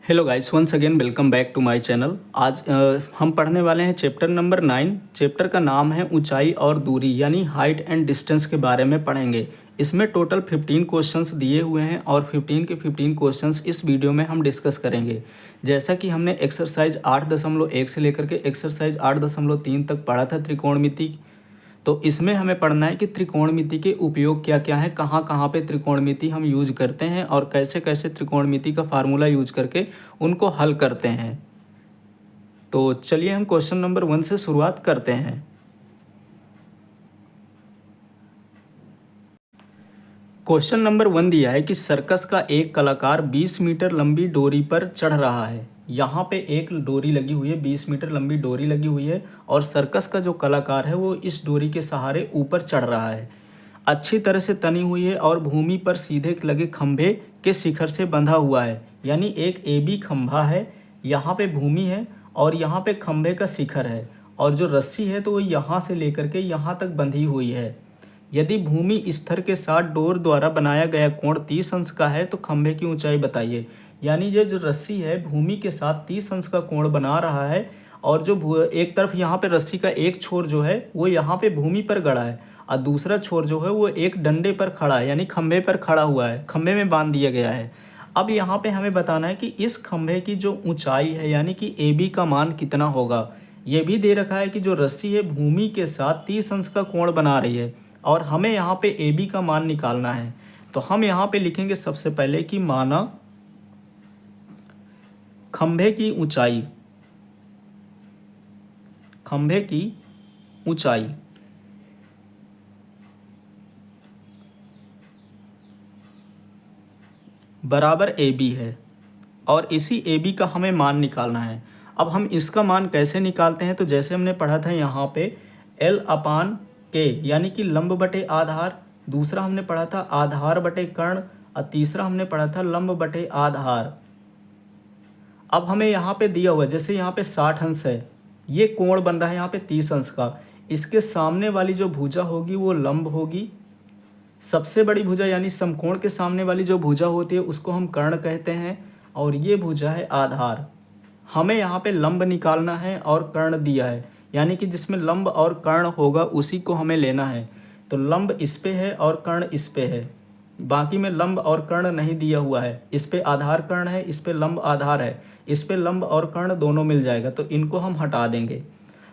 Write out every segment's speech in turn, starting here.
Hello guys, once again welcome back to my channel. आज हम पढ़ने वाले हैं चैप्टर नंबर 9। चैप्टर का नाम है ऊंचाई और दूरी, यानी हाइट एंड डिस्टेंस के बारे में पढ़ेंगे। इसमें टोटल 15 क्वेश्चंस दिए हुए हैं और 15 के 15 क्वेश्चंस इस वीडियो में हम डिस्कस करेंगे। जैसा कि हमने एक्सरसाइज 8.1 से लेकर के एक्सरसाइज 8.3 तक पढ़ा था त्रिकोणमिति, तो इसमें हमें पढ़ना है कि त्रिकोणमिति के उपयोग क्या क्या है, कहाँ कहाँ पे त्रिकोणमिति हम यूज करते हैं और कैसे कैसे त्रिकोणमिति का फार्मूला यूज करके उनको हल करते हैं। तो चलिए हम क्वेश्चन नंबर 1 से शुरुआत करते हैं। क्वेश्चन नंबर 1 दिया है कि सर्कस का एक कलाकार 20 मीटर लंबी डोरी पर चढ़ रहा है। यहाँ पे एक डोरी लगी हुई है, 20 मीटर लंबी डोरी लगी हुई है और सर्कस का जो कलाकार है वो इस डोरी के सहारे ऊपर चढ़ रहा है। अच्छी तरह से तनी हुई है और भूमि पर सीधे लगे खंभे के शिखर से बंधा हुआ है। यानी एक ए बी खंभा है, यहाँ पे भूमि है और यहाँ पे खंभे का शिखर है और जो रस्सी है तो वो यहाँ से लेकर के यहाँ तक बंधी हुई है। यदि भूमि स्तर के साथ डोर द्वारा बनाया गया कोण 30 अंश का है तो खंभे की ऊंचाई बताइए। यानी ये जो रस्सी है भूमि के साथ 30 अंश का कोण बना रहा है और जो एक तरफ यहाँ पे रस्सी का एक छोर जो है वो यहाँ पे भूमि पर गड़ा है और दूसरा छोर जो है वो एक डंडे पर खड़ा है, यानी खंभे पर खड़ा हुआ है, खंभे में बांध दिया गया है। अब यहाँ पे हमें बताना है कि इस खंभे की जो ऊंचाई है यानी कि ए बी का मान कितना होगा। ये भी दे रखा है कि जो रस्सी है भूमि के साथ 30 अंश का कोण बना रही है और हमें यहाँ पे ए बी का मान निकालना है। तो हम यहाँ पे लिखेंगे सबसे पहले कि माना खंभे की ऊंचाई, खंभे की ऊंचाई बराबर ए बी है और इसी ए बी का हमें मान निकालना है। अब हम इसका मान कैसे निकालते हैं, तो जैसे हमने पढ़ा था यहाँ पे L अपान के यानी कि लंब बटे आधार, दूसरा हमने पढ़ा था आधार बटे कर्ण और तीसरा हमने पढ़ा था लंब बटे आधार। अब हमें यहाँ पे दिया हुआ जैसे यहाँ पे 60 अंश है, ये कोण बन रहा है यहाँ पे 30 अंश का, इसके सामने वाली जो भुजा होगी वो लंब होगी। सबसे बड़ी भुजा यानी समकोण के सामने वाली जो भुजा होती है उसको हम कर्ण कहते हैं और ये भुजा है आधार। हमें यहाँ पे लंब निकालना है और कर्ण दिया है, यानी कि जिसमें लंब और कर्ण होगा उसी को हमें लेना है। तो लंब इस पे है और कर्ण इस पे है, बाकी में लंब और कर्ण नहीं दिया हुआ है। इस पे आधार कर्ण है, इस पे लंब आधार है, इस पे लंब और कर्ण दोनों मिल जाएगा, तो इनको हम हटा देंगे।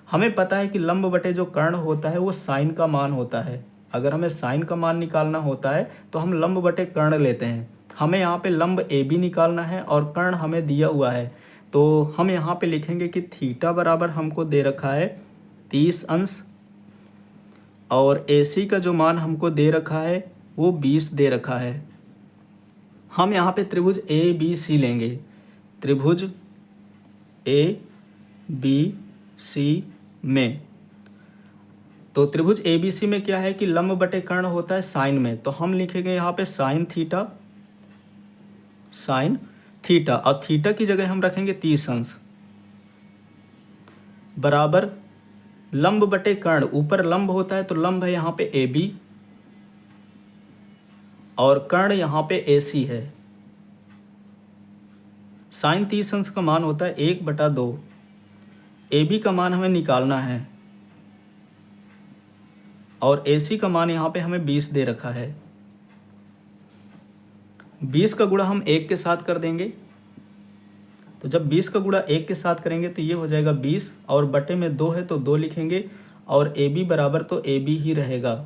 हमें पता है कि लंब बटे जो कर्ण होता है वो साइन का मान होता है। अगर हमें साइन का मान निकालना होता है तो हम लंब बटे कर्ण लेते हैं। हमें यहाँ पे लंब ए बी निकालना है और कर्ण हमें दिया हुआ है, तो हम यहाँ पे लिखेंगे कि थीटा बराबर हमको दे रखा है 30 अंश और ए सी का जो मान हमको दे रखा है वो 20 दे रखा है। हम यहाँ पे त्रिभुज ए बी सी लेंगे, त्रिभुज ए बी सी में, तो त्रिभुज ए बी सी में क्या है कि लंब बटे कर्ण होता है साइन में, तो हम लिखेंगे यहाँ पे साइन थीटा, साइन थीटा और थीटा की जगह हम रखेंगे 30 अंश बराबर लंब बटे कर्ण, ऊपर लंब होता है तो लंब है यहाँ पे ए बी और कर्ण यहाँ पे ए सी है। साइन 30 अंश का मान होता है 1/2, ए बी का मान हमें निकालना है और ए सी का मान यहाँ पे हमें 20 दे रखा है। 20 का गुणा हम 1 के साथ कर देंगे, तो जब 20 का गुणा 1 के साथ करेंगे तो ये हो जाएगा 20 और बटे में 2 है तो 2 लिखेंगे और ए बी बराबर तो ए बी ही रहेगा,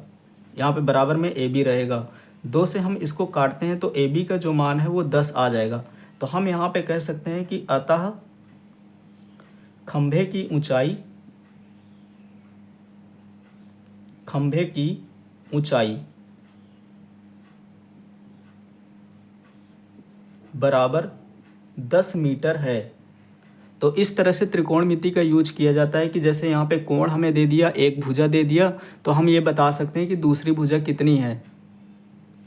यहाँ पे बराबर में ए बी रहेगा। 2 से हम इसको काटते हैं तो ए बी का जो मान है वो 10 आ जाएगा। तो हम यहाँ पे कह सकते हैं कि अतः खंभे की ऊंचाई, खंभे की ऊंचाई बराबर 10 मीटर है। तो इस तरह से त्रिकोणमिति का यूज किया जाता है कि जैसे यहाँ पे कोण हमें दे दिया, एक भुजा दे दिया, तो हम ये बता सकते हैं कि दूसरी भुजा कितनी है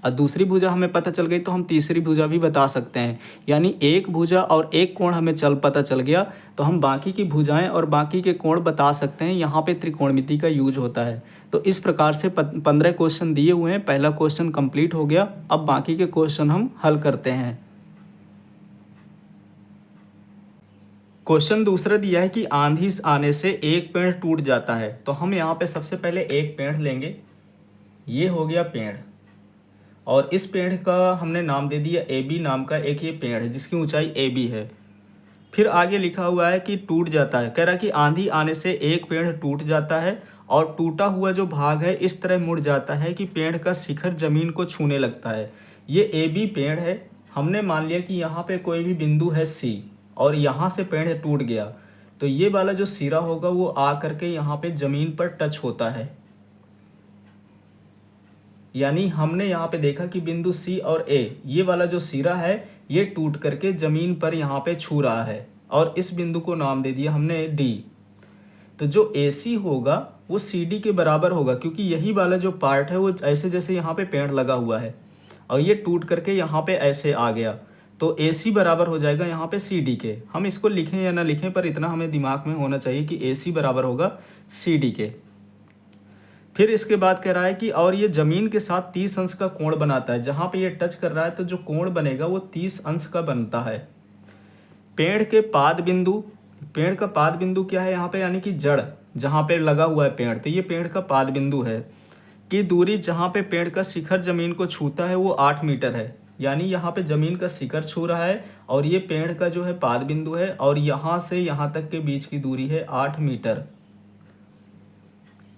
और दूसरी भुजा हमें पता चल गई तो हम तीसरी भुजा भी बता सकते हैं। यानी एक भुजा और एक कोण हमें पता चल गया तो हम बाकी की भुजाएं और बाकी के कोण बता सकते हैं। यहाँ पे त्रिकोणमिति का यूज होता है। तो इस प्रकार से 15 क्वेश्चन दिए हुए हैं, पहला क्वेश्चन कंप्लीट हो गया। अब बाकी के क्वेश्चन हम हल करते हैं। क्वेश्चन दूसरा दिया है कि आंधी आने से एक पेड़ टूट जाता है, तो हम यहाँ पे सबसे पहले एक पेड़ लेंगे। ये हो गया पेड़, और इस पेड़ का हमने नाम दे दिया ए बी नाम का एक ये पेड़ है जिसकी ऊंचाई ए बी है। फिर आगे लिखा हुआ है कि टूट जाता है, कह रहा है कि आंधी आने से एक पेड़ टूट जाता है और टूटा हुआ जो भाग है इस तरह मुड़ जाता है कि पेड़ का शिखर जमीन को छूने लगता है। ये ए बी पेड़ है, हमने मान लिया कि यहाँ पे कोई भी बिंदु है सी और यहाँ से पेड़ टूट गया, तो ये वाला जो सिरा होगा वो आ करके यहाँ पे जमीन पर टच होता है। यानी हमने यहाँ पे देखा कि बिंदु सी और ए, ये वाला जो सिरा है ये टूट करके जमीन पर यहाँ पे छू रहा है, और इस बिंदु को नाम दे दिया हमने डी। तो जो ए सी होगा वो सी डी के बराबर होगा, क्योंकि यही वाला जो पार्ट है वो ऐसे जैसे यहाँ पे पेड़ लगा हुआ है और ये टूट करके यहाँ पे ऐसे आ गया, तो ए सी बराबर हो जाएगा यहाँ पे सी डी के। हम इसको लिखें या ना लिखें, पर इतना हमें दिमाग में होना चाहिए कि ए सी बराबर होगा सी डी के। फिर इसके बाद कह रहा है कि और ये जमीन के साथ 30 अंश का कोण बनाता है। जहाँ पे ये टच कर रहा है तो जो कोण बनेगा वो 30 अंश का बनता है। पेड़ के पाद बिंदु, पेड़ का पाद बिंदु क्या है यहाँ पे, यानी कि जड़ जहाँ पे लगा हुआ है पेड़, तो ये पेड़ का पाद बिंदु है कि दूरी जहाँ पे पेड़ का शिखर जमीन को छूता है वो 8 मीटर है। यानी यहाँ पे जमीन का शिखर छू रहा है और ये पेड़ का जो है पाद बिंदु है, और यहाँ से यहाँ तक के बीच की दूरी है 8 मीटर।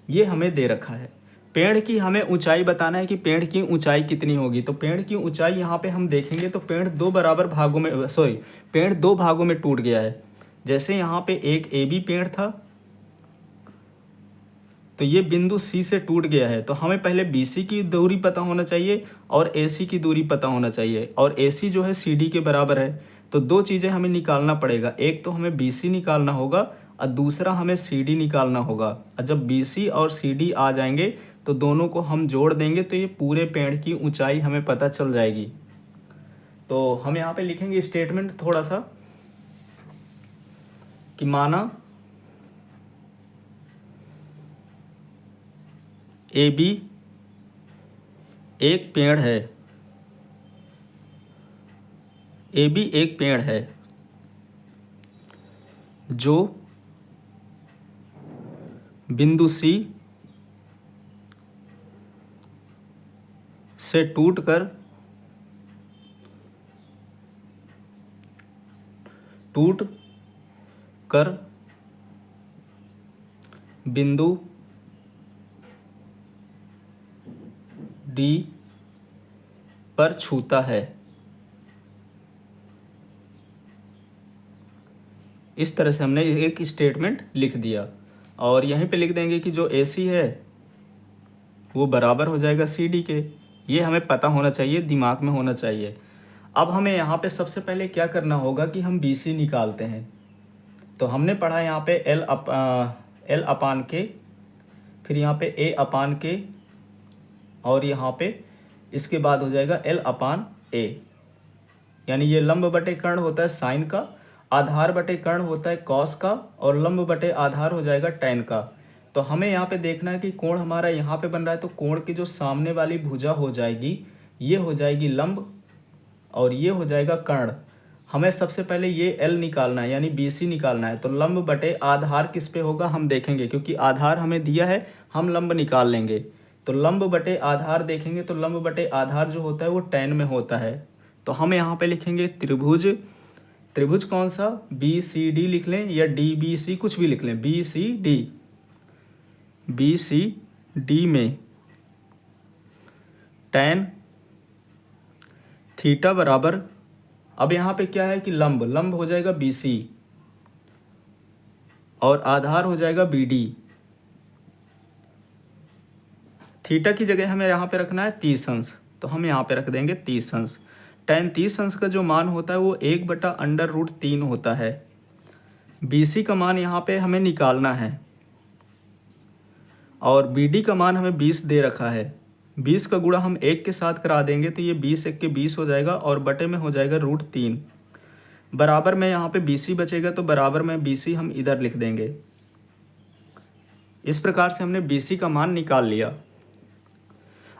ये हमें दे रखा है। पेड़ की हमें ऊंचाई बताना है कि पेड़ की ऊंचाई कितनी होगी। तो पेड़ की ऊंचाई यहाँ पे हम देखेंगे तो पेड़ पेड़ दो भागों में टूट गया है। जैसे यहाँ पे एक ए बी पेड़ था, तो ये बिंदु सी से टूट गया है, तो हमें पहले बी सी की दूरी पता होना चाहिए और ए सी की दूरी पता होना चाहिए, और ए सी जो है सी डी के बराबर है। तो दो चीज़ें हमें निकालना पड़ेगा, एक तो हमें बी सी निकालना होगा और दूसरा हमें सी डी निकालना होगा। और जब बी सी और सी डी आ जाएंगे तो दोनों को हम जोड़ देंगे तो ये पूरे पेड़ की ऊंचाई हमें पता चल जाएगी। तो हम यहाँ पे लिखेंगे स्टेटमेंट थोड़ा सा कि माना ए बी एक पेड़ है, ए बी एक पेड़ है जो बिंदु सी से टूट कर बिंदु डी पर छूता है। इस तरह से हमने एक स्टेटमेंट लिख दिया, और यहीं पे लिख देंगे कि जो ए सी है वो बराबर हो जाएगा सी डी के। ये हमें पता होना चाहिए, दिमाग में होना चाहिए। अब हमें यहाँ पे सबसे पहले क्या करना होगा कि हम बी सी निकालते हैं। तो हमने पढ़ा यहाँ पे एल अपान के, फिर यहाँ पे ए अपान के, और यहाँ पे इसके बाद हो जाएगा एल अपान ए। यानी ये लंब बटे कर्ण होता है साइन का, आधार बटे कर्ण होता है कॉस का, और लंब बटे आधार हो जाएगा टैन का। तो हमें यहाँ पे देखना है कि कोण हमारा यहाँ पे बन रहा है, तो कोण की जो सामने वाली भुजा हो जाएगी ये हो जाएगी लंब, और ये हो जाएगा कर्ण। हमें सबसे पहले ये एल निकालना है, यानी बी सी निकालना है। तो लंब बटे आधार किस पे होगा हम देखेंगे, क्योंकि आधार हमें दिया है, हम लंब निकाल लेंगे। तो लंब बटे आधार देखेंगे तो लंब बटे आधार जो होता है वो टैन में होता है। तो हम यहाँ पे लिखेंगे त्रिभुज, त्रिभुज कौन सा, बी सी डी लिख लें या डी बी सी, कुछ भी लिख लें, बी सी डी में टैन थीटा बराबर, अब यहाँ पे क्या है कि लंब हो जाएगा बी सी और आधार हो जाएगा बी डी। थीटा की जगह हमें यहाँ पे रखना है 30 अंश, तो हम यहाँ पे रख देंगे 30 अंश। टैन 30 अंश का जो मान होता है वो 1/√3 होता है। BC का मान यहाँ पे हमें निकालना है, और BD का मान हमें 20 दे रखा है। 20 का गुणा हम 1 के साथ करा देंगे तो ये 20 1 के 20 हो जाएगा, और बटे में हो जाएगा √3। बराबर में यहाँ पे BC बचेगा, तो बराबर में BC हम इधर लिख देंगे। इस प्रकार से हमने BC का मान निकाल लिया।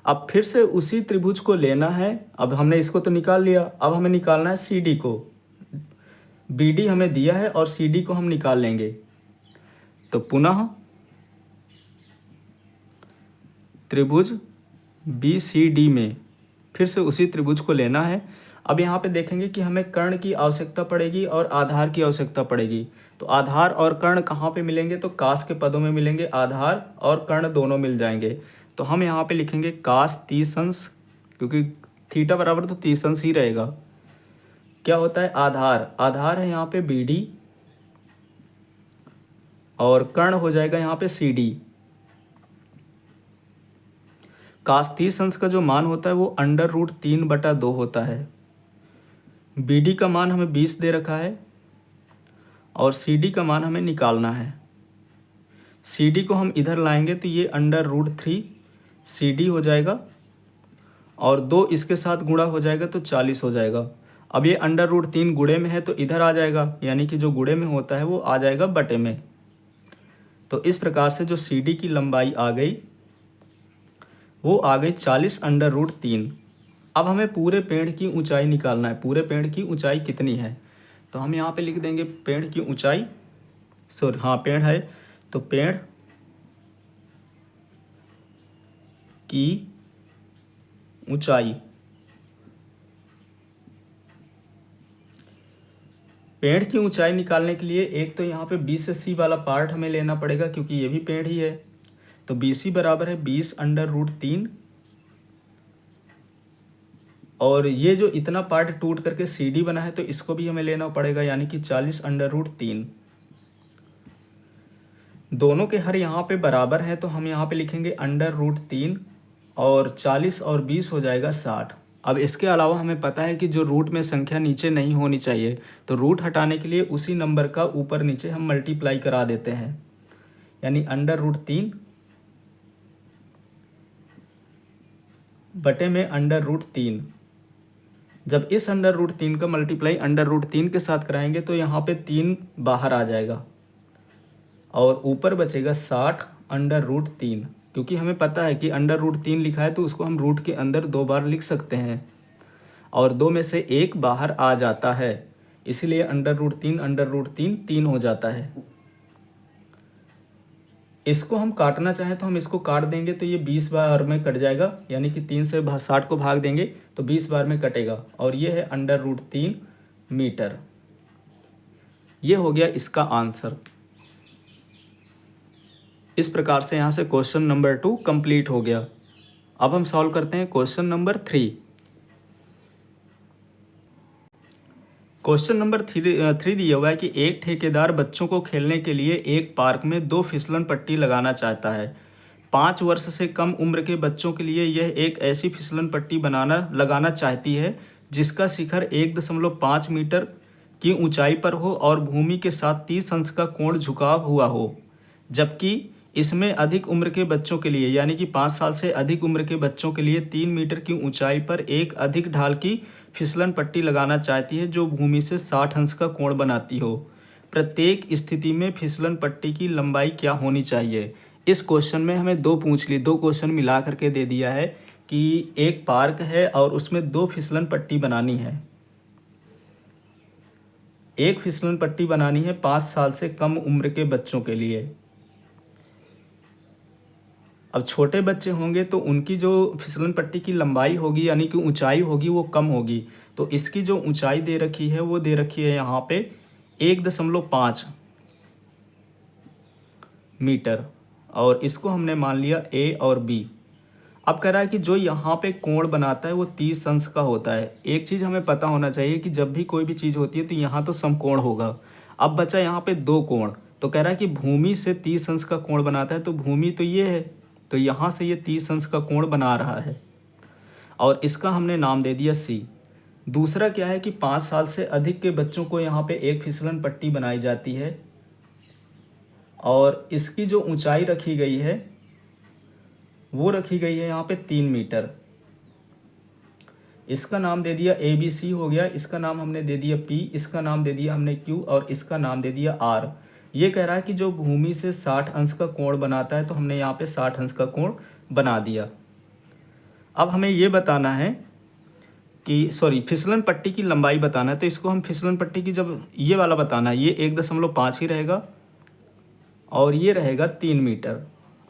अब फिर से उसी त्रिभुज को लेना है, अब हमने इसको तो निकाल लिया, अब हमें निकालना है CD को। बी डी हमें दिया है और सी डी को हम निकाल लेंगे। तो पुनः त्रिभुज बी सी डी में फिर से उसी त्रिभुज को लेना है। अब यहाँ पे देखेंगे कि हमें कर्ण की आवश्यकता पड़ेगी और आधार की आवश्यकता पड़ेगी। तो आधार और कर्ण कहाँ पे मिलेंगे? तो कास के पदों में मिलेंगे, आधार और कर्ण दोनों मिल जाएंगे। तो हम यहाँ पे लिखेंगे कास 30 अंश, क्योंकि थीटा बराबर तो 30 अंश ही रहेगा। क्या होता है? आधार, आधार है यहाँ पे बी डी और कर्ण हो जाएगा यहाँ पे सी डी। कास 30 अंश का जो मान होता है वो √3/2 होता है। बी डी का मान हमें 20 दे रखा है और सी डी का मान हमें निकालना है। सी डी को हम इधर लाएंगे तो ये √3 सी डी हो जाएगा और 2 इसके साथ गुणा हो जाएगा तो 40 हो जाएगा। अब ये √3 गुणे में है तो इधर आ जाएगा, यानी कि जो गुणे में होता है वो आ जाएगा बटे में। तो इस प्रकार से जो सी डी की लंबाई आ गई वो आ गई 40√3। अब हमें पूरे पेड़ की ऊंचाई निकालना है। पूरे पेड़ की ऊंचाई कितनी है? तो हम यहाँ पे लिख देंगे पेड़ की ऊंचाई, सॉरी हाँ पेड़ है, तो पेड़ की ऊंचाई, पेड़ की ऊंचाई निकालने के लिए एक तो यहाँ पे बी से सी वाला पार्ट हमें लेना पड़ेगा, क्योंकि ये भी पेड़ ही है। तो बी सी बराबर है 20√3 और ये जो इतना पार्ट टूट करके सी डी बना है तो इसको भी हमें लेना पड़ेगा, यानी कि 40√3। दोनों के हर यहाँ पे बराबर है तो हम यहाँ पे लिखेंगे √3 और 40 और 20 हो जाएगा 60। अब इसके अलावा हमें पता है कि जो रूट में संख्या नीचे नहीं होनी चाहिए, तो रूट हटाने के लिए उसी नंबर का ऊपर नीचे हम मल्टीप्लाई करा देते हैं, यानी √3 बटे में √3। जब इस √3 का मल्टीप्लाई √3 के साथ कराएंगे तो यहाँ पे 3 बाहर आ जाएगा और ऊपर बचेगा 60√3। क्योंकि हमें पता है कि √3 लिखा है तो उसको हम रूट के अंदर 2 बार लिख सकते हैं और 2 में से 1 बाहर आ जाता है, इसलिए √3 3 हो जाता है। इसको हम काटना चाहें तो हम इसको काट देंगे तो ये 20 बार में कट जाएगा, यानी कि 3 से 60 को भाग देंगे तो 20 बार में कटेगा और ये है √3 मीटर। ये हो गया इसका आंसर। इस प्रकार से यहाँ से क्वेश्चन नंबर 2 कंप्लीट हो गया। अब हम सॉल्व करते हैं क्वेश्चन नंबर 3। क्वेश्चन नंबर 3 दिया हुआ है कि एक ठेकेदार बच्चों को खेलने के लिए एक पार्क में 2 फिसलन पट्टी लगाना चाहता है। 5 वर्ष से कम उम्र के बच्चों के लिए यह एक ऐसी फिसलन पट्टी लगाना चाहती है जिसका शिखर 1.5 मीटर की ऊंचाई पर हो और भूमि के साथ 30 अंश का कोण झुकाव हुआ हो, जबकि इसमें अधिक उम्र के बच्चों के लिए, यानी कि 5 साल से अधिक उम्र के बच्चों के लिए 3 मीटर की ऊंचाई पर एक अधिक ढाल की फिसलन पट्टी लगाना चाहती है जो भूमि से 60 अंश का कोण बनाती हो। प्रत्येक स्थिति में फिसलन पट्टी की लंबाई क्या होनी चाहिए? इस क्वेश्चन में हमें 2 पूछ ली, 2 क्वेश्चन मिला करके दे दिया है कि एक पार्क है और उसमें 2 फिसलन पट्टी बनानी है। एक फिसलन पट्टी बनानी है 5 साल से कम उम्र के बच्चों के लिए। अब छोटे बच्चे होंगे तो उनकी जो फिसलन पट्टी की लंबाई होगी, यानी कि ऊंचाई होगी, वो कम होगी। तो इसकी जो ऊंचाई दे रखी है वो दे रखी है यहाँ पे 1.5 मीटर और इसको हमने मान लिया ए और बी। अब कह रहा है कि जो यहाँ पे कोण बनाता है वो 30 अंश का होता है। एक चीज़ हमें पता होना चाहिए कि जब भी कोई भी चीज़ होती है तो यहाँ तो समकोण होगा। अब बचा यहाँ पे 2 कोण, तो कह रहा है कि भूमि से 30 अंश का कोण बनाता है, तो भूमि तो ये है, तो यहाँ से ये 30 अंश का कोण बना रहा है और इसका हमने नाम दे दिया सी। दूसरा क्या है कि 5 साल से अधिक के बच्चों को यहाँ पे एक फिसलन पट्टी बनाई जाती है और इसकी जो ऊंचाई रखी गई है वो रखी गई है यहाँ पे 3 मीटर। इसका नाम दे दिया ए बी सी हो गया, इसका नाम हमने दे दिया पी, इसका नाम दे दिया हमने क्यू और इसका नाम दे दिया आर। ये कह रहा है कि जो भूमि से 60 अंश का कोण बनाता है, तो हमने यहाँ पे 60 अंश का कोण बना दिया। अब हमें ये बताना है कि सॉरी फिसलन पट्टी की लंबाई बताना है, तो इसको हम फिसलन पट्टी की जब ये वाला बताना है, ये 1.5 ही रहेगा और ये रहेगा 3 मीटर।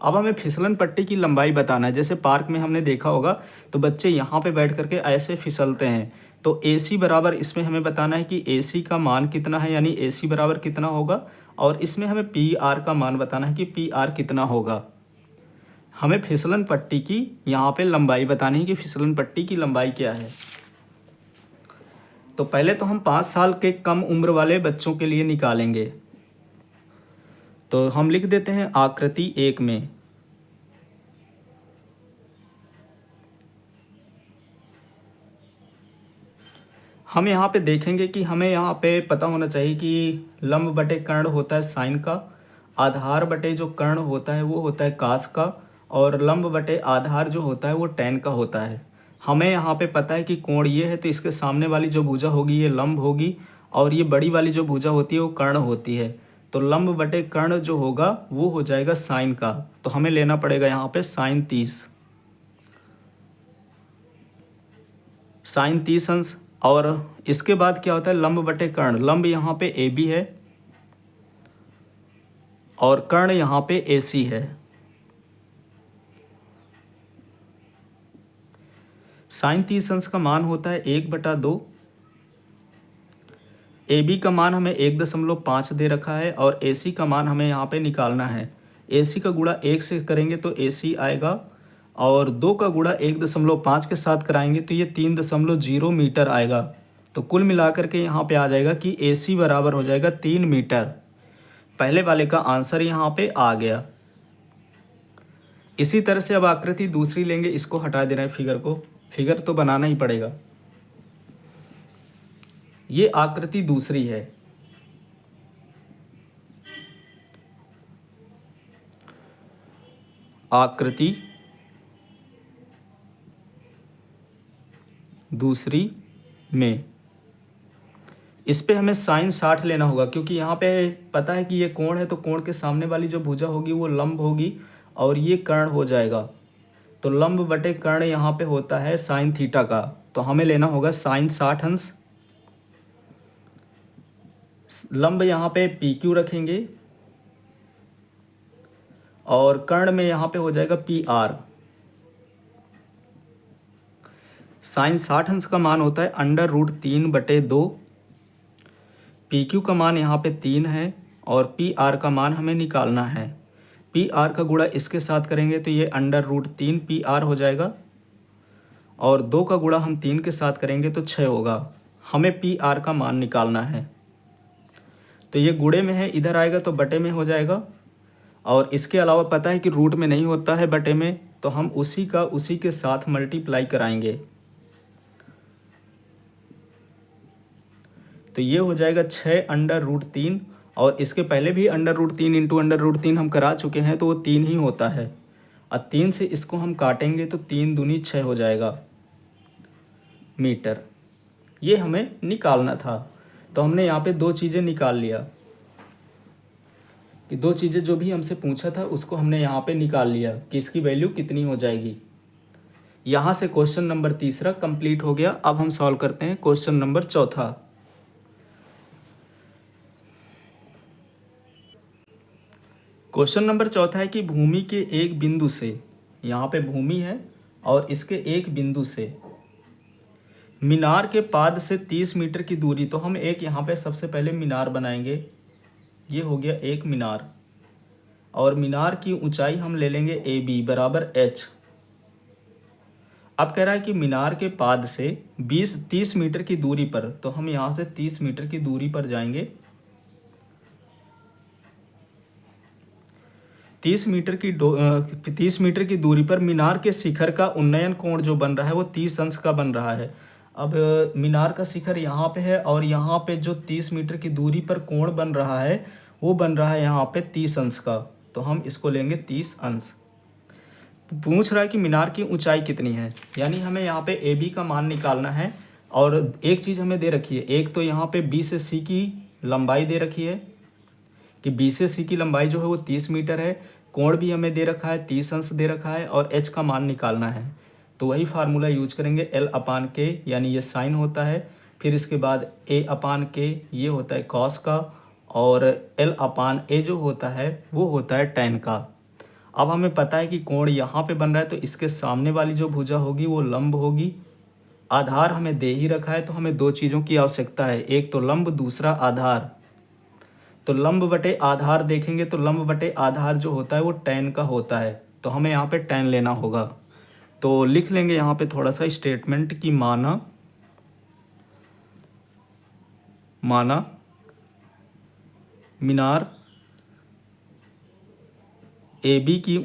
अब हमें फिसलन पट्टी की लंबाई बताना है। जैसे पार्क में हमने देखा होगा तो बच्चे यहाँ पे बैठ करके ऐसे फिसलते हैं, तो AC बराबर इसमें हमें बताना है कि AC का मान कितना है, यानी AC बराबर कितना होगा, और इसमें हमें PR का मान बताना है कि PR कितना होगा। हमें फिसलन पट्टी की यहाँ पे लंबाई बतानी है कि फिसलन पट्टी की लंबाई क्या है। तो पहले तो हम 5 साल के कम उम्र वाले बच्चों के लिए निकालेंगे। तो हम लिख देते हैं आकृति 1 में हम यहाँ पे देखेंगे कि हमें यहाँ पे पता होना चाहिए कि लंब बटे कर्ण होता है साइन का, आधार बटे जो कर्ण होता है वो होता है कास का, और लंब बटे आधार जो होता है वो टैन का होता है। हमें यहाँ पे पता है कि कोण ये है, तो इसके सामने वाली जो भुजा होगी ये लंब होगी, और ये बड़ी वाली जो भुजा होती है वो कर्ण होती है। तो लंब बटे कर्ण जो होगा वो हो जाएगा साइन का, तो हमें लेना पड़ेगा यहाँ पे साइन 30 अंश। और इसके बाद क्या होता है लंब बटे कर्ण, लंब यहाँ पे AB है और कर्ण यहाँ पे AC है। साइन 30 अंश का मान होता है 1/2। AB का मान हमें 1.5 दे रखा है और AC का मान हमें यहाँ पे निकालना है। AC का गुणा 1 से करेंगे तो AC आएगा, और 2 का गुणा 1.5 के साथ कराएंगे तो ये 3.0 मीटर आएगा। तो कुल मिलाकर के यहाँ पे आ जाएगा कि AC बराबर हो जाएगा 3 मीटर। पहले वाले का आंसर यहाँ पे आ गया। इसी तरह से अब आकृति दूसरी लेंगे, इसको हटा दे रहे हैं फिगर को, फिगर तो बनाना ही पड़ेगा। ये आकृति दूसरी है। आकृति दूसरी में इस पे हमें साइन 60 लेना होगा, क्योंकि यहाँ पे पता है कि ये कोण है, तो कोण के सामने वाली जो भुजा होगी वो लंब होगी और ये कर्ण हो जाएगा। तो लंब बटे कर्ण यहाँ पे होता है साइन थीटा का, तो हमें लेना होगा साइन 60 अंश। लंब यहाँ पे PQ रखेंगे और कर्ण में यहाँ पे हो जाएगा PR। साइन 60 अंश का मान होता है √3/2। PQ का मान यहाँ पे 3 है और PR का मान हमें निकालना है। PR का गुणा इसके साथ करेंगे तो ये √3 PR हो जाएगा, और 2 का गुणा हम 3 के साथ करेंगे तो 6 होगा। हमें PR का मान निकालना है। तो ये गुणे में है, इधर आएगा तो बटे में हो जाएगा, और इसके अलावा पता है कि रूट में नहीं होता है बटे में, तो हम उसी के साथ मल्टीप्लाई कराएंगे। तो ये हो जाएगा 6√3, और इसके पहले भी √3 इंटू √3 हम करा चुके हैं, तो वो 3 ही होता है। और 3 से इसको हम काटेंगे तो 3 दूनी 6 हो जाएगा मीटर। ये हमें निकालना था। तो हमने यहाँ पे 2 चीज़ें निकाल लिया कि 2 चीज़ें जो भी हमसे पूछा था उसको हमने यहाँ पे निकाल लिया कि इसकी वैल्यू कितनी हो जाएगी। यहाँ से क्वेश्चन नंबर 3 कंप्लीट हो गया। अब हम सॉल्व करते हैं क्वेश्चन नंबर 4। क्वेश्चन नंबर 4 है कि भूमि के एक बिंदु से, यहाँ पे भूमि है और इसके एक बिंदु से मीनार के पाद से 30 मीटर की दूरी, तो हम एक यहाँ पे सबसे पहले मीनार बनाएंगे। ये हो गया एक मीनार, और मीनार की ऊंचाई हम ले लेंगे AB बराबर H। अब कह रहा है कि मीनार के पाद से 30 मीटर की दूरी पर, तो हम यहाँ से 30 मीटर की दूरी पर जाएंगे। 30 मीटर की दूरी पर मीनार के शिखर का उन्नयन कोण जो बन रहा है वो 30 अंश का बन रहा है। अब मीनार का शिखर यहाँ पे है और यहाँ पे जो 30 मीटर की दूरी पर कोण बन रहा है वो बन रहा है यहाँ पे 30 अंश का, तो हम इसको लेंगे 30 अंश। पूछ रहा है कि मीनार की ऊंचाई कितनी है, यानी हमें यहाँ पे AB का मान निकालना है। और एक चीज़ हमें दे रखी है, एक तो यहाँ पे B से C की लंबाई दे रखी है कि B से C की लंबाई जो है वो 30 मीटर है, कोण भी हमें दे रखा है 30 अंश दे रखा है, और H का मान निकालना है। तो वही फार्मूला यूज करेंगे, एल अपान के यानी ये साइन होता है, फिर इसके बाद ए अपान के ये होता है कॉस का, और एल अपान ए जो होता है वो होता है टैन का। अब हमें पता है कि कोण यहाँ पे बन रहा है तो इसके सामने वाली जो भुजा होगी वो लंब होगी। आधार हमें दे ही रखा है तो हमें दो चीज़ों की आवश्यकता है, एक तो लंब दूसरा आधार। तो लंब बटे आधार देखेंगे तो लंब बटे आधार जो होता है वो टैन का होता है, तो हमें यहाँ पे टैन लेना होगा। तो लिख लेंगे यहाँ पे थोड़ा सा स्टेटमेंट कि माना मीनार ए बी की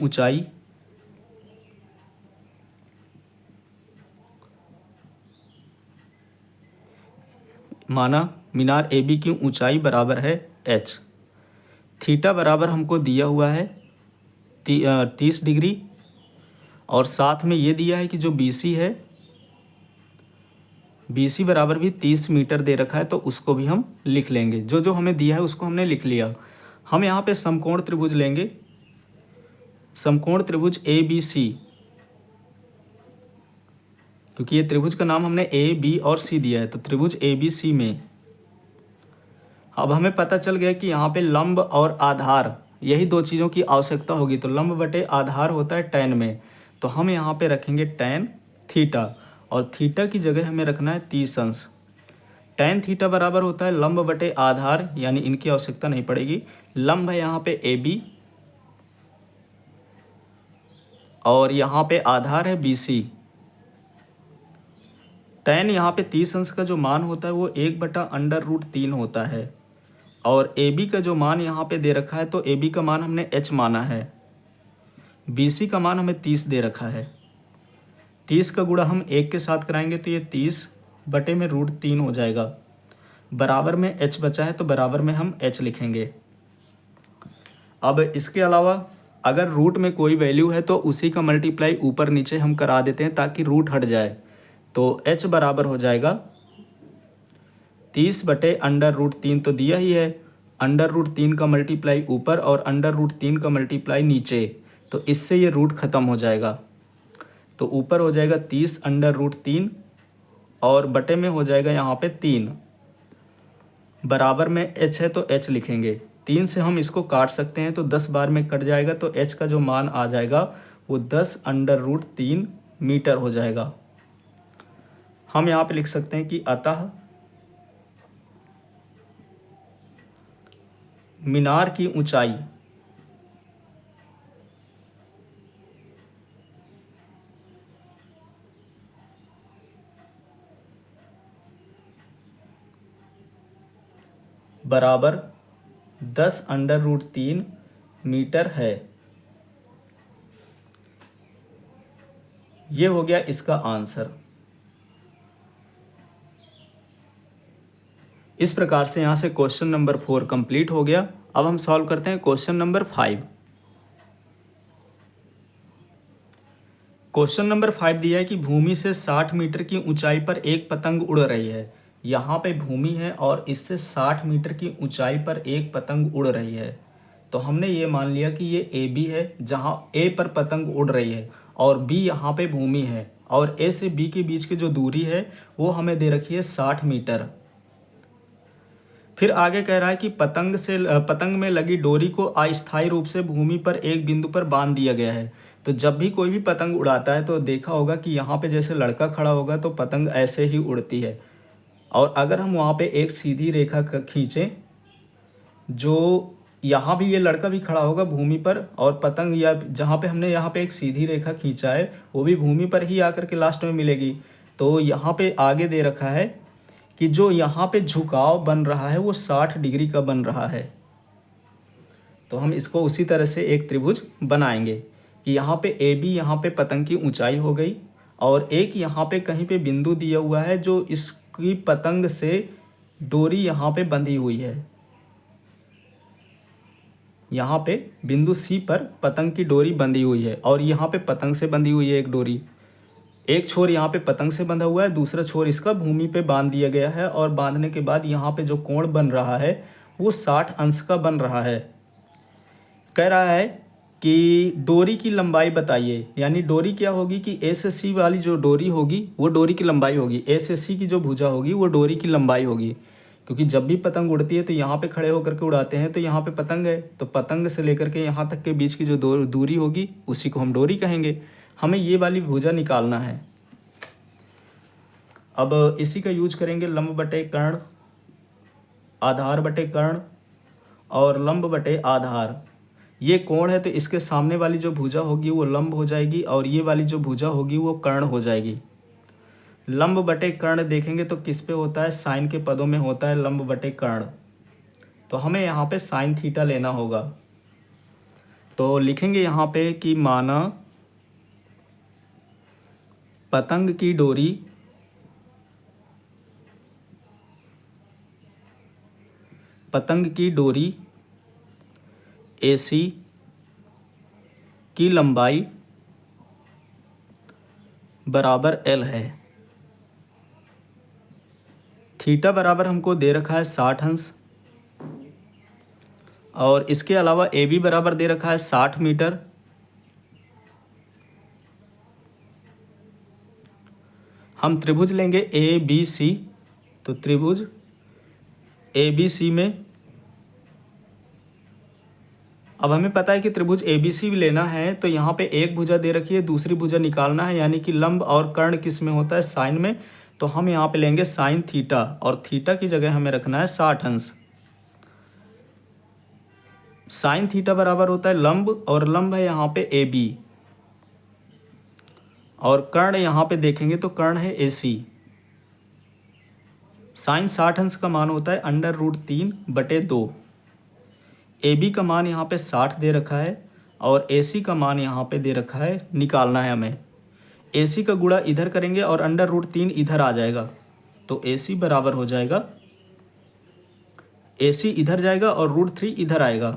ऊंचाई बराबर है h। थीटा बराबर हमको दिया हुआ है 30 डिग्री, और साथ में ये दिया है कि जो BC है, BC बराबर भी 30 मीटर दे रखा है, तो उसको भी हम लिख लेंगे। जो जो हमें दिया है उसको हमने लिख लिया। हम यहाँ पे समकोण त्रिभुज लेंगे, समकोण त्रिभुज ABC, क्योंकि ये त्रिभुज का नाम हमने A, B और C दिया है, तो त्रिभुज ABC में अब हमें पता चल गया कि यहाँ पे लंब और आधार यही दो चीज़ों की आवश्यकता होगी। तो लंब बटे आधार होता है टैन में, तो हम यहाँ पे रखेंगे टैन थीटा, और थीटा की जगह हमें रखना है 30 अंश। टैन थीटा बराबर होता है लंब बटे आधार, यानी इनकी आवश्यकता नहीं पड़ेगी। लंब है यहाँ पे AB और यहाँ पे आधार है BC। टैन यहाँ पे 30 अंश का जो मान होता है वो 1/√3 होता है, और AB का जो मान यहाँ पे दे रखा है तो AB का मान हमने h माना है, BC का मान हमें 30 दे रखा है। 30 का गुणा हम 1 के साथ कराएंगे तो ये 30/√3 हो जाएगा। बराबर में h बचा है तो बराबर में हम h लिखेंगे। अब इसके अलावा अगर रूट में कोई वैल्यू है तो उसी का मल्टीप्लाई ऊपर नीचे हम करा देते हैं ताकि रूट हट जाए। तो h बराबर हो जाएगा 30/√3 तो दिया ही है, √3 का मल्टीप्लाई ऊपर और √3 का मल्टीप्लाई नीचे, तो इससे ये रूट ख़त्म हो जाएगा। तो ऊपर हो जाएगा 30/√3 और बटे में हो जाएगा यहाँ पे 3, बराबर में h है तो h लिखेंगे। 3 से हम इसको काट सकते हैं तो 10 बार में कट जाएगा, तो h का जो मान आ जाएगा वो 10/√3 मीटर हो जाएगा। हम यहाँ पे लिख सकते हैं कि अतः मीनार की ऊंचाई बराबर 10/√3 मीटर है। ये हो गया इसका आंसर। इस प्रकार से यहाँ से क्वेश्चन नंबर 4 कंप्लीट हो गया। अब हम सॉल्व करते हैं क्वेश्चन नंबर 5। क्वेश्चन नंबर 5 दिया है कि भूमि से 60 मीटर की ऊंचाई पर एक पतंग उड़ रही है। यहाँ पे भूमि है और इससे 60 मीटर की ऊंचाई पर एक पतंग उड़ रही है। तो हमने ये मान लिया कि ये AB है, जहाँ A पर पतंग उड़ रही है और B यहाँ पे भूमि है, और A से B के बीच की जो दूरी है वो हमें दे रखी है 60 मीटर। फिर आगे कह रहा है कि पतंग में लगी डोरी को अस्थायी रूप से भूमि पर एक बिंदु पर बांध दिया गया है। तो जब भी कोई भी पतंग उड़ाता है तो देखा होगा कि यहाँ पे जैसे लड़का खड़ा होगा तो पतंग ऐसे ही उड़ती है, और अगर हम वहाँ पे एक सीधी रेखा खींचें, जो यहाँ भी ये लड़का भी खड़ा होगा भूमि पर, और पतंग या जहाँ पे हमने यहाँ पे एक सीधी रेखा खींचा है वो भी भूमि पर ही आकर के लास्ट में मिलेगी। तो यहाँ पे आगे दे रखा है कि जो यहाँ पे झुकाव बन रहा है वो 60 डिग्री का बन रहा है। तो हम इसको उसी तरह से एक त्रिभुज बनाएंगे कि यहाँ पे AB यहाँ पे पतंग की ऊंचाई हो गई, और एक यहाँ पे कहीं पे बिंदु दिया हुआ है जो इसकी पतंग से डोरी यहाँ पे बंधी हुई है। यहाँ पे बिंदु C पर पतंग की डोरी बंधी हुई है, और यहाँ पे पतंग से बंधी हुई है एक डोरी। एक छोर यहाँ पे पतंग से बंधा हुआ है, दूसरा छोर इसका भूमि पे बांध दिया गया है, और बांधने के बाद यहाँ पे जो कोण बन रहा है वो 60 अंश का बन रहा है। कह रहा है कि डोरी की लंबाई बताइए, यानी डोरी क्या होगी कि ए से सी वाली जो डोरी होगी वो डोरी की लंबाई होगी, ए से सी की जो भुजा होगी वो डोरी की लंबाई होगी। क्योंकि जब भी पतंग उड़ती है तो यहाँ पे खड़े होकर के उड़ाते हैं, तो यहाँ पे पतंग है, तो पतंग से लेकर के यहाँ तक के बीच की जो दूरी होगी उसी को हम डोरी कहेंगे। हमें ये वाली भुजा निकालना है। अब इसी का यूज करेंगे लंब बटे कर्ण, आधार बटे कर्ण और लंब बटे आधार। ये कोण है तो इसके सामने वाली जो भुजा होगी वो लंब हो जाएगी और ये वाली जो भुजा होगी वो कर्ण हो जाएगी। लंब बटे कर्ण देखेंगे तो किस पे होता है, साइन के पदों में होता है लंब बटे कर्ण। तो हमें यहाँ पे साइन थीटा लेना होगा। तो लिखेंगे यहाँ पे कि माना पतंग की डोरी AC की लंबाई बराबर L है। थीटा बराबर हमको दे रखा है 60 अंश और इसके अलावा AB बराबर दे रखा है 60 मीटर। हम त्रिभुज लेंगे ABC, तो त्रिभुज ABC में अब हमें पता है कि त्रिभुज ABC भी लेना है, तो यहाँ पे एक भुजा दे रखी है, दूसरी भुजा निकालना है, यानी कि लंब और कर्ण किस में होता है, साइन में। तो हम यहाँ पे लेंगे साइन थीटा और थीटा की जगह हमें रखना है 60 अंश। साइन थीटा बराबर होता है लंब और लंब है यहाँ पे AB और कर्ण यहाँ पे देखेंगे तो कर्ण है AC। साइन 60 अंश का मान होता है √3/2। AB का मान यहाँ पे 60 दे रखा है और AC का मान यहाँ पे दे रखा है, निकालना है हमें। AC का गुणा इधर करेंगे और √3 इधर आ जाएगा, तो AC बराबर हो जाएगा, AC इधर जाएगा और √3 इधर आएगा।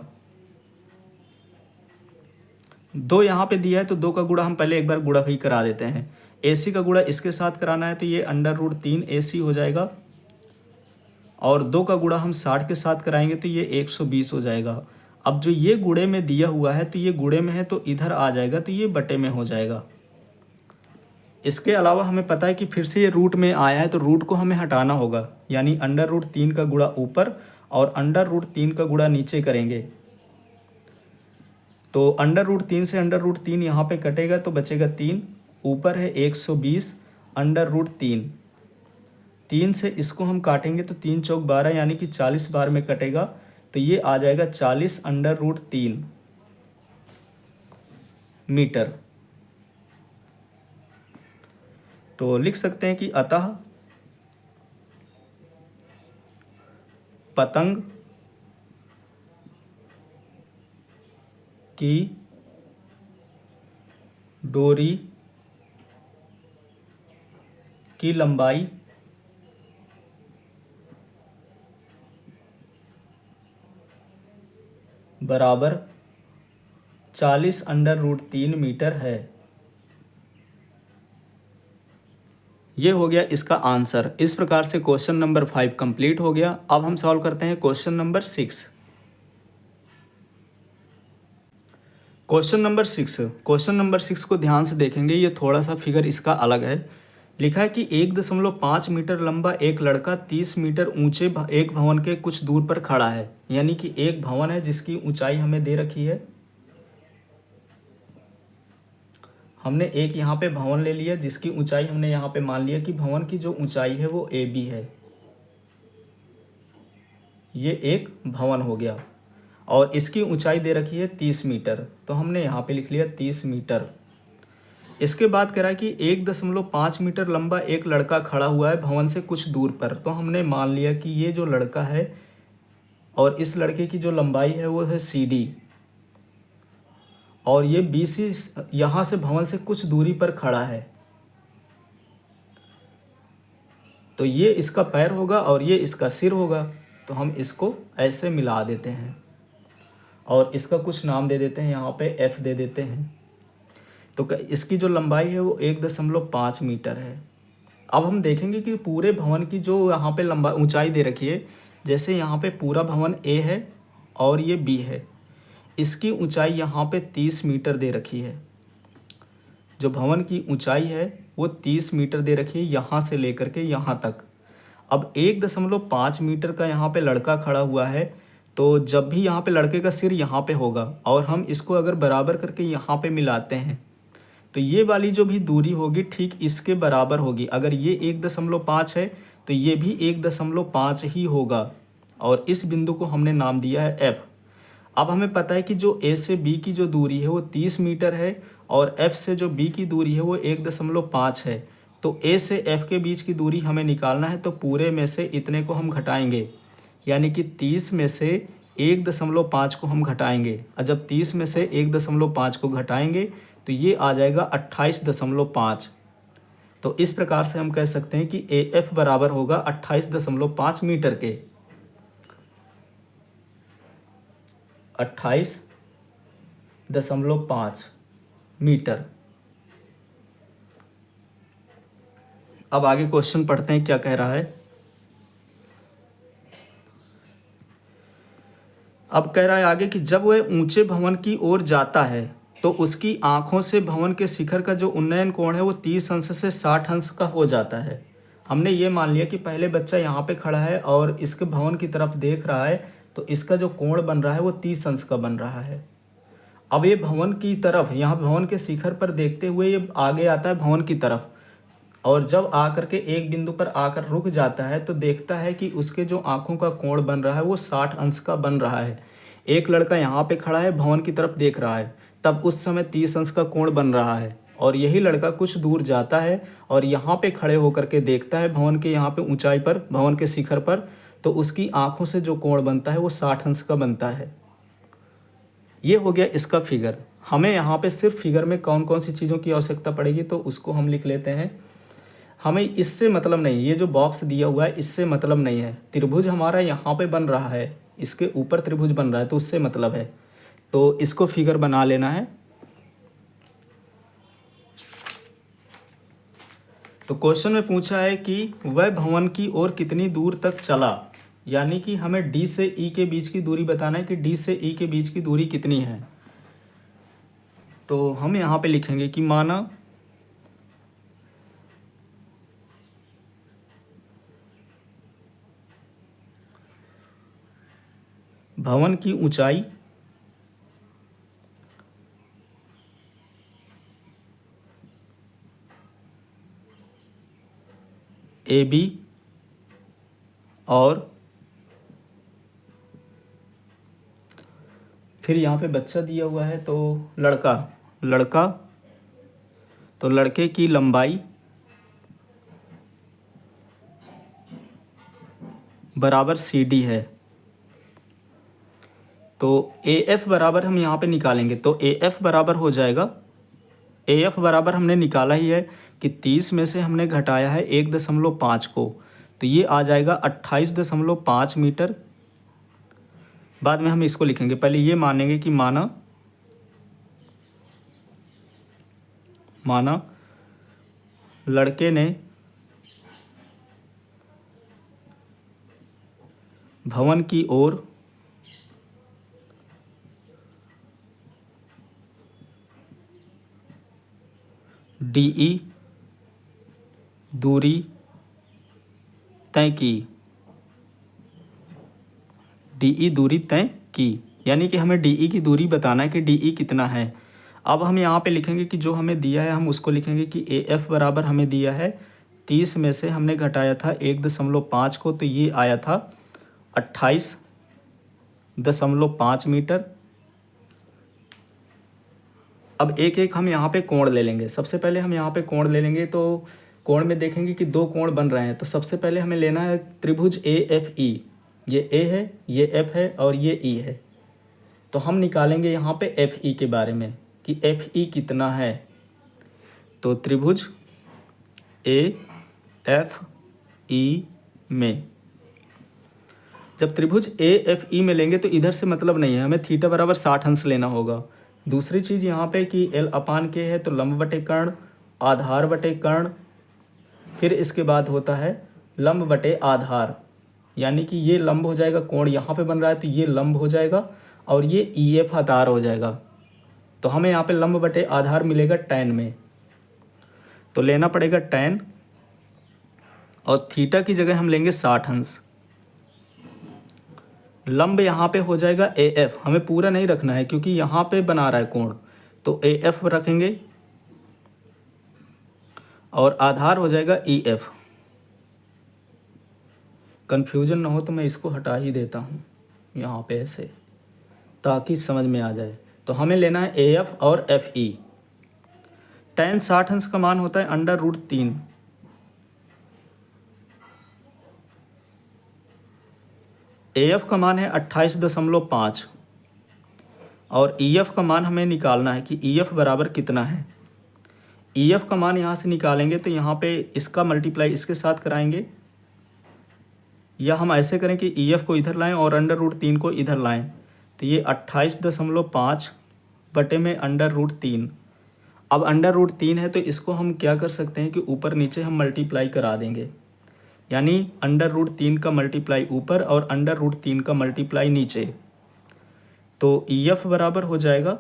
2 यहाँ पे दिया है तो 2 का गुणा हम पहले एक बार गुणा ही करा देते हैं। AC का गुणा इसके साथ कराना है तो ये √3 AC हो जाएगा और 2 का गुणा हम 60 के साथ कराएंगे तो ये 120 हो जाएगा। अब जो ये गुणे में दिया हुआ है तो ये गुणे में है तो इधर आ जाएगा, तो ये बटे में हो जाएगा। इसके अलावा हमें पता है कि फिर से ये रूट में आया है तो रूट को हमें हटाना होगा, यानी √3 का गुणा ऊपर और √3 का गुणा नीचे करेंगे। तो √3 से √3 यहाँ पे कटेगा तो बचेगा 3, ऊपर है 120 √3। 3 से इसको हम काटेंगे तो 3 चौक 12 यानी कि 40 बार में कटेगा, तो ये आ जाएगा 40 √3 मीटर। तो लिख सकते हैं कि अतः पतंग की डोरी की लंबाई बराबर 40 √3 मीटर है। ये हो गया इसका आंसर। इस प्रकार से क्वेश्चन नंबर 5 कंप्लीट हो गया। अब हम सॉल्व करते हैं क्वेश्चन नंबर 6। क्वेश्चन नंबर 6 को ध्यान से देखेंगे, ये थोड़ा सा फिगर इसका अलग है। लिखा है कि 1.5 मीटर लंबा एक लड़का 30 मीटर ऊंचे एक भवन के कुछ दूर पर खड़ा है। यानी कि एक भवन है जिसकी ऊंचाई हमें दे रखी है। हमने एक यहाँ पे भवन ले लिया जिसकी ऊंचाई हमने यहाँ पे मान लिया कि भवन की जो ऊंचाई है वो AB है। ये एक भवन हो गया और इसकी ऊंचाई दे रखी है 30 मीटर, तो हमने यहाँ पे लिख लिया 30 मीटर। इसके बाद कह रहा है कि 1.5 मीटर लंबा एक लड़का खड़ा हुआ है भवन से कुछ दूर पर, तो हमने मान लिया कि ये जो लड़का है और इस लड़के की जो लंबाई है वो है CD और ये BC यहाँ से भवन से कुछ दूरी पर खड़ा है, तो ये इसका पैर होगा और ये इसका सिर होगा। तो हम इसको ऐसे मिला देते हैं और इसका कुछ नाम दे देते हैं, यहाँ पे F दे देते हैं। तो इसकी जो लंबाई है वो 1.5 मीटर है। अब हम देखेंगे कि पूरे भवन की जो यहाँ पे ऊंचाई दे रखी है, जैसे यहाँ पे पूरा भवन A है और ये B है, इसकी ऊंचाई यहाँ पे 30 मीटर दे रखी है। जो भवन की ऊंचाई है वो 30 मीटर दे रखी है यहाँ से लेकर के यहाँ तक। अब 1.5 मीटर का यहाँ पे लड़का खड़ा हुआ है, तो जब भी यहाँ पे लड़के का सिर यहाँ पे होगा और हम इसको अगर बराबर करके यहाँ पे मिलाते हैं तो ये वाली जो भी दूरी होगी ठीक इसके बराबर होगी। अगर ये 1.5 है तो ये भी 1.5 ही होगा और इस बिंदु को हमने नाम दिया है F। अब हमें पता है कि जो A से B की जो दूरी है वो 30 मीटर है और F से जो B की दूरी है वो 1.5 है। तो A से F के बीच की दूरी हमें निकालना है, तो पूरे में से इतने को हम घटाएंगे, यानी कि 30 में से 1.5 को हम घटाएंगे। और जब 30 में से 1.5 को घटाएंगे तो ये आ जाएगा 28.5। तो इस प्रकार से हम कह सकते हैं कि AF बराबर होगा 28.5 मीटर के। 28.5 मीटर। अब आगे क्वेश्चन पढ़ते हैं क्या कह रहा है। अब कह रहा है आगे कि जब वह ऊंचे भवन की ओर जाता है तो उसकी आंखों से भवन के शिखर का जो उन्नयन कोण है वो 30 अंश से 60 अंश का हो जाता है। हमने ये मान लिया कि पहले बच्चा यहाँ पे खड़ा है और इसके भवन की तरफ देख रहा है, तो इसका जो कोण बन रहा है वो 30 अंश का बन रहा है। अब ये भवन की तरफ, यहाँ भवन के शिखर पर देखते हुए ये आगे आता है भवन की तरफ, और जब आकर के एक बिंदु पर आकर रुक जाता है तो देखता है कि उसके जो आंखों का कोण बन रहा है वो 60 अंश का बन रहा है। एक लड़का यहाँ पे खड़ा है, भवन की तरफ देख रहा है, तब उस समय 30 अंश का कोण बन रहा है। और यही लड़का कुछ दूर जाता है और यहाँ पे खड़े होकर के देखता है भवन के यहाँ पे ऊंचाई पर, भवन के शिखर पर, तो उसकी आंखों से जो कोण बनता है वो 60 अंश का बनता है। ये हो गया इसका फिगर। हमें यहाँ पे सिर्फ फिगर में कौन कौन सी चीज़ों की आवश्यकता पड़ेगी तो उसको हम लिख लेते हैं। हमें इससे मतलब नहीं, ये जो बॉक्स दिया हुआ है इससे मतलब नहीं है। त्रिभुज हमारा यहाँ पे बन रहा है, इसके ऊपर त्रिभुज बन रहा है, तो उससे मतलब है, तो इसको फिगर बना लेना है। तो क्वेश्चन में पूछा है कि वह भवन की ओर कितनी दूर तक चला, यानी कि हमें D से E के बीच की दूरी बताना है कि D से E के बीच की दूरी कितनी है। तो हम यहाँ पे लिखेंगे कि माना भवन की ऊंचाई AB और फिर यहाँ पे बच्चा दिया हुआ है तो लड़का, तो लड़के की लंबाई बराबर CD है। तो AF बराबर हम यहाँ पे निकालेंगे, तो AF बराबर हो जाएगा, AF बराबर हमने निकाला ही है कि 30 में से हमने घटाया है 1.5 को, तो ये आ जाएगा 28.5 मीटर। बाद में हम इसको लिखेंगे, पहले ये मानेंगे कि माना लड़के ने भवन की ओर DE दूरी तय की, DE दूरी तय की, यानी कि हमें DE की दूरी बताना है कि DE कितना है। अब हम यहाँ पे लिखेंगे कि जो हमें दिया है हम उसको लिखेंगे कि AF बराबर हमें दिया है 30 में से हमने घटाया था 1.5 को, तो ये आया था 28.5 मीटर। अब एक एक हम यहाँ पे कोण ले लेंगे। सबसे पहले हम यहाँ पे कोण ले लेंगे, तो कोण में देखेंगे कि दो कोण बन रहे हैं, तो सबसे पहले हमें लेना है त्रिभुज AFE। ये A है, ये F है और ये E है। तो हम निकालेंगे यहाँ पे FE के बारे में कि FE कितना है। तो त्रिभुज AFE में, जब त्रिभुज AFE में लेंगे तो इधर से मतलब नहीं है, हमें थीटा बराबर 60 अंश लेना होगा। दूसरी चीज़ यहाँ पे कि L/K है, तो लंब बटे कर्ण, आधार बटे कर्ण, फिर इसके बाद होता है लंब बटे आधार, यानी कि ये लंब हो जाएगा, कोण यहाँ पे बन रहा है तो ये लंब हो जाएगा और ये EF आधार हो जाएगा। तो हमें यहाँ पे लंब बटे आधार मिलेगा tan में, तो लेना पड़ेगा tan, और थीटा की जगह हम लेंगे 60 अंश। लंब यहाँ पे हो जाएगा AF, हमें पूरा नहीं रखना है क्योंकि यहाँ पे बना रहा है कोण, तो AF रखेंगे, और आधार हो जाएगा EF। कन्फ्यूजन ना हो तो मैं इसको हटा ही देता हूँ यहाँ पे ऐसे, ताकि समझ में आ जाए। तो हमें लेना है AF और FE। tan 60 अंश का मान होता है √3। AF का मान है 28.5, और EF का मान हमें निकालना है कि EF बराबर कितना है। EF का मान यहाँ से निकालेंगे तो यहाँ पे इसका मल्टीप्लाई इसके साथ कराएंगे, या हम ऐसे करें कि EF को इधर लाएं और √3 को इधर लाएं, तो ये 28.5 बटे में √3। अब √3 है तो इसको हम क्या कर सकते हैं कि ऊपर नीचे हम मल्टीप्लाई करा देंगे, यानी √3 का मल्टीप्लाई ऊपर और √3 का मल्टीप्लाई नीचे। तो EF बराबर हो जाएगा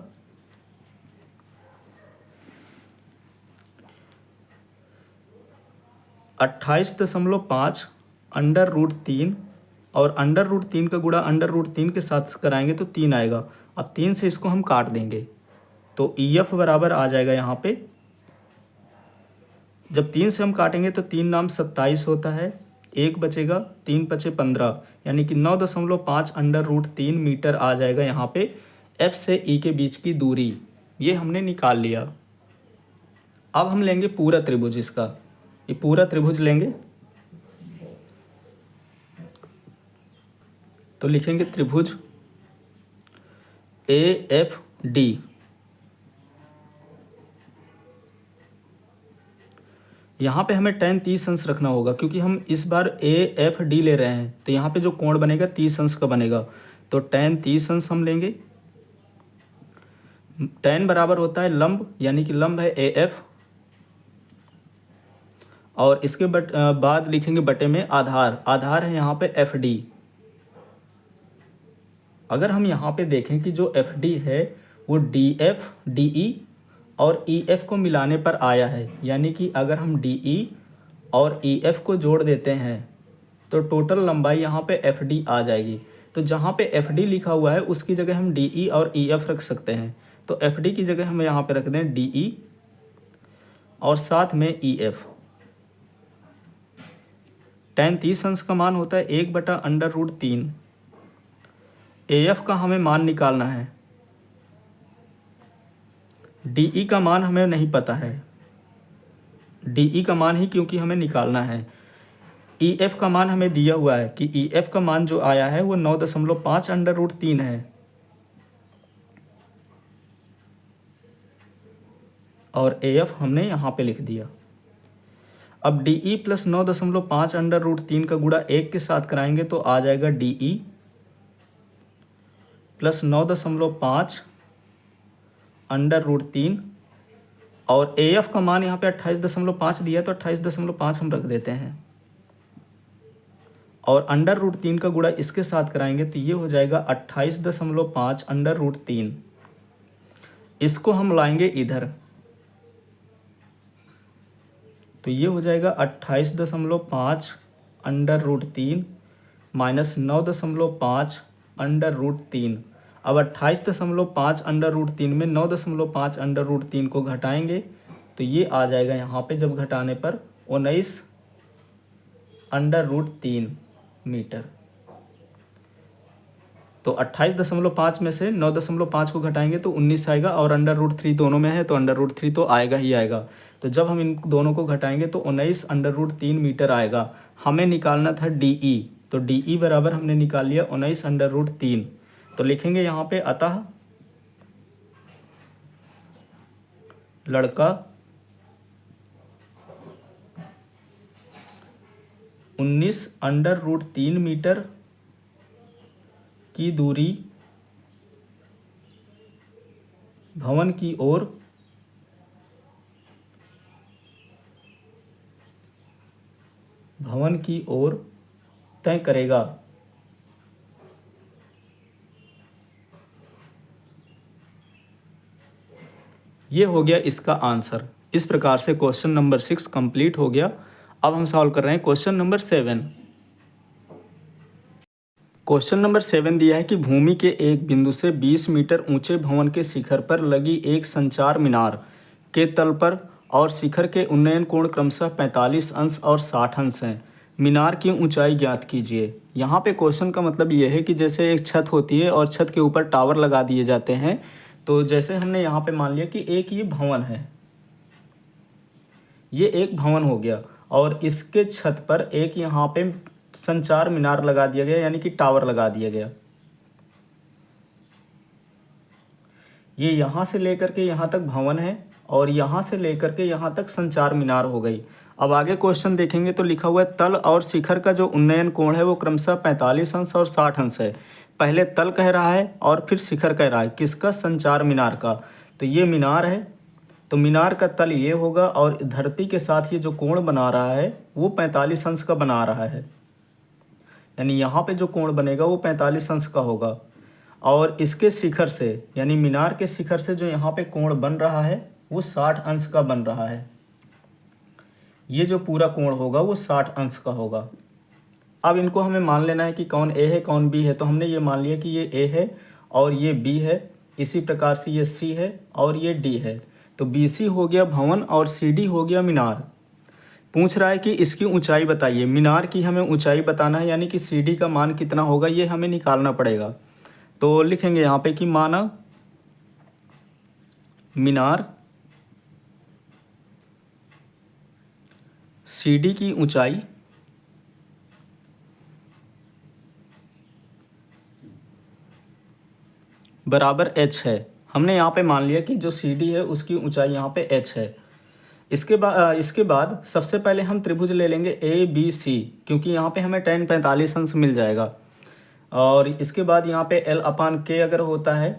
28.5 √3, और √3 का गुणा √3 के साथ कराएंगे तो 3 आएगा। अब 3 से इसको हम काट देंगे, तो EF बराबर आ जाएगा यहाँ पे, जब 3 से हम काटेंगे तो 3 नाम 27 होता है, 1 बचेगा, 3 बचे 15, यानी कि 9.5 √3 मीटर आ जाएगा यहाँ पे F से E के बीच की दूरी। ये हमने निकाल लिया। अब हम लेंगे पूरा त्रिभुज इसका, ये पूरा त्रिभुज लेंगे, तो लिखेंगे त्रिभुज AFD। यहाँ पे हमें tan 30 अंश रखना होगा क्योंकि हम इस बार AFD ले रहे हैं, तो यहाँ पे जो कोण बनेगा 30 अंश का बनेगा, तो tan 30 अंश हम लेंगे। tan बराबर होता है लंब, यानी कि लंब है AF, और इसके बाद लिखेंगे बटे में आधार, आधार है यहाँ पे FD। अगर हम यहाँ पे देखें कि जो FD है वो DF, DE और EF को मिलाने पर आया है, यानी कि अगर हम DE और EF को जोड़ देते हैं तो टोटल लंबाई यहाँ पे FD आ जाएगी। तो जहाँ पे FD लिखा हुआ है उसकी जगह हम DE और EF रख सकते हैं, तो FD की जगह हम यहाँ पे रख दें DE और साथ में EF। tan 30 अंश का मान होता है 1/√3। AF का हमें मान निकालना है, DE का मान हमें नहीं पता है, DE का मान ही क्योंकि हमें निकालना है। EF का मान हमें दिया हुआ है कि EF का मान जो आया है वो 9.5 √3 है, और AF हमने यहाँ पे लिख दिया। अब DE प्लस 9.5 √3 का गुणा 1 के साथ कराएंगे तो आ जाएगा DE प्लस 9.5 √3, और AF का मान यहाँ पे 28.5 दिया तो 28.5 हम रख देते हैं, और √3 का गुणा इसके साथ कराएंगे तो ये हो जाएगा 28.5 √3। इसको हम लाएंगे इधर, तो ये हो जाएगा 28.5 √3 माइनस 9.5 √3। अब 28.5 √3 में 9.5 √3 को घटाएंगे तो ये आ जाएगा यहाँ पे, जब घटाने पर 19 √3 मीटर। तो 28.5 में से 9.5 को घटाएंगे तो 19 आएगा, और √3 दोनों में है तो √3 तो आएगा ही आएगा। तो जब हम इन दोनों को घटाएंगे तो 19 √3 मीटर आएगा। हमें निकालना था DE, तो DE बराबर हमने निकाल लिया 19 √3। तो लिखेंगे यहाँ पे अतः लड़का 19 √3 मीटर की दूरी भवन की ओर तय करेगा। ये हो गया इसका आंसर। इस प्रकार से क्वेश्चन नंबर 6 कंप्लीट हो गया। अब हम सॉल्व कर रहे हैं क्वेश्चन नंबर 7। क्वेश्चन नंबर 7 दिया है कि भूमि के एक बिंदु से 20 मीटर ऊंचे भवन के शिखर पर लगी एक संचार मीनार के तल पर और शिखर के उन्नयन कोण क्रमशः 45 अंश और 60 अंश हैं। मीनार की ऊंचाई ज्ञात कीजिए। यहाँ पे क्वेश्चन का मतलब ये है कि जैसे एक छत होती है और छत के ऊपर टावर लगा दिए जाते हैं, तो जैसे हमने यहाँ पे मान लिया कि एक ये भवन है, ये एक भवन हो गया और इसके छत पर एक यहाँ पे संचार मीनार लगा दिया गया, यानी कि टावर लगा दिया गया। ये यहाँ से लेकर के यहाँ तक भवन है और यहाँ से लेकर के यहाँ तक संचार मीनार हो गई। अब आगे क्वेश्चन देखेंगे तो लिखा हुआ है तल और शिखर का जो उन्नयन कोण है वो क्रमशः 45 अंश और 60 अंश है। पहले तल कह रहा है और फिर शिखर कह रहा है, किसका? संचार मीनार का। तो ये मीनार है, तो मीनार का तल ये होगा और धरती के साथ ये जो कोण बना रहा है वो 45 अंश का बना रहा है, यानी यहाँ पे जो कोण बनेगा वो 45 अंश का होगा। और इसके शिखर से, यानी मीनार के शिखर से जो यहाँ पे कोण बन रहा है वो 60 अंश का बन रहा है। ये जो पूरा कोण होगा वो 60 अंश का होगा। अब इनको हमें मान लेना है कि कौन ए है कौन बी है। तो हमने ये मान लिया कि ये ए है और ये बी है, इसी प्रकार से ये सी है और ये डी है। तो बी सी हो गया भवन और सी डी हो गया मीनार। पूछ रहा है कि इसकी ऊंचाई बताइए। मीनार की हमें ऊंचाई बताना है, यानी कि सी डी का मान कितना होगा ये हमें निकालना पड़ेगा। तो लिखेंगे यहाँ पे कि माना मीनार सी डी की ऊंचाई बराबर h है। हमने यहाँ पे मान लिया कि जो सी डी है उसकी ऊंचाई यहाँ पे h है। इसके बाद सबसे पहले हम त्रिभुज ले लेंगे ए बी सी, क्योंकि यहाँ पे हमें tan 45 अंश मिल जाएगा। और इसके बाद यहाँ पे L अपान के अगर होता है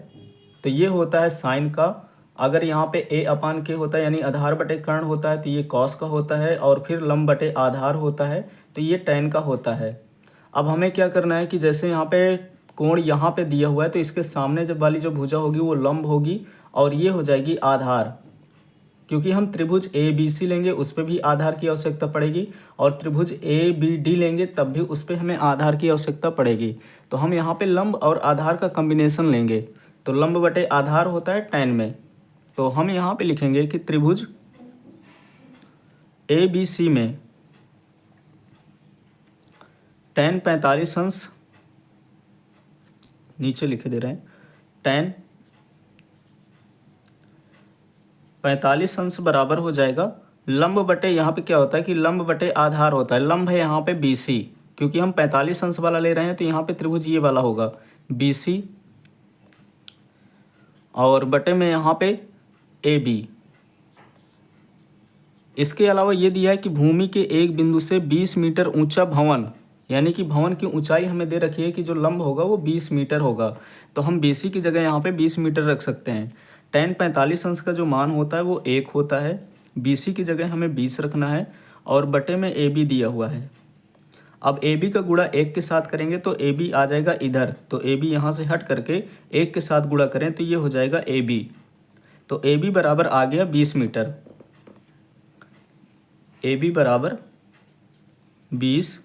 तो ये होता है साइन का। अगर यहाँ पे A अपान के होता है यानी आधार बटे कर्ण होता है तो ये कॉस का होता है। और फिर लंब बटे आधार होता है तो ये tan का होता है। अब हमें क्या करना है कि जैसे यहाँ पे कोण यहाँ पे दिया हुआ है तो इसके सामने जब वाली जो भुजा होगी वो लंब होगी और ये हो जाएगी आधार, क्योंकि हम त्रिभुज ए बी सी लेंगे उस पर भी आधार की आवश्यकता पड़ेगी और त्रिभुज ए बी डी लेंगे तब भी उस पर हमें आधार की आवश्यकता पड़ेगी। तो हम यहाँ पे लंब और आधार का कॉम्बिनेशन लेंगे, तो लंब बटे आधार होता है tan में। तो हम यहाँ पे लिखेंगे कि त्रिभुज ए बी सी में tan 45 अंश, नीचे लिखे दे रहे हैं, tan 45 अंश बराबर हो जाएगा लंब बटे, यहाँ पे क्या होता है कि लंब बटे आधार होता है। लंब है यहाँ पे बी सी, क्योंकि हम 45 अंश वाला ले रहे हैं तो यहाँ पे त्रिभुज ये वाला होगा बी सी, और बटे में यहाँ पे ए बी। इसके अलावा ये दिया है कि भूमि के एक बिंदु से 20 मीटर ऊंचा भवन, यानी कि भवन की ऊंचाई हमें दे रखी है कि जो लंब होगा वो 20 मीटर होगा। तो हम बी सी की जगह यहाँ पे 20 मीटर रख सकते हैं। tan 45 अंश का जो मान होता है वो 1 होता है। बी सी की जगह हमें 20 रखना है और बटे में ए बी दिया हुआ है। अब ए बी का गुणा 1 के साथ करेंगे तो ए बी आ जाएगा इधर, तो ए बी यहाँ से हट करके 1 के साथ गुणा करें तो ये हो जाएगा ए बी। तो ए बी बराबर आ गया 20 मीटर। ए बी बराबर 20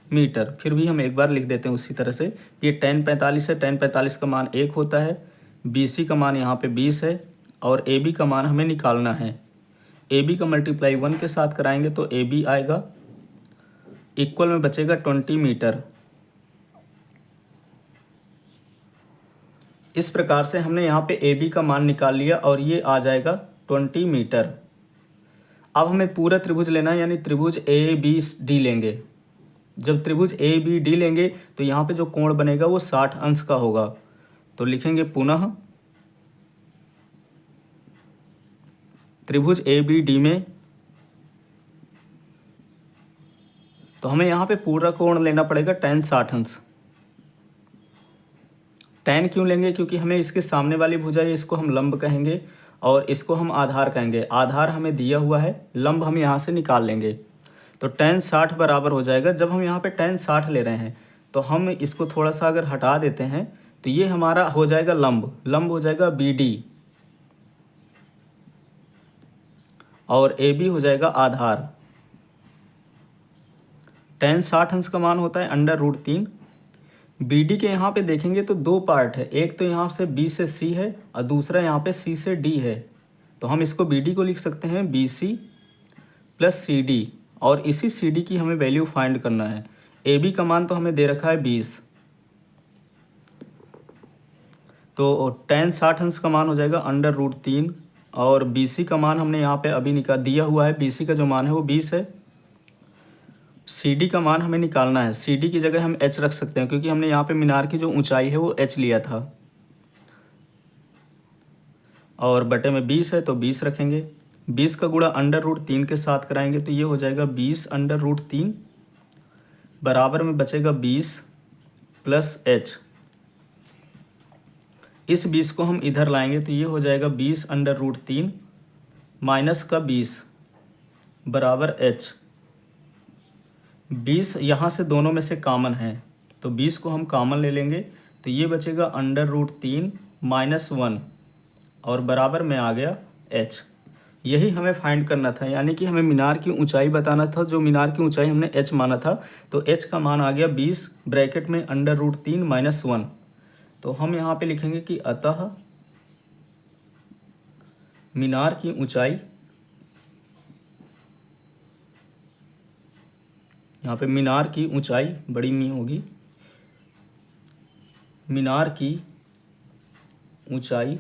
मीटर। फिर भी हम एक बार लिख देते हैं उसी तरह से, ये tan 45 है, tan 45 का मान 1 होता है, बी सी का मान यहाँ पे 20 है और ए बी का मान हमें निकालना है। ए बी का मल्टीप्लाई 1 के साथ कराएंगे तो ए बी आएगा, इक्वल में बचेगा 20 मीटर। इस प्रकार से हमने यहाँ पे ए बी का मान निकाल लिया और ये आ जाएगा 20 मीटर। अब हमें पूरा त्रिभुज लेना है, यानी त्रिभुज ए बी डी लेंगे। जब त्रिभुज ए बी डी लेंगे तो यहाँ पे जो कोण बनेगा वो 60 अंश का होगा। तो लिखेंगे पुनः त्रिभुज ए बी डी में, तो हमें यहाँ पे पूरा कोण लेना पड़ेगा tan 60 अंश। tan क्यों लेंगे? क्योंकि हमें इसके सामने वाली भुजा है, इसको हम लंब कहेंगे और इसको हम आधार कहेंगे। आधार हमें दिया हुआ है, लंब हम यहाँ से निकाल लेंगे। तो tan 60 बराबर हो जाएगा, जब हम यहाँ पे tan 60 ले रहे हैं तो हम इसको थोड़ा सा अगर हटा देते हैं तो ये हमारा हो जाएगा लंब, लंब हो जाएगा बी डी। और ए बी हो जाएगा आधार। tan 60 अंश का मान होता है √3। बी डी के यहाँ पे देखेंगे तो दो पार्ट है, एक तो यहाँ से बी से सी है और दूसरा यहाँ पे सी से डी है। तो हम इसको बी डी को लिख सकते हैं B C plus C D, और इसी सी डी की हमें वैल्यू फाइंड करना है। ए बी का मान तो हमें दे रखा है 20, तो tan 60 अंश का मान हो जाएगा √3, और बी सी का मान हमने यहाँ पे अभी निकाल दिया हुआ है, बी सी का जो मान है वो 20 है। सी डी का मान हमें निकालना है, सी डी की जगह हम एच रख सकते हैं क्योंकि हमने यहाँ पे मीनार की जो ऊंचाई है वो एच लिया था, और बटे में 20 है तो 20 रखेंगे। 20 का गुणा √3 के साथ कराएंगे तो ये हो जाएगा 20 √3 बराबर में बचेगा 20 प्लस एच। इस 20 को हम इधर लाएंगे तो ये हो जाएगा 20 √3 माइनस का 20 बराबर एच। 20 यहाँ से दोनों में से कॉमन है तो 20 को हम कॉमन ले लेंगे तो ये बचेगा √3 माइनस 1 और बराबर में आ गया h। यही हमें फाइंड करना था, यानी कि हमें मीनार की ऊंचाई बताना था, जो मीनार की ऊंचाई हमने h माना था, तो h का मान आ गया 20 ब्रैकेट में √3 माइनस 1। तो हम यहाँ पे लिखेंगे कि अतः मीनार की ऊंचाई, यहाँ पे मीनार की ऊंचाई बड़ी मी होगी, मीनार की ऊंचाई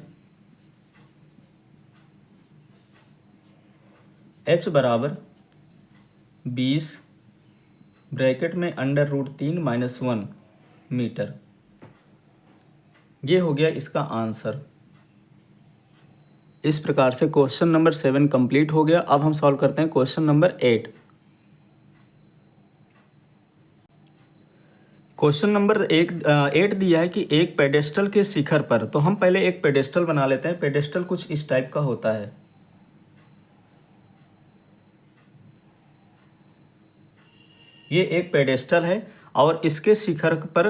h बराबर 20 ब्रैकेट में √3 माइनस 1 मीटर। ये हो गया इसका आंसर। इस प्रकार से क्वेश्चन नंबर 7 कंप्लीट हो गया। अब हम सॉल्व करते हैं क्वेश्चन नंबर 8। क्वेश्चन नंबर 8 दिया है कि एक पेडेस्टल के शिखर पर, तो हम पहले एक पेडेस्टल बना लेते हैं। पेडेस्टल कुछ इस टाइप का होता है। ये एक पेडेस्टल है और इसके शिखर पर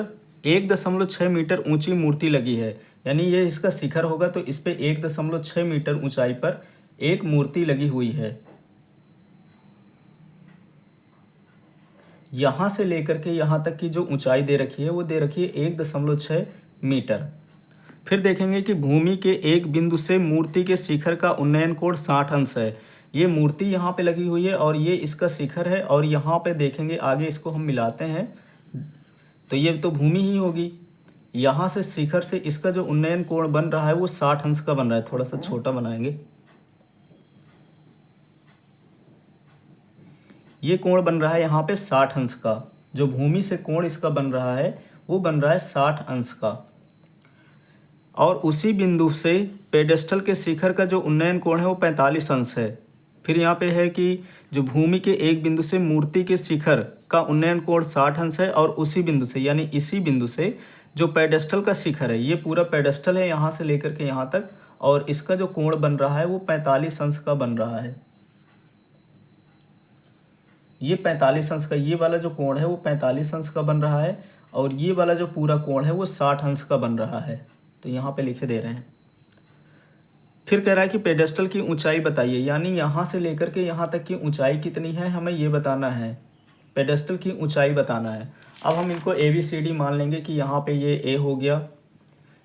1.6 मीटर ऊंची मूर्ति लगी है, यानी ये इसका शिखर होगा तो इस पे 1.6 मीटर ऊंचाई पर एक मूर्ति लगी हुई है। यहाँ से लेकर के यहाँ तक की जो ऊंचाई दे रखी है वो दे रखी है 1.6 मीटर। फिर देखेंगे कि भूमि के एक बिंदु से मूर्ति के शिखर का उन्नयन कोण 60 अंश है। ये मूर्ति यहाँ पे लगी हुई है और ये इसका शिखर है, और यहाँ पे देखेंगे आगे इसको हम मिलाते हैं तो ये तो भूमि ही होगी। यहाँ से शिखर से इसका जो उन्नयन कोण बन रहा है वो 60 अंश का बन रहा है। थोड़ा सा छोटा बनाएंगे। ये कोण बन रहा है यहाँ पे 60 अंश का। जो भूमि से कोण इसका बन रहा है वो बन रहा है 60 अंश का। और उसी बिंदु से पेडेस्टल के शिखर का जो उन्नयन कोण है वो 45 अंश है। फिर यहाँ पे है कि जो भूमि के एक बिंदु से मूर्ति के शिखर का उन्नयन कोण 60 अंश है, और उसी बिंदु से यानी इसी बिंदु से जो पेडेस्टल का शिखर है, ये पूरा पेडेस्टल है यहाँ से लेकर के यहाँ तक, और इसका जो कोण बन रहा है वो 45 अंश का बन रहा है। ये 45 अंश का, ये वाला जो कोण है वो 45 अंश का बन रहा है, और ये वाला जो पूरा कोण है वो 60 अंश का बन रहा है। तो यहाँ पे लिखे दे रहे हैं। फिर कह रहा है कि पेडेस्टल की ऊंचाई बताइए, यानी यहाँ से लेकर के यहाँ तक की ऊंचाई कितनी है हमें ये बताना है। पेडेस्टल की ऊंचाई बताना है। अब हम इनको ABCD मान लेंगे कि यहाँ पे ये A हो गया,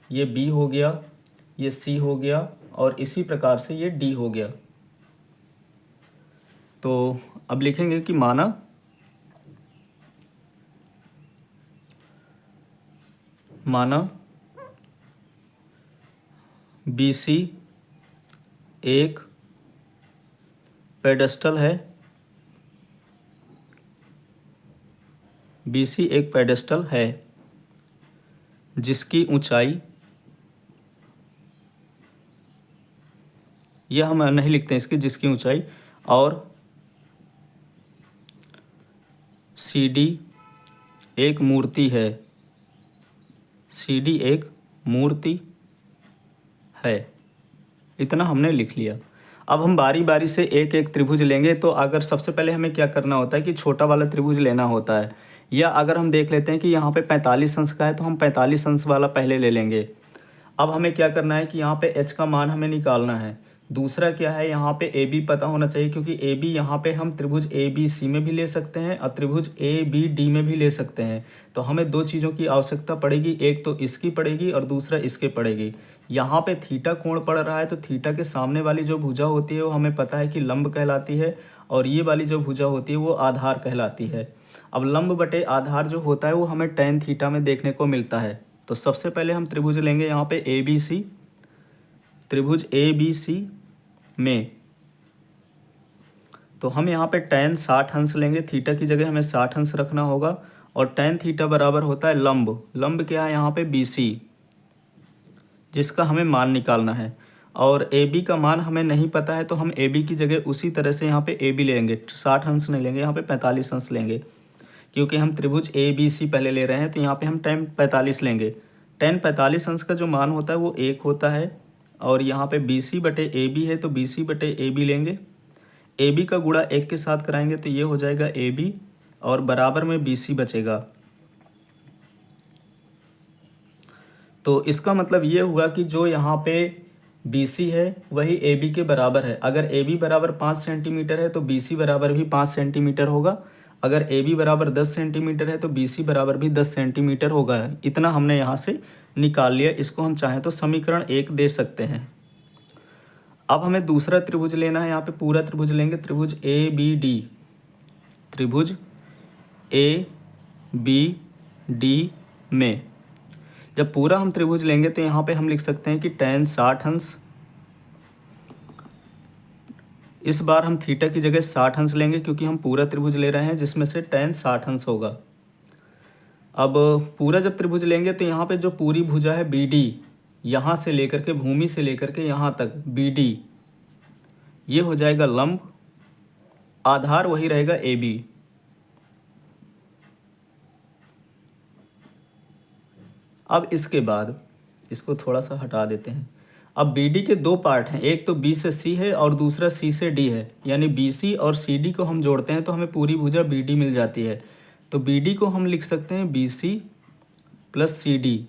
ये B हो गया, ये C हो गया, और इसी प्रकार से ये D हो गया। तो अब लिखेंगे कि माना BC एक पेडेस्टल है, BC एक पेडेस्टल है जिसकी ऊंचाई, यह हम नहीं लिखते हैं इसकी, जिसकी ऊंचाई, और CD एक मूर्ति है, CD एक मूर्ति है। इतना हमने लिख लिया। अब हम बारी बारी से एक एक त्रिभुज लेंगे। तो अगर सबसे पहले हमें क्या करना होता है कि छोटा वाला त्रिभुज लेना होता है, या अगर हम देख लेते हैं कि यहाँ पे 45 अंश का है तो हम 45 अंश वाला पहले ले लेंगे। अब हमें क्या करना है कि यहाँ पे h का मान हमें निकालना है। दूसरा क्या है, यहाँ पे ए बी पता होना चाहिए, क्योंकि ए बी यहाँ पे हम त्रिभुज ए बी सी में भी ले सकते हैं और त्रिभुज ए बी डी में भी ले सकते हैं। तो हमें दो चीज़ों की आवश्यकता पड़ेगी, एक तो इसकी पड़ेगी और दूसरा इसके पड़ेगी। यहाँ पे थीटा कोण पड़ रहा है, तो थीटा के सामने वाली जो भुजा होती है वो हमें पता है कि लंब कहलाती है, और ये वाली जो भुजा होती है वो आधार कहलाती है। अब लंब बटे आधार जो होता है वो हमें tan थीटा में देखने को मिलता है। तो सबसे पहले हम त्रिभुज लेंगे यहाँ पे ए बी सी, त्रिभुज ए बी सी में तो हम यहाँ पे tan 60 अंश लेंगे, थीटा की जगह हमें 60 अंश रखना होगा, और tan थीटा बराबर होता है लंब। लंब क्या है यहाँ पे बी सी, जिसका हमें मान निकालना है। और ए बी का मान हमें नहीं पता है, तो हम ए बी की जगह उसी तरह से यहाँ पे ए बी लेंगे, 60 अंश नहीं लेंगे, यहाँ पे 45 अंश लेंगे, क्योंकि हम त्रिभुज ए बी सी पहले ले रहे हैं। तो यहाँ पे हम tan 45 लेंगे। tan 45 अंश का जो मान होता है वो 1 होता है, और यहाँ पे बी सी बटे ए बी है तो बी सी बटे ए बी लेंगे। ए बी का गुणा 1 के साथ कराएंगे तो ये हो जाएगा ए बी, और बराबर में बी सी बचेगा। तो इसका मतलब ये हुआ कि जो यहाँ पे बी सी है वही ए बी के बराबर है। अगर ए बी बराबर 5 सेंटीमीटर है तो बी सी बराबर भी 5 सेंटीमीटर होगा। अगर ए बी बराबर 10 सेंटीमीटर है तो बी सी बराबर भी 10 सेंटीमीटर होगा। इतना हमने यहाँ से निकाल लिया। इसको हम चाहें तो समीकरण 1 दे सकते हैं। अब हमें दूसरा त्रिभुज लेना है। यहाँ पे पूरा त्रिभुज लेंगे, त्रिभुज ए बी डी, त्रिभुज ए बी डी में जब पूरा हम त्रिभुज लेंगे तो यहाँ पे हम लिख सकते हैं कि tan 60 अंश, इस बार हम थीटा की जगह 60 अंश लेंगे क्योंकि हम पूरा त्रिभुज ले रहे हैं जिसमें से tan 60 अंश होगा। अब पूरा जब त्रिभुज लेंगे तो यहाँ पे जो पूरी भुजा है बी डी, यहाँ से लेकर के भूमि से लेकर के यहाँ तक बी डी, ये हो जाएगा लंब, आधार वही रहेगा ए बी। अब इसके बाद इसको थोड़ा सा हटा देते हैं। अब बी डी के दो पार्ट हैं, एक तो बी से सी है और दूसरा सी से डी है, यानी बी सी और सी डी को हम जोड़ते हैं तो हमें पूरी भुजा बी डी मिल जाती है। तो बी डी को हम लिख सकते हैं B C plus C D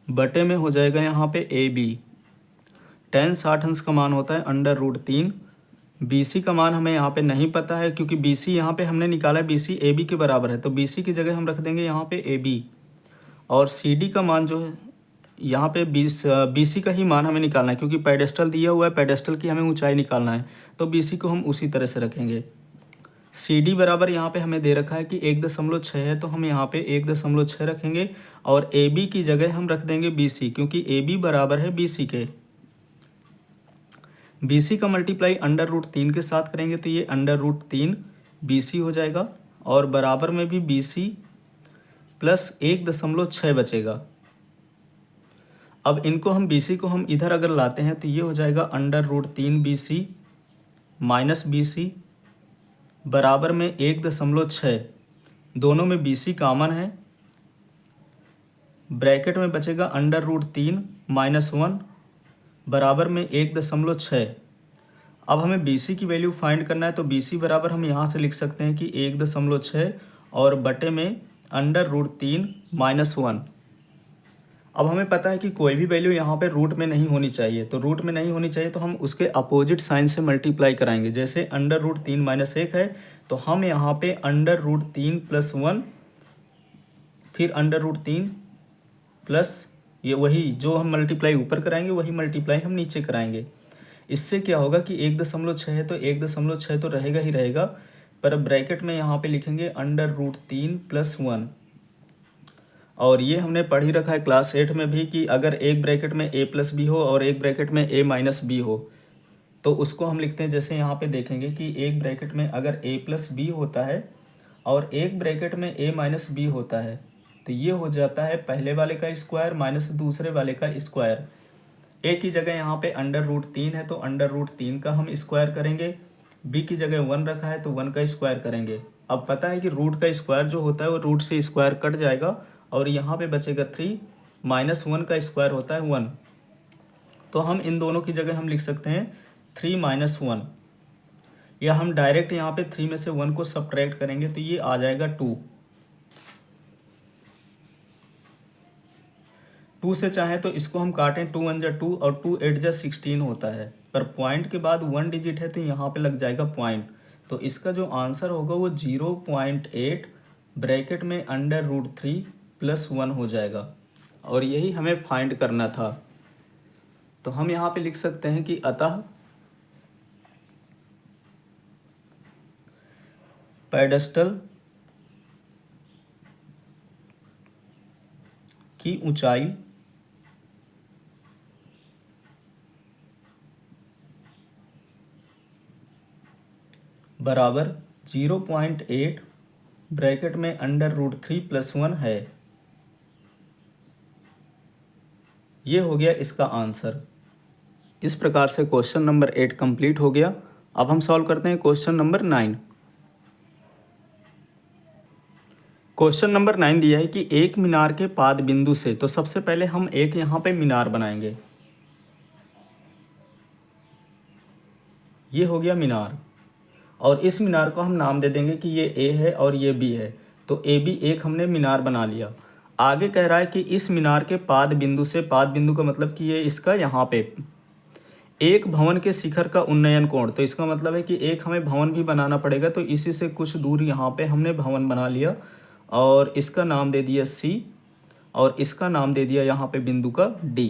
बटे में हो जाएगा यहाँ पे ए बी। tan 60 अंश का मान होता है √3। बी सी का मान हमें यहाँ पे नहीं पता है क्योंकि बी सी यहाँ पे हमने निकाला है, बी सी ए बी के बराबर है, तो बी सी की जगह हम रख देंगे यहाँ पे ए बी। और सी डी का मान जो है यहाँ पे बी सी का ही मान हमें निकालना है क्योंकि पेडेस्टल दिया हुआ है, पेडेस्टल की हमें ऊंचाई निकालना है, तो बी सी को हम उसी तरह से रखेंगे। सी डी बराबर यहाँ पे हमें दे रखा है कि 1.6 है, तो हम यहाँ पे 1.6 रखेंगे, और ए बी की जगह हम रख देंगे बी सी, क्योंकि ए बी बराबर है बी सी के। बी सी का मल्टीप्लाई √3 के साथ करेंगे तो ये √3 बी सी हो जाएगा, और बराबर में भी बी सी प्लस 1.6 बचेगा। अब इनको हम बी सी को हम इधर अगर लाते हैं तो ये हो जाएगा √3 B C minus B C बराबर में 1.6। दोनों में बी सी कॉमन है, ब्रैकेट में बचेगा √3 माइनस 1 बराबर में 1.6। अब हमें बी सी की वैल्यू फाइंड करना है, तो बी सी बराबर हम यहाँ से लिख सकते हैं कि 1.6 और बटे में √3 माइनस 1। अब हमें पता है कि कोई भी वैल्यू यहाँ पे रूट में नहीं होनी चाहिए, तो रूट में नहीं होनी चाहिए तो हम उसके अपोजिट साइन से मल्टीप्लाई कराएंगे। जैसे √3 माइनस 1 है तो हम यहाँ पे √3 प्लस 1, फिर √3 प्लस ये वही जो हम मल्टीप्लाई ऊपर कराएंगे वही मल्टीप्लाई हम नीचे कराएंगे। इससे क्या होगा कि 1.6 है तो 1.6 तो रहेगा ही रहेगा, पर ब्रैकेट में यहाँ पे लिखेंगे √3 प्लस 1। और ये हमने पढ़ ही रखा है क्लास 8 में भी कि अगर एक ब्रैकेट में a प्लस बी हो और एक ब्रैकेट में a माइनस बी हो तो उसको हम लिखते हैं, जैसे यहाँ पे देखेंगे कि एक ब्रैकेट में अगर a प्लस बी होता है और एक ब्रैकेट में a माइनस बी होता है तो ये हो जाता है पहले वाले का स्क्वायर माइनस दूसरे वाले का स्क्वायर। a की जगह यहाँ पे √3 है तो √3 का हम स्क्वायर करेंगे, b की जगह 1 रखा है तो 1 का स्क्वायर करेंगे। अब पता है कि रूट का स्क्वायर जो होता है वो रूट से स्क्वायर कट जाएगा और यहाँ पे बचेगा 3 माइनस 1 का स्क्वायर होता है 1, तो हम इन दोनों की जगह हम लिख सकते हैं 3 माइनस 1, या हम डायरेक्ट यहाँ पे 3 में से 1 को सब्ट्रैक्ट करेंगे तो ये आ जाएगा 2। 2 से चाहें तो इसको हम काटें, 2 1 जा 2 और 2 8 जा 16 होता है, पर पॉइंट के बाद 1 डिजिट है तो यहाँ पे लग जाएगा पॉइंट। तो इसका जो आंसर होगा वो 0.8 ब्रैकेट में √3 + 1 हो जाएगा, और यही हमें फाइंड करना था। तो हम यहाँ पे लिख सकते हैं कि अतः पेडेस्टल की ऊंचाई बराबर 0.8 ब्रैकेट में √3 + 1 है। ये हो गया इसका आंसर। इस प्रकार से क्वेश्चन नंबर 8 कंप्लीट हो गया। अब हम सॉल्व करते हैं क्वेश्चन नंबर 9। क्वेश्चन नंबर 9 दिया है कि एक मीनार के पाद बिंदु से, तो सबसे पहले हम एक यहाँ पे मीनार बनाएंगे। ये हो गया मीनार, और इस मीनार को हम नाम दे देंगे कि ये ए है और ये बी है। तो ए बी एक हमने मीनार बना लिया। आगे कह रहा है कि इस मीनार के पाद बिंदु से, पाद बिंदु का मतलब कि ये इसका यहाँ पे एक भवन के शिखर का उन्नयन कोण, तो इसका मतलब है कि एक हमें भवन भी बनाना पड़ेगा। तो इसी से कुछ दूर यहाँ पे हमने भवन बना लिया और इसका नाम दे दिया सी, और इसका नाम दे दिया यहाँ पे बिंदु का डी।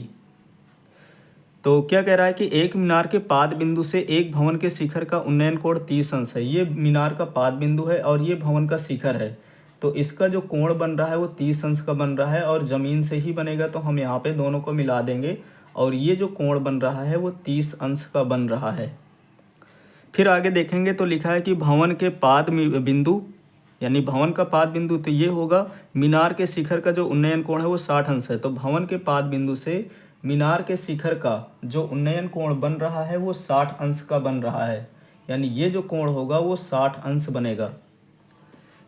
तो क्या कह रहा है कि एक मीनार के पाद बिंदु से एक भवन के शिखर का उन्नयन कोण 30 अंश है। ये मीनार का पाद बिंदु है और ये भवन का शिखर है, तो इसका जो कोण बन रहा है वो 30 अंश का बन रहा है, और ज़मीन से ही बनेगा तो हम यहाँ पे दोनों को मिला देंगे, और ये जो कोण बन रहा है वो 30 अंश का बन रहा है। फिर आगे देखेंगे तो लिखा है कि भवन के पाद बिंदु, यानी भवन का पाद बिंदु, तो ये होगा मीनार के शिखर का जो उन्नयन कोण है वो 60 अंश है। तो भवन के पाद बिंदु से मीनार के शिखर का जो उन्नयन कोण बन रहा है वो 60 अंश का बन रहा है, यानी ये जो कोण होगा वो 60 अंश बनेगा।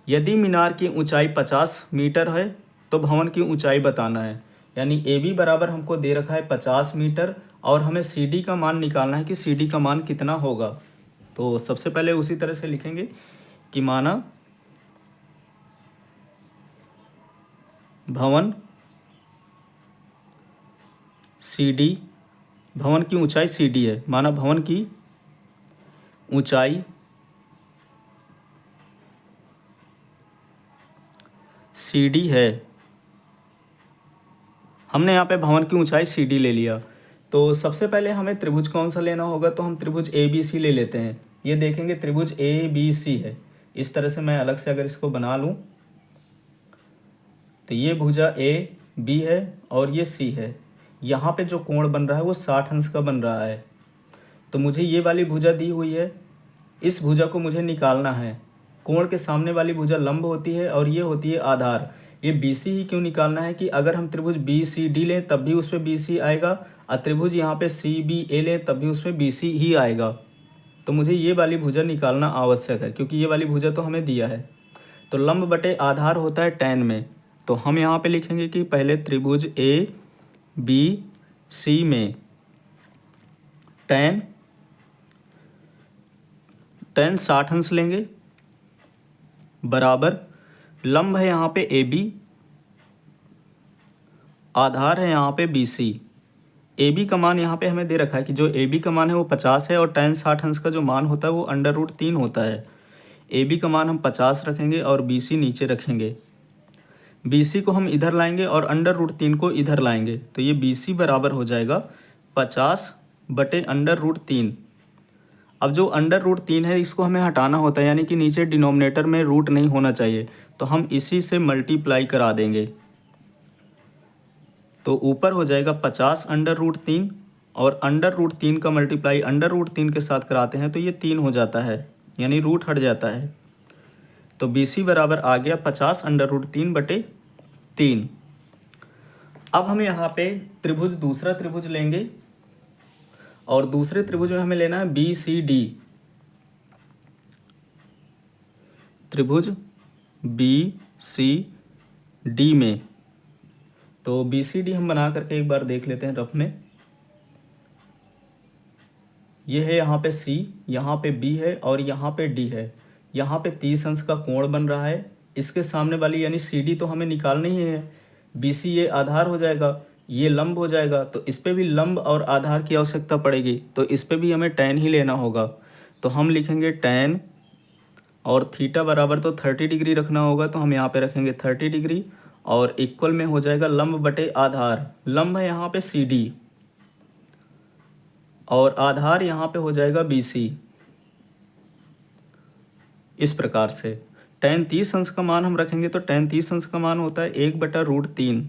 यदि मीनार की ऊंचाई 50 मीटर है तो भवन की ऊंचाई बताना है, यानी ए बी बराबर हमको दे रखा है 50 मीटर, और हमें सी डी का मान निकालना है कि सी डी का मान कितना होगा। तो सबसे पहले उसी तरह से लिखेंगे कि माना भवन सी डी, भवन की ऊंचाई सी डी है, माना भवन की ऊंचाई सी डी है। हमने यहाँ पे भवन की ऊंचाई सी डी ले लिया। तो सबसे पहले हमें त्रिभुज कौन सा लेना होगा, तो हम त्रिभुज ए बी सी ले लेते हैं। ये देखेंगे त्रिभुज ए बी सी है। इस तरह से मैं अलग से अगर इसको बना लूँ तो ये भुजा ए बी है और ये सी है। यहाँ पे जो कोण बन रहा है वो 60 अंश का बन रहा है। तो मुझे ये वाली भुजा दी हुई है, इस भुजा को मुझे निकालना है। कोण के सामने वाली भुजा लंब होती है और ये होती है आधार। ये बी सी ही क्यों निकालना है कि अगर हम त्रिभुज बी सी डी लें तब भी उस पर बी सी आएगा, और त्रिभुज यहाँ पे सी बी ए लें तब भी उसमें बी सी ही आएगा। तो मुझे ये वाली भुजा निकालना आवश्यक है, क्योंकि ये वाली भुजा तो हमें दिया है। तो लंब बटे आधार होता है tan में। तो हम यहाँ पे लिखेंगे कि पहले त्रिभुज ए बी सी में tan 60 अंश लेंगे, बराबर लंब है यहाँ पे ए बी, आधार है यहाँ पे बी सी। ए बी का मान यहाँ पे हमें दे रखा है कि जो ए बी का मान है वो 50 है, और tan 60 अंश का जो मान होता है वो √3 होता है। ए बी का मान हम 50 रखेंगे और बी सी नीचे रखेंगे। बी सी को हम इधर लाएंगे और √3 को इधर लाएंगे, तो ये बी सी बराबर हो जाएगा 50 बटे √3। अब जो √3 है इसको हमें हटाना होता है, यानी कि नीचे डिनोमिनेटर में रूट नहीं होना चाहिए, तो हम इसी से मल्टीप्लाई करा देंगे। तो ऊपर हो जाएगा 50 √3, और √3 का मल्टीप्लाई √3 के साथ कराते हैं तो ये 3 हो जाता है, यानी रूट हट जाता है। तो बी सी बराबर आ गया 50 √3 बटे 3। अब हम यहाँ पे त्रिभुज, दूसरा त्रिभुज लेंगे, और दूसरे त्रिभुज में हमें लेना है बी सी डी। त्रिभुज बी सी डी में, तो बी सी डी हम बना करके एक बार देख लेते हैं रफ में। ये है यहाँ पे सी, यहाँ पे बी है और यहाँ पे डी है। यहाँ पे 30 अंश का कोण बन रहा है। इसके सामने वाली यानी सी डी तो हमें निकालनी ही है, बी सी ये आधार हो जाएगा। ये लंब हो जाएगा, तो इस पे भी लंब और आधार की आवश्यकता पड़ेगी, तो इस पे भी हमें tan ही लेना होगा। तो हम लिखेंगे tan, और थीटा बराबर तो 30 डिग्री रखना होगा, तो हम यहाँ पे रखेंगे 30 डिग्री, और इक्वल में हो जाएगा लंब बटे आधार। लंब है यहाँ पे CD, और आधार यहाँ पे हो जाएगा BC। इस प्रकार से tan 30 अंश का मान हम रखेंगे, तो tan 30 अंश का मान होता है 1/√3,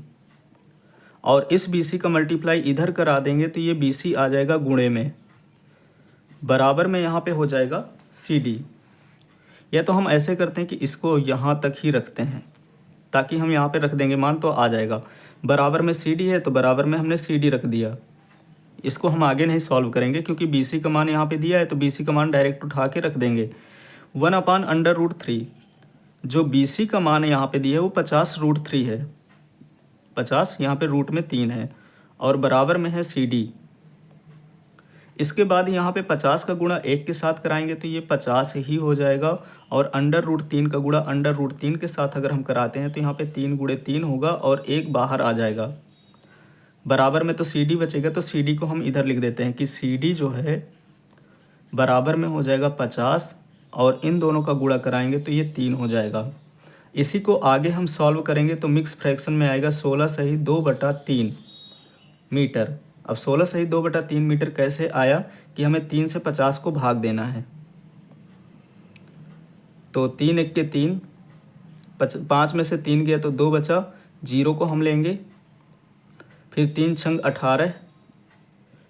और इस BC का मल्टीप्लाई इधर करा देंगे तो ये BC आ जाएगा गुणे में, बराबर में यहाँ पे हो जाएगा CD। या तो हम ऐसे करते हैं कि इसको यहाँ तक ही रखते हैं, ताकि हम यहाँ पे रख देंगे मान तो आ जाएगा। बराबर में CD है तो बराबर में हमने CD रख दिया। इसको हम आगे नहीं सॉल्व करेंगे, क्योंकि BC का मान यहाँ पे दिया है, तो BC का मान डायरेक्ट उठा के रख देंगे। 1/√3, जो BC का मान यहाँ पे दिया है वो 50√3 है। 50 यहाँ पे रूट में 3 है, और बराबर में है CD। इसके बाद यहाँ पे 50 का गुणा 1 के साथ कराएंगे तो ये 50 ही हो जाएगा, और √3 का गुणा √3 के साथ अगर हम कराते हैं तो यहाँ पे 3 गुणे 3 होगा, और 1 बाहर आ जाएगा। बराबर में तो CD बचेगा, तो CD को हम इधर लिख देते हैं कि CD जो है बराबर में हो जाएगा 50, और इन दोनों का गुणा कराएंगे तो ये 3 हो जाएगा। इसी को आगे हम सॉल्व करेंगे तो मिक्स फ्रैक्शन में आएगा 16 सही 2/3 मीटर। अब 16 सही 2/3 मीटर कैसे आया कि हमें 3 से 50 को भाग देना है, तो 3 1 के 3, 5 में से 3 गया तो 2 बचा, 0 को हम लेंगे, फिर 3 छंग 18,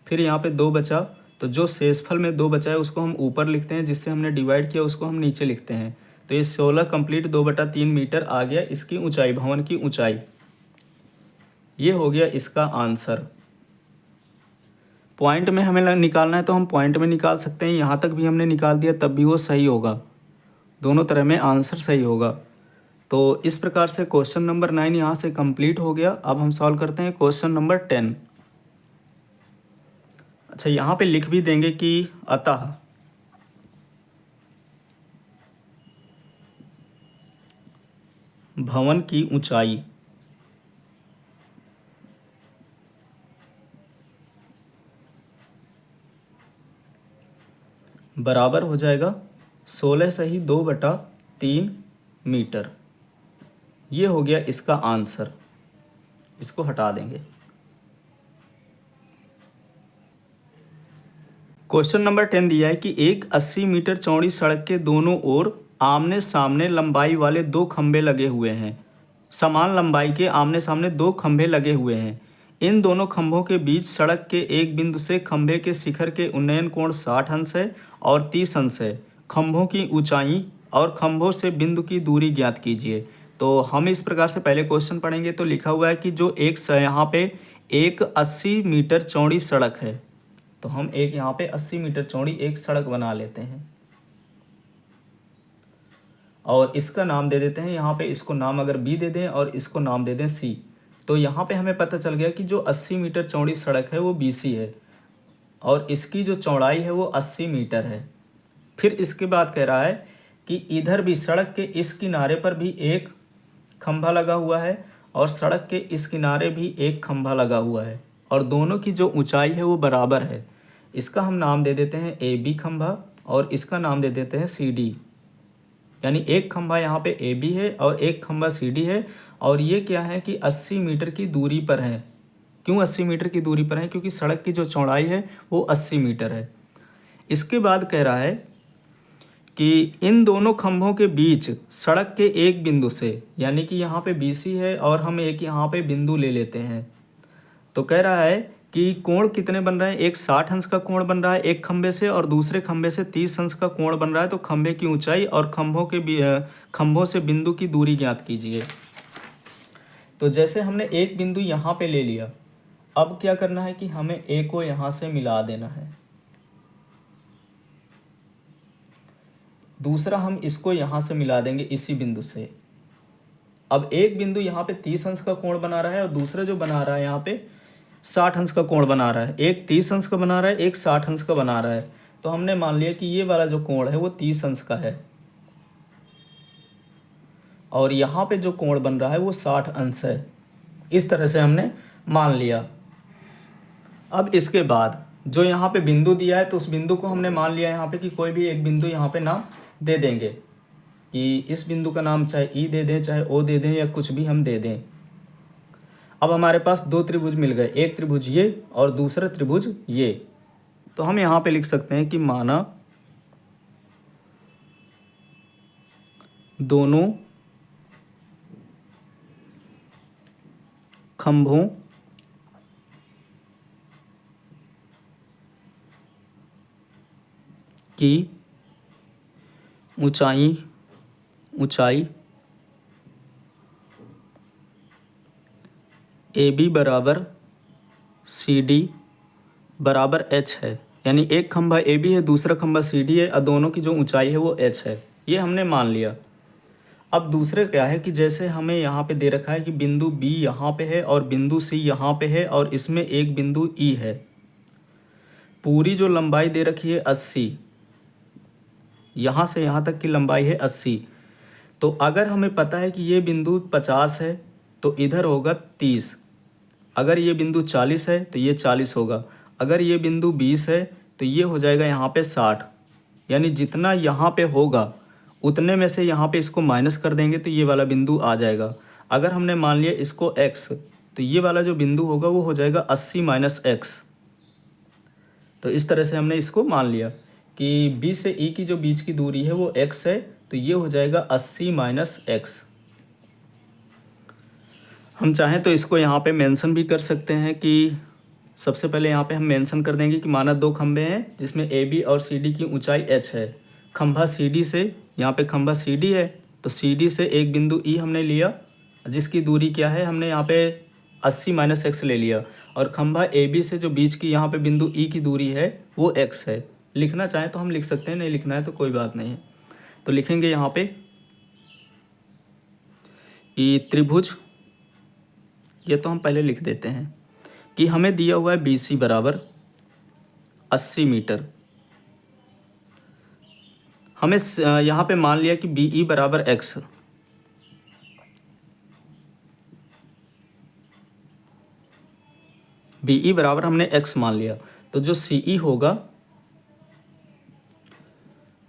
फिर यहाँ पे 2 बचा, तो जो शेषफल में 2 बचा है उसको हम ऊपर लिखते हैं, जिससे हमने डिवाइड किया उसको हम नीचे लिखते हैं। तो ये 16 कंप्लीट 2/3 मीटर आ गया इसकी ऊंचाई, भवन की ऊंचाई। ये हो गया इसका आंसर। पॉइंट में हमें निकालना है तो हम पॉइंट में निकाल सकते हैं, यहाँ तक भी हमने निकाल दिया तब भी वो सही होगा, दोनों तरह में आंसर सही होगा। तो इस प्रकार से क्वेश्चन नंबर 9 यहाँ से कंप्लीट हो गया। अब हम सॉल्व करते हैं क्वेश्चन नंबर 10। अच्छा, यहाँ पे लिख भी देंगे कि अतः भवन की ऊंचाई बराबर हो जाएगा 16 सही 2/3 मीटर। ये हो गया इसका आंसर। इसको हटा देंगे। क्वेश्चन नंबर 10 दिया है कि एक 80 मीटर चौड़ी सड़क के दोनों ओर आमने सामने लंबाई वाले 2 खंभे लगे हुए हैं। समान लंबाई के आमने सामने 2 खंभे लगे हुए हैं। इन दोनों खंभों के बीच सड़क के एक बिंदु से खंभे के शिखर के उन्नयन कोण 60 अंश है और 30 अंश है। खंभों की ऊंचाई और खंभों से बिंदु की दूरी ज्ञात कीजिए। तो हम इस प्रकार से पहले क्वेश्चन पढ़ेंगे। तो लिखा हुआ है कि जो यहाँ पे एक 80 मीटर चौड़ी सड़क है, तो हम एक यहाँ पे 80 मीटर चौड़ी एक सड़क बना लेते हैं और इसका नाम दे देते हैं, यहाँ पे इसको नाम अगर B दे दें और इसको नाम दे दें C। तो यहाँ पे हमें पता चल गया कि जो 80 मीटर चौड़ी सड़क है वो BC है और इसकी जो चौड़ाई है वो 80 मीटर है। फिर इसके बाद कह रहा है कि इधर भी सड़क के इस किनारे पर भी एक खंभा लगा हुआ है और सड़क के इस किनारे भी एक खंभा लगा हुआ है और दोनों की जो ऊंचाई है वो बराबर है। इसका हम नाम दे देते हैं AB खंभा और इसका नाम दे देते हैं CD। यानी एक खंभा यहाँ पे AB है और एक खंभा CD है और ये क्या है कि 80 मीटर की दूरी पर है। क्यों 80 मीटर की दूरी पर है? क्योंकि सड़क की जो चौड़ाई है वो 80 मीटर है। इसके बाद कह रहा है कि इन दोनों खंभों के बीच सड़क के एक बिंदु से, यानी कि यहाँ पे BC है और हम एक यहाँ पे बिंदु ले लेते हैं। तो कह रहा है कि कोण कितने बन रहे हैं, एक 60 अंश का कोण बन रहा है एक खंभे से और दूसरे खंभे से 30 अंश का कोण बन रहा है। तो खंभे की ऊंचाई और खंभों से बिंदु की दूरी ज्ञात कीजिए। तो जैसे हमने एक बिंदु यहाँ पे ले लिया, अब क्या करना है कि हमें A को यहाँ से मिला देना है। दूसरा हम इसको यहाँ से मिला देंगे इसी बिंदु से। अब एक बिंदु यहाँ पे 30 अंश का कोण बना रहा है और दूसरा जो बना रहा है यहाँ पे 60 अंश का कोण बना रहा है। एक 30 अंश का बना रहा है, एक 60 अंश का बना रहा है। तो हमने मान लिया कि ये वाला जो कोण है वो 30 अंश का है और यहाँ पे जो कोण बन रहा है वो 60 अंश है। इस तरह से हमने मान लिया। अब इसके बाद जो यहाँ पे बिंदु दिया है तो उस बिंदु को हमने मान लिया यहाँ पे कि कोई भी एक बिंदु यहाँ पे नाम दे देंगे कि इस बिंदु का नाम चाहे ई दे दें, चाहे ओ दे दें, या कुछ भी हम दे दें। अब हमारे पास दो त्रिभुज मिल गए, एक त्रिभुज ये और दूसरा त्रिभुज ये। तो हम यहाँ पे लिख सकते हैं कि माना दोनों खंभों की ऊंचाई AB बराबर CD बराबर H है। यानी एक खंभा AB है, दूसरा खंभा CD है, और दोनों की जो ऊंचाई है वो H है। ये हमने मान लिया। अब दूसरे क्या है कि जैसे हमें यहाँ पे दे रखा है कि बिंदु B यहाँ पे है और बिंदु C यहाँ पे है और इसमें एक बिंदु E है। पूरी जो लंबाई दे रखी है 80, यहाँ से यहाँ तक की लंबाई है 80। तो अगर हमें पता है कि ये बिंदु 50 है तो इधर होगा 30। अगर ये बिंदु 40 है तो ये 40 होगा। अगर ये बिंदु 20 है तो ये हो जाएगा यहाँ पे 60। यानी जितना यहाँ पे होगा उतने में से यहाँ पे इसको माइनस कर देंगे तो ये वाला बिंदु आ जाएगा। अगर हमने मान लिया इसको x, तो ये वाला जो बिंदु होगा वो हो जाएगा 80 माइनस एक्स। तो इस तरह से हमने इसको मान लिया कि B से E की जो बीच की दूरी है वो x है, तो ये हो जाएगा 80 माइनस एक्स। हम चाहें तो इसको यहाँ पे मेंशन भी कर सकते हैं कि सबसे पहले यहाँ पे हम मेंशन कर देंगे कि माना दो खंभे हैं जिसमें AB और CD की ऊंचाई h है। खंभा CD से, यहाँ पे खंभा CD है तो CD से एक बिंदु E हमने लिया जिसकी दूरी क्या है, हमने यहाँ पे 80 माइनस एक्स ले लिया। और खंभा AB से जो बीच की यहाँ पे बिंदु E की दूरी है वो x है। लिखना चाहें तो हम लिख सकते हैं, नहीं लिखना है तो कोई बात नहीं है। तो लिखेंगे यहाँ पे कि त्रिभुज, ये तो हम पहले लिख देते हैं कि हमें दिया हुआ है BC बराबर 80 मीटर। हमें यहाँ पे मान लिया कि BE बराबर x। BE बराबर हमने x मान लिया, तो जो CE होगा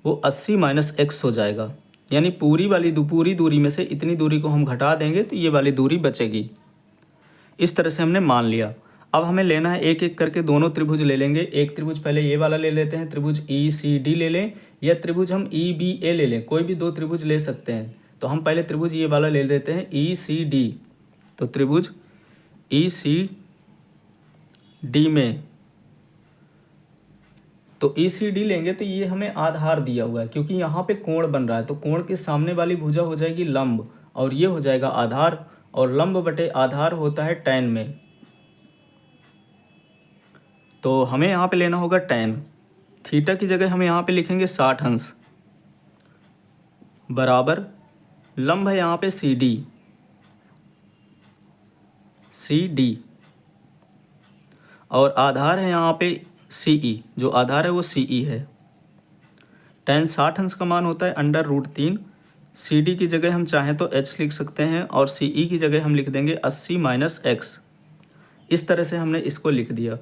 वो 80 माइनस एक्स हो जाएगा। यानी पूरी दूरी में से इतनी दूरी को हम घटा देंगे तो ये वाली दूरी बचेगी। इस तरह से हमने मान लिया। अब हमें लेना है एक एक करके दोनों त्रिभुज ले लेंगे। एक त्रिभुज पहले ये वाला ले लेते हैं, त्रिभुज ECD ले लें, या त्रिभुज हम EBA ले लें, कोई भी दो त्रिभुज ले सकते हैं। तो हम पहले त्रिभुज ये वाला ले लेते हैं ECD। तो त्रिभुज ECD में तो ECD लेंगे तो ये हमें आधार दिया हुआ है, क्योंकि यहाँ पे कोण बन रहा है तो कोण के सामने वाली भुजा हो जाएगी लंब और ये हो जाएगा आधार, और लंब बटे आधार होता है tan में। तो हमें यहाँ पे लेना होगा tan। थीटा की जगह हम यहाँ पे लिखेंगे 60 अंश बराबर लंब है यहाँ पे CD और आधार है यहाँ पे CE। जो आधार है वो CE है। tan 60 अंश का मान होता है √3। CD की जगह हम चाहें तो h लिख सकते हैं और CE की जगह हम लिख देंगे 80 माइनस एक्स। इस तरह से हमने इसको लिख दिया।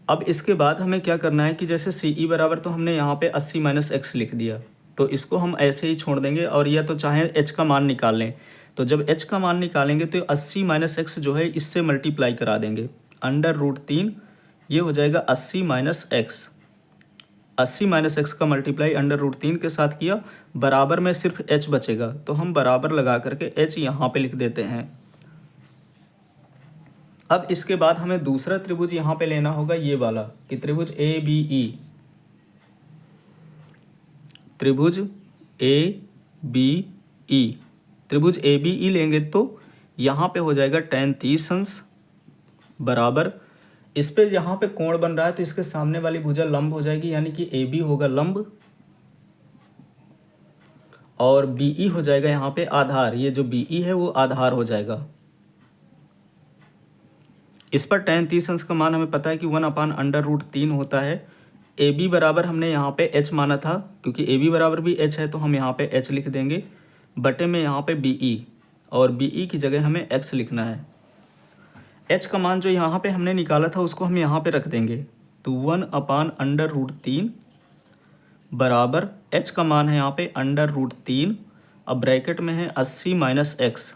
अब इसके बाद हमें क्या करना है कि जैसे CE बराबर तो हमने यहाँ पे 80 माइनस एक्स लिख दिया, तो इसको हम ऐसे ही छोड़ देंगे और या तो चाहें h का मान निकाल लें। तो जब h का मान निकालेंगे तो 80 माइनस एक्स जो है इससे मल्टीप्लाई करा देंगे, √3 ये हो जाएगा 80 माइनस एक्स। 80 माइनस एक्स का मल्टीप्लाई √3 के साथ किया, बराबर में सिर्फ h बचेगा तो हम बराबर लगा करके h यहाँ पे लिख देते हैं। अब इसके बाद हमें दूसरा त्रिभुज यहाँ पे लेना होगा ये वाला कि त्रिभुज ABE। त्रिभुज ABE, त्रिभुज ABE लेंगे तो यहाँ पे हो जाएगा tan 30 अंश बराबर, इस पे यहाँ पे कोण बन रहा है तो इसके सामने वाली भुजा लंब हो जाएगी, यानी कि AB होगा लंब और BE हो जाएगा यहाँ पे आधार। ये जो BE है वो आधार हो जाएगा। इस पर tan 30 अंश का मान हमें पता है कि 1/√3 होता है। AB बराबर हमने यहाँ पे h माना था, क्योंकि AB बराबर भी h है तो हम यहाँ पे h लिख देंगे बटे में यहाँ पे BE, और BE की जगह हमें x लिखना है। एच का मान जो यहाँ पे हमने निकाला था उसको हम यहाँ पे रख देंगे, तो 1/√3 बराबर एच का मान है यहाँ पे √3, अब ब्रैकेट में है 80 माइनस एक्स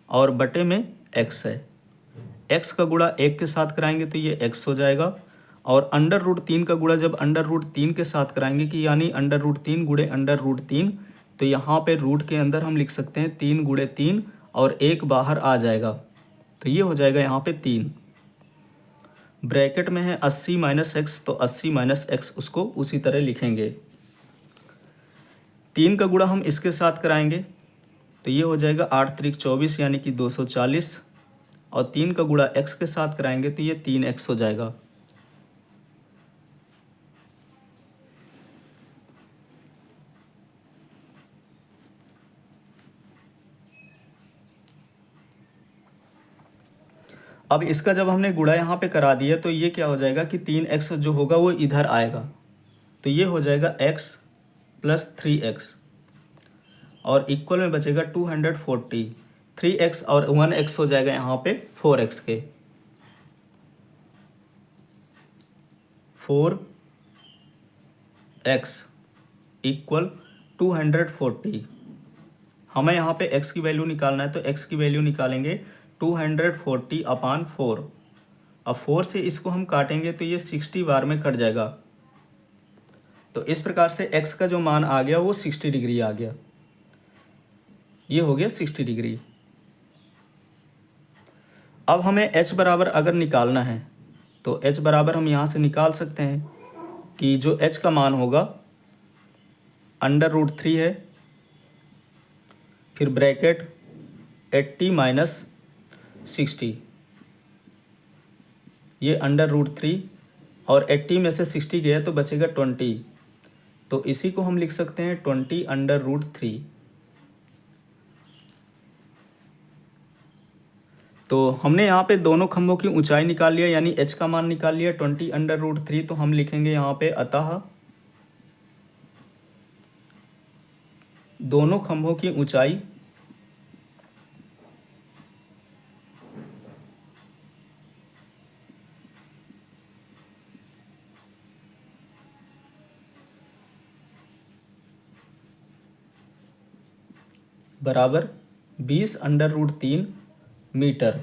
और बटे में एक्स है। एक्स का गुणा 1 के साथ कराएंगे तो ये एक्स हो जाएगा, और √3 का गुणा जब √3 के साथ कराएंगे कि यानी √3 गुणे √3, तो यहाँ पे रूट के अंदर हम लिख सकते हैं 3 गुणे 3 और 1 बाहर आ जाएगा, तो ये हो जाएगा यहाँ पे 3। ब्रैकेट में है 80 माइनस एक्स, तो 80 माइनस एक्स उसको उसी तरह लिखेंगे। 3 का गुणा हम इसके साथ कराएंगे तो ये हो जाएगा 8 त्रिक 24 यानी कि 240, और 3 का गुणा एक्स के साथ कराएंगे तो ये 3x हो जाएगा। अब इसका जब हमने गुणा यहाँ पे करा दिया तो ये क्या हो जाएगा कि 3x जो होगा वो इधर आएगा, तो ये हो जाएगा x + 3x और इक्वल में बचेगा 240। 3x और 1x हो जाएगा यहाँ पे 4x के, 4x इक्वल 240। हमें यहाँ पे x की वैल्यू निकालना है, तो x की वैल्यू निकालेंगे 240/4। अब 4 से इसको हम काटेंगे तो ये 60 बार में कट जाएगा, तो इस प्रकार से x का जो मान आ गया वो 60 डिग्री आ गया, ये हो गया 60 डिग्री। अब हमें h बराबर अगर निकालना है तो h बराबर हम यहाँ से निकाल सकते हैं कि जो h का मान होगा √3 है, फिर ब्रैकेट 80 माइनस 60, ये √3 और 80 में से 60 गया तो बचेगा 20, तो इसी को हम लिख सकते हैं 20/√3। तो हमने यहाँ पे दोनों खंभों की ऊंचाई निकाल लिया, यानी h का मान निकाल लिया 20/√3, तो हम लिखेंगे यहाँ पे अतः दोनों खंभों की ऊंचाई बराबर 20/√3 मीटर।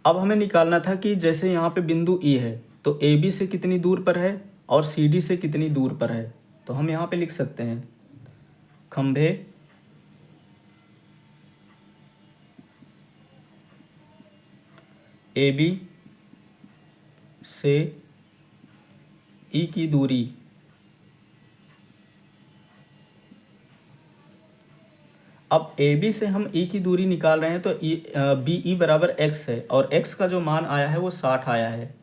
अब हमें निकालना था कि जैसे यहाँ पे बिंदु E है तो AB से कितनी दूर पर है और CD से कितनी दूर पर है, तो हम यहाँ पे लिख सकते हैं खंभे AB से E की दूरी अब AB से हम E की दूरी निकाल रहे हैं तो BE बराबर x है और x का जो मान आया है वो 60 आया है।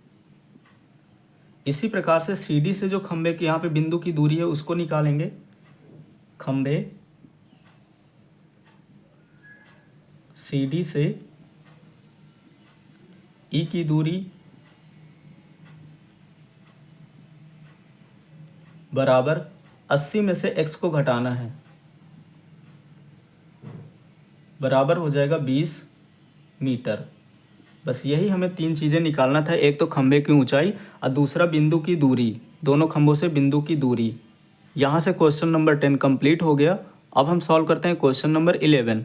इसी प्रकार से CD से जो खंभे के यहाँ पे बिंदु की दूरी है उसको निकालेंगे। खंभे CD से E की दूरी बराबर 80 में से x को घटाना है, बराबर हो जाएगा 20 मीटर। बस यही हमें 3 चीज़ें निकालना था, एक तो खंभे की ऊंचाई और दूसरा बिंदु की दूरी, दोनों खंभों से बिंदु की दूरी। यहाँ से क्वेश्चन नंबर 10 कंप्लीट हो गया। अब हम सॉल्व करते हैं क्वेश्चन नंबर 11।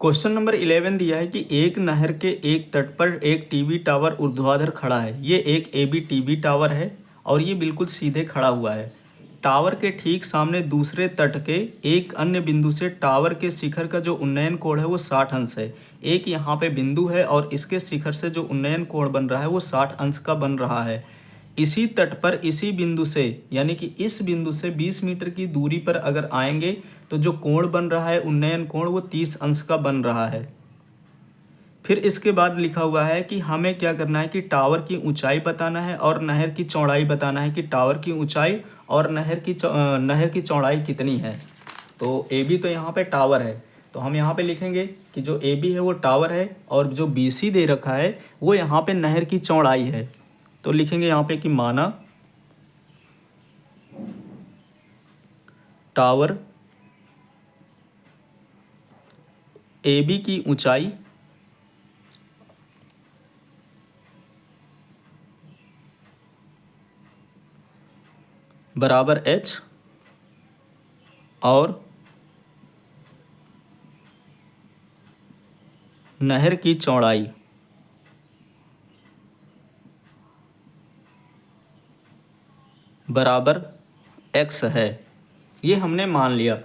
क्वेश्चन नंबर 11 दिया है कि एक नहर के एक तट पर एक टीवी टावर ऊर्ध्वाधर खड़ा है। ये एक AB टीवी टावर है और ये बिल्कुल सीधे खड़ा हुआ है। टावर के ठीक सामने दूसरे तट के एक अन्य बिंदु से टावर के शिखर का जो उन्नयन कोण है वो 60 अंश है। एक यहाँ पे बिंदु है और इसके शिखर से जो उन्नयन कोण बन रहा है वो 60 अंश का बन रहा है। इसी तट पर इसी बिंदु से यानी कि इस बिंदु से 20 मीटर की दूरी पर अगर आएंगे तो जो कोण बन रहा है उन्नयन कोण वो 30 अंश का बन रहा है। फिर इसके बाद लिखा हुआ है कि हमें क्या करना है कि टावर की ऊंचाई बताना है और नहर की चौड़ाई बताना है कि टावर की ऊंचाई और नहर की चौड़ाई कितनी है। तो AB तो यहाँ पे टावर है, तो हम यहाँ पे लिखेंगे कि जो AB है वो टावर है और जो BC दे रखा है वो यहाँ पे नहर की चौड़ाई है। तो लिखेंगे यहाँ पे कि माना टावर ए बी की ऊंचाई बराबर h और नहर की चौड़ाई बराबर x है, ये हमने मान लिया।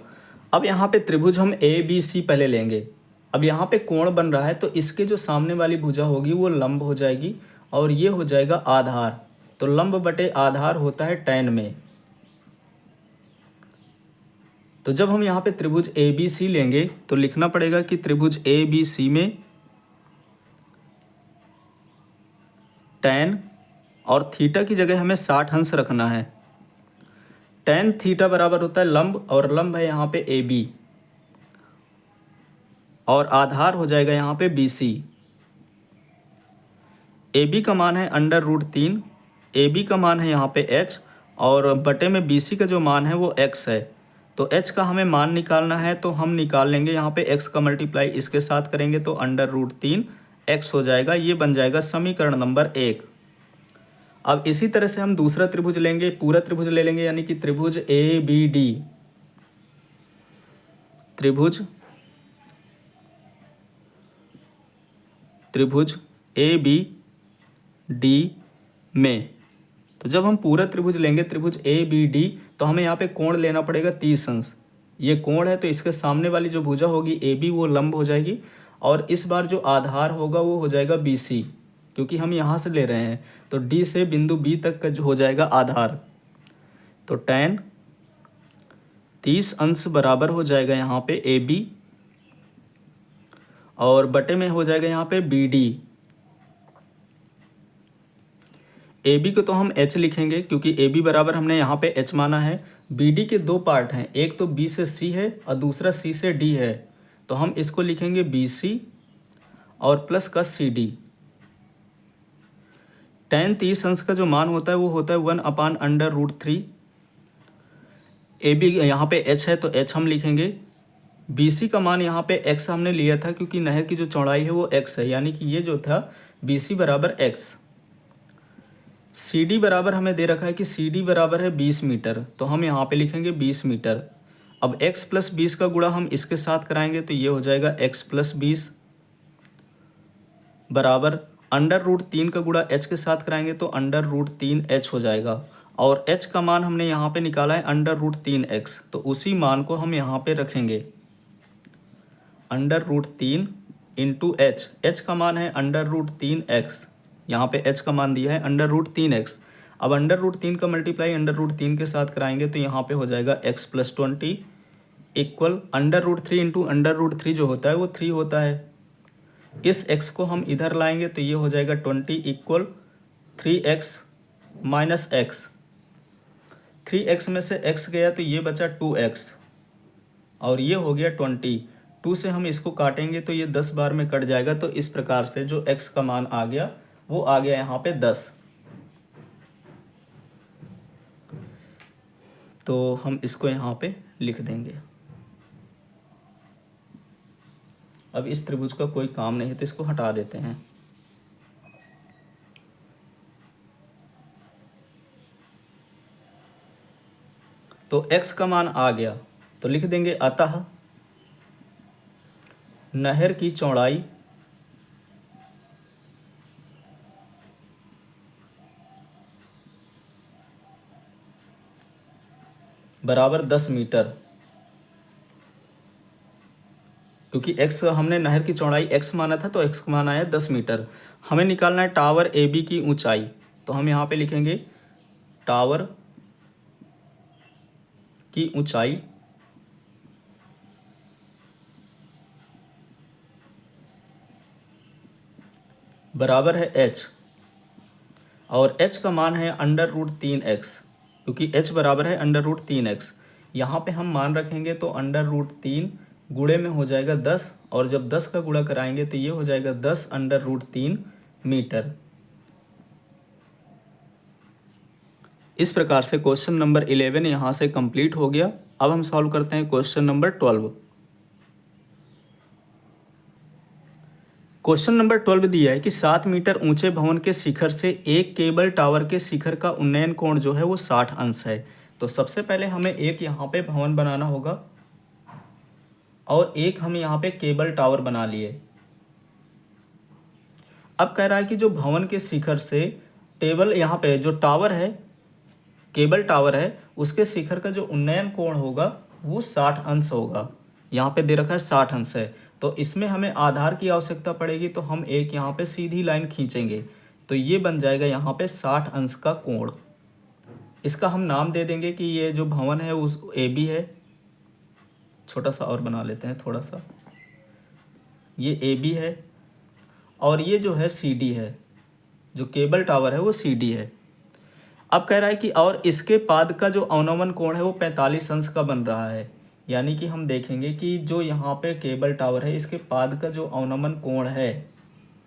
अब यहाँ पे त्रिभुज हम ए बी सी पहले लेंगे। अब यहाँ पे कोण बन रहा है तो इसके जो सामने वाली भुजा होगी वो लंब हो जाएगी और ये हो जाएगा आधार। तो लंब बटे आधार होता है tan में। तो जब हम यहाँ पे त्रिभुज ए बी सी लेंगे तो लिखना पड़ेगा कि त्रिभुज ए बी सी में tan और थीटा की जगह हमें 60 अंश रखना है। tan थीटा बराबर होता है लंब और लंब है यहाँ पे ए बी और आधार हो जाएगा यहाँ पे बी सी। ए बी का मान है √3, ए बी का मान है यहाँ पे h और बटे में बी सी का जो मान है वो x है। तो h का हमें मान निकालना है तो हम निकाल लेंगे, यहाँ पे x का मल्टीप्लाई इसके साथ करेंगे तो √3 x हो जाएगा। ये बन जाएगा समीकरण नंबर 1। अब इसी तरह से हम दूसरा त्रिभुज लेंगे, पूरा त्रिभुज ले लेंगे, यानी कि त्रिभुज ए बी डी। त्रिभुज ए बी डी में, तो जब हम पूरा त्रिभुज लेंगे त्रिभुज ए बी डी तो हमें यहाँ पे कोण लेना पड़ेगा 30 अंश। ये कोण है तो इसके सामने वाली जो भुजा होगी ए बी वो लंब हो जाएगी और इस बार जो आधार होगा वो हो जाएगा बी सी, क्योंकि हम यहाँ से ले रहे हैं तो डी से बिंदु बी तक का जो हो जाएगा आधार। तो tan 30 अंश बराबर हो जाएगा यहाँ पे ए बी और बटे में हो जाएगा यहाँ पे बी डी। ए बी को तो हम h लिखेंगे क्योंकि ए बी बराबर हमने यहाँ पे h माना है। बी डी के दो पार्ट हैं, एक तो b से c है और दूसरा c से d है, तो हम इसको लिखेंगे बी सी और प्लस का सी डी। tan 30 अंश का जो मान होता है वो होता है 1/√3। ए बी यहाँ पे h है तो h हम लिखेंगे। बी सी का मान यहाँ पे x हमने लिया था क्योंकि नहर की जो चौड़ाई है वो x है, यानी कि ये जो था बी सी बराबर x। सी डी बराबर हमें दे रखा है कि सी डी बराबर है 20 मीटर, तो हम यहाँ पे लिखेंगे 20 मीटर। अब x + 20 का गुणा हम इसके साथ कराएंगे तो ये हो जाएगा x + 20 बराबर √3 का गुणा h के साथ कराएंगे तो √3h हो जाएगा और h का मान हमने यहाँ पे निकाला है √3x, तो उसी मान को हम यहाँ पे रखेंगे √3 × h। h का मान है √3x, यहाँ पे h का मान दिया है √3x। अब √3 का मल्टीप्लाई √3 के साथ कराएंगे तो यहाँ पे हो जाएगा x + 20 इक्वल √3 × √3 जो होता है वो 3 होता है। इस x को हम इधर लाएंगे तो ये हो जाएगा 20 इक्वल 3x - x। 3x में से x गया तो ये बचा 2x और ये हो गया 20। 2 से हम इसको काटेंगे तो ये 10 बार में कट जाएगा, तो इस प्रकार से जो x का मान आ गया वो आ गया यहाँ पे 10। तो हम इसको यहाँ पे लिख देंगे। अब इस त्रिभुज का कोई काम नहीं है तो इसको हटा देते हैं। तो x का मान आ गया तो लिख देंगे अतः नहर की चौड़ाई बराबर 10 मीटर, क्योंकि x हमने नहर की चौड़ाई x माना था तो x का मान आया 10 मीटर। हमें निकालना है टावर ए बी की ऊंचाई, तो हम यहाँ पे लिखेंगे टावर की ऊंचाई बराबर है h और h का मान है √3x, क्योंकि h बराबर है √3x। यहाँ पे हम मान रखेंगे तो √3 गुणे में हो जाएगा 10 और जब 10 का गुणा कराएंगे तो ये हो जाएगा 10 √3 मीटर। इस प्रकार से क्वेश्चन नंबर 11 यहाँ से कंप्लीट हो गया। अब हम सॉल्व करते हैं क्वेश्चन नंबर 12। क्वेश्चन नंबर 12 दिया है कि 7 मीटर ऊंचे भवन के शिखर से एक केबल टावर के शिखर का उन्नयन कोण जो है वो 60 अंश है। तो सबसे पहले हमें एक यहाँ पे भवन बनाना होगा और एक हम यहाँ पे केबल टावर बना लिए। अब कह रहा है कि जो भवन के शिखर से टेबल यहाँ पे जो टावर है, केबल टावर है, उसके शिखर का जो उन्नयन कोण होगा वो 60 अंश होगा। यहाँ पे दे रखा है 60 अंश है। तो इसमें हमें आधार की आवश्यकता पड़ेगी, तो हम एक यहाँ पे सीधी लाइन खींचेंगे तो ये बन जाएगा यहाँ पे 60 अंश का कोण। इसका हम नाम दे देंगे कि ये जो भवन है उस AB है। छोटा सा और बना लेते हैं थोड़ा सा, ये AB है और ये जो है CD है, जो केबल टावर है वो CD है। अब कह रहा है कि और इसके पाद का जो अवनमन कोण है वो 45 अंश का बन रहा है। यानी कि हम देखेंगे कि जो यहाँ पे केबल टावर है इसके पाद का जो अवनमन कोण है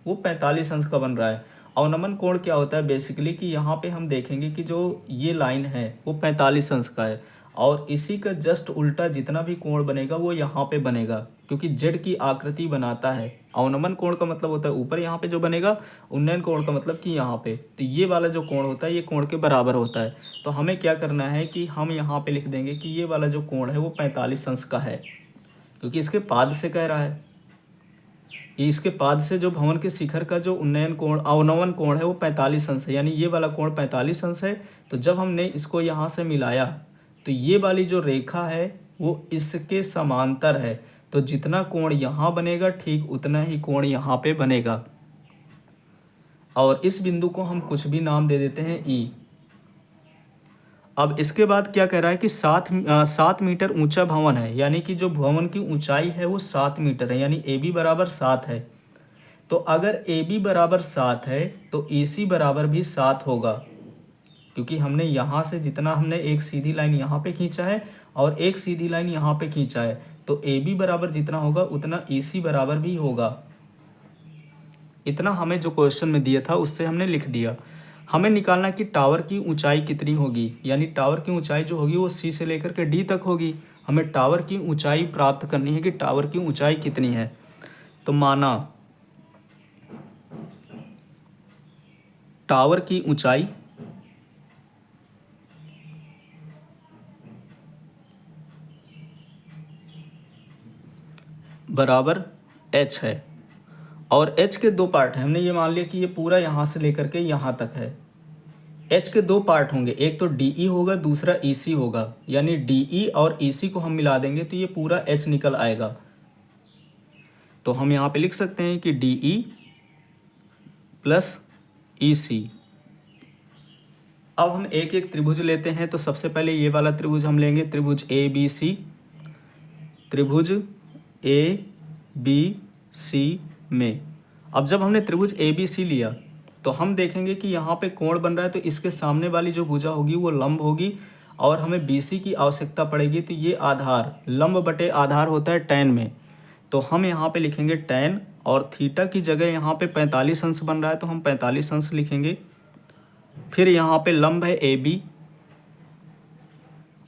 वो 45 अंश का बन रहा है। अवनमन कोण क्या होता है बेसिकली कि यहाँ पे हम देखेंगे कि जो ये लाइन है वो 45 अंश का है और इसी का जस्ट उल्टा जितना भी कोण बनेगा वो यहाँ पे बनेगा, क्योंकि जेड की आकृति बनाता है। अवनमन कोण का मतलब होता है ऊपर यहाँ पे जो बनेगा, उन्नयन कोण का मतलब कि यहाँ पे, तो ये वाला जो कोण होता है ये कोण के बराबर होता है। तो हमें क्या करना है कि हम यहाँ पे लिख देंगे कि ये वाला जो कोण है वो 45 अंश का है, क्योंकि इसके पाद से कह रहा है। ये इसके पाद से जो भवन के शिखर का जो उन्नयन कोण अवनमन कोण है वो 45 अंश है, यानी ये वाला कोण 45 अंश है। तो जब हमने इसको यहाँ से मिलाया तो ये वाली जो रेखा है वो इसके समांतर है, तो जितना कोण यहाँ बनेगा ठीक उतना ही कोण यहाँ पे बनेगा। और इस बिंदु को हम कुछ भी नाम दे देते हैं E। अब इसके बाद क्या कह रहा है कि 7 मीटर ऊंचा भवन है, यानी कि जो भवन की ऊंचाई है वो 7 मीटर है, यानी AB बराबर 7 है। तो अगर AB बराबर 7 है तो AC बराबर भी 7 होगा, क्योंकि हमने यहाँ से जितना हमने एक सीधी लाइन यहाँ पे खींचा है और एक सीधी लाइन यहाँ पे खींचा है, तो AB बराबर जितना होगा उतना EC बराबर भी होगा। इतना हमें जो क्वेश्चन में दिया था उससे हमने लिख दिया। हमें निकालना कि टावर की ऊंचाई कितनी होगी, यानी टावर की ऊंचाई जो होगी वो C से लेकर के D तक होगी। हमें टावर की ऊंचाई प्राप्त करनी है कि टावर की ऊंचाई कितनी है। तो माना टावर की ऊंचाई बराबर H है और H के दो पार्ट हैं। हमने ये मान लिया कि ये पूरा यहाँ से लेकर के यहाँ तक है। H के दो पार्ट होंगे, एक तो DE होगा, दूसरा EC होगा, यानी DE और EC को हम मिला देंगे तो ये पूरा H निकल आएगा। तो हम यहाँ पे लिख सकते हैं कि DE प्लस EC। अब हम एक एक त्रिभुज लेते हैं। तो सबसे पहले ये वाला त्रिभुज हम लेंगे, त्रिभुज ABC। त्रिभुज ABC में अब जब हमने त्रिभुज ABC लिया तो हम देखेंगे कि यहाँ पे कोण बन रहा है, तो इसके सामने वाली जो भुजा होगी वो लंब होगी और हमें BC की आवश्यकता पड़ेगी। तो ये आधार लंब बटे आधार होता है tan में, तो हम यहाँ पे लिखेंगे tan और थीटा की जगह यहाँ पे 45 अंश बन रहा है तो हम 45 अंश लिखेंगे। फिर यहाँ पे लंब है AB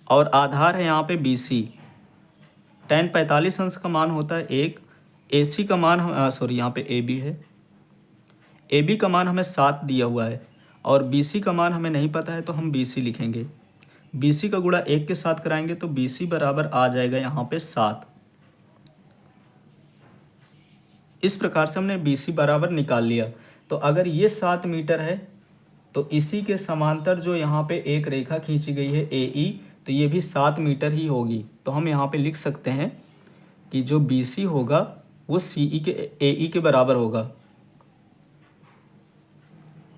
और आधार है यहाँ पे BC। tan 45 अंश का मान होता है 1, AC का मान यहाँ पे AB है, AB का मान हमें 7 दिया हुआ है और BC का मान हमें नहीं पता है तो हम BC लिखेंगे। BC का गुणा 1 के साथ कराएंगे तो BC बराबर आ जाएगा यहाँ पे 7। इस प्रकार से हमने BC बराबर निकाल लिया। तो अगर ये 7 मीटर है तो इसी के समांतर जो यहाँ पे एक रेखा खींची गई है AE, तो ये भी 7 मीटर ही होगी। तो हम यहाँ पे लिख सकते हैं कि जो BC होगा वो CE के AE के बराबर होगा।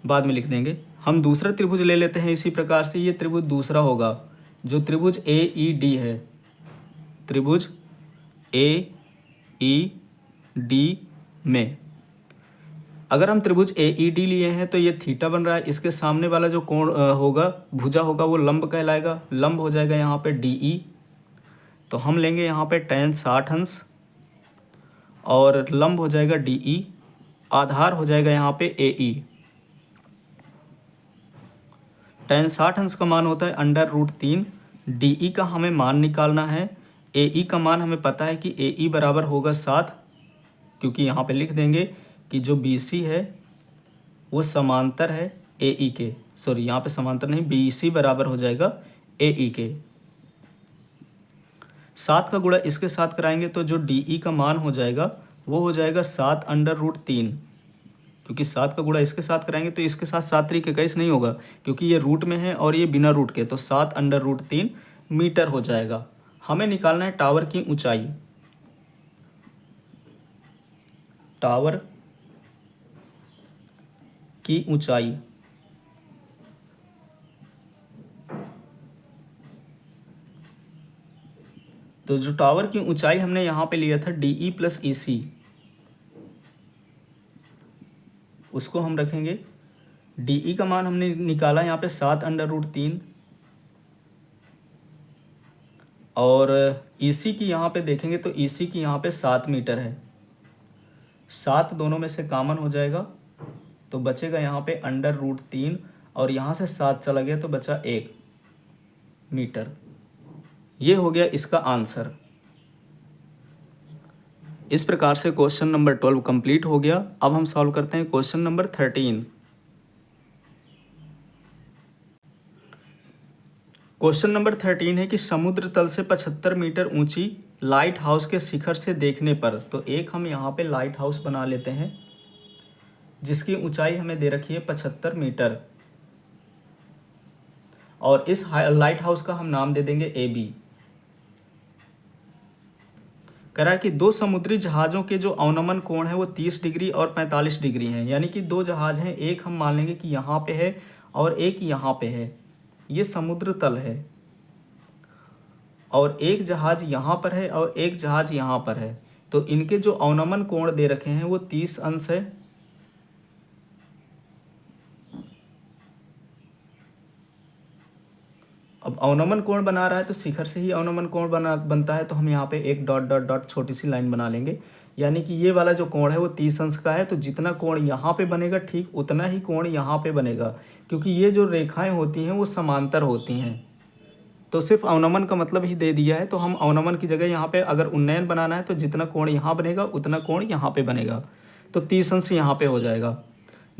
बाद में लिख देंगे। हम दूसरा त्रिभुज ले लेते हैं इसी प्रकार से। ये त्रिभुज दूसरा होगा जो त्रिभुज AED है। त्रिभुज AED में अगर हम त्रिभुज AED लिए हैं तो ये थीटा बन रहा है। इसके सामने वाला जो कोण होगा, भुजा होगा, वो लंब कहलाएगा। लंब हो जाएगा यहाँ पे DE। तो हम लेंगे यहाँ पे tan 60 अंश और लंब हो जाएगा DE, आधार हो जाएगा यहाँ पे AE। tan 60 अंश का मान होता है √3। DE का हमें मान निकालना है। AE का मान हमें पता है कि AE बराबर होगा 7, क्योंकि यहाँ पे लिख देंगे कि जो बी सी है वो समांतर है ए ई के, सॉरी यहाँ पे समांतर नहीं, बी सी बराबर हो जाएगा ए ई के। 7 का गुणा इसके साथ कराएंगे तो जो डी ई का मान हो जाएगा वो हो जाएगा 7/√3, क्योंकि 7 का गुणा इसके साथ कराएंगे तो इसके साथ 7 3 21 नहीं होगा, क्योंकि ये रूट में है और ये बिना रूट के, तो 7/√3 मीटर हो जाएगा। हमें निकालना है टावर की ऊंचाई। टावर की ऊंचाई तो जो टावर की ऊंचाई हमने यहाँ पे लिया था डी ई प्लस ई सी, उसको हम रखेंगे। डी ई का मान हमने निकाला यहाँ पे 7/√3 और ई सी की यहाँ पे देखेंगे तो ई सी की यहाँ पे 7 मीटर है। 7 दोनों में से कॉमन हो जाएगा तो बचेगा यहाँ पे √3 और यहाँ से 7 चला गया तो बचा 1 मीटर। ये हो गया इसका आंसर। इस प्रकार से क्वेश्चन नंबर 12 कंप्लीट हो गया। अब हम सॉल्व करते हैं क्वेश्चन नंबर 13। क्वेश्चन नंबर 13 है कि समुद्र तल से 75 मीटर ऊंची लाइट हाउस के शिखर से देखने पर, तो एक हम यहाँ पे लाइट हाउस बना लेते हैं जिसकी ऊंचाई हमें दे रखी है 75 मीटर और इस लाइट हाउस का हम नाम दे देंगे ए बी। कह रहा है कि दो समुद्री जहाज़ों के जो अवनमन कोण है वो 30 डिग्री और 45 डिग्री हैं, यानी कि दो जहाज़ हैं, एक हम मान लेंगे कि यहाँ पे है और एक यहाँ पे है, ये समुद्र तल है, और एक जहाज़ यहाँ पर है और एक जहाज़ यहाँ पर है, तो इनके जो अवनमन कोण दे रखे हैं वो 30 अंश है। अब अवनमन कोण बना रहा है तो शिखर से ही अवनमन कोण बनता है, तो हम यहाँ पे एक डॉट डॉट डॉट छोटी सी लाइन बना लेंगे, यानी कि ये वाला जो कोण है वो 30 अंश का है, तो जितना कोण यहाँ पे बनेगा ठीक उतना ही कोण यहाँ पे बनेगा, क्योंकि ये जो रेखाएं होती हैं वो समांतर होती हैं। तो सिर्फ अवनमन का मतलब ही दे दिया है, तो हम अवनमन की जगह यहाँ पे अगर उन्नयन बनाना है तो जितना कोण यहाँ बनेगा उतना कोण यहाँ पे बनेगा, तो 30 अंश यहाँ पे हो जाएगा।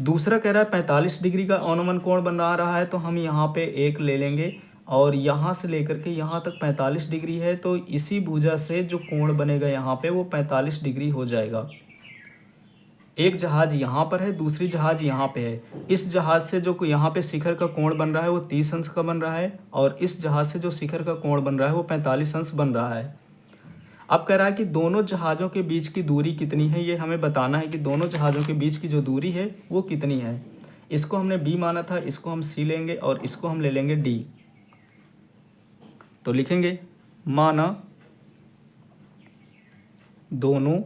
दूसरा कह रहा है 45 डिग्री का अवनमन कोण बना रहा है, तो हम यहाँ पे एक ले लेंगे और यहाँ से लेकर के यहाँ तक 45 डिग्री है, तो इसी भुजा से जो कोण बनेगा यहाँ पे वो 45 डिग्री हो जाएगा। एक जहाज़ यहाँ पर है, दूसरी जहाज़ यहाँ पे है, इस जहाज़ से जो यहाँ पे शिखर का कोण बन रहा है वो 30 अंश का बन रहा है और इस जहाज़ से जो शिखर का कोण बन रहा है वो 45 अंश बन रहा है। अब कह रहा है कि दोनों जहाज़ों के बीच की दूरी कितनी है, ये हमें बताना है कि दोनों जहाज़ों के बीच की जो दूरी है वो कितनी है। इसको हमने बी माना था, इसको हम सी लेंगे और इसको हम ले लेंगे डी। तो लिखेंगे माना दोनों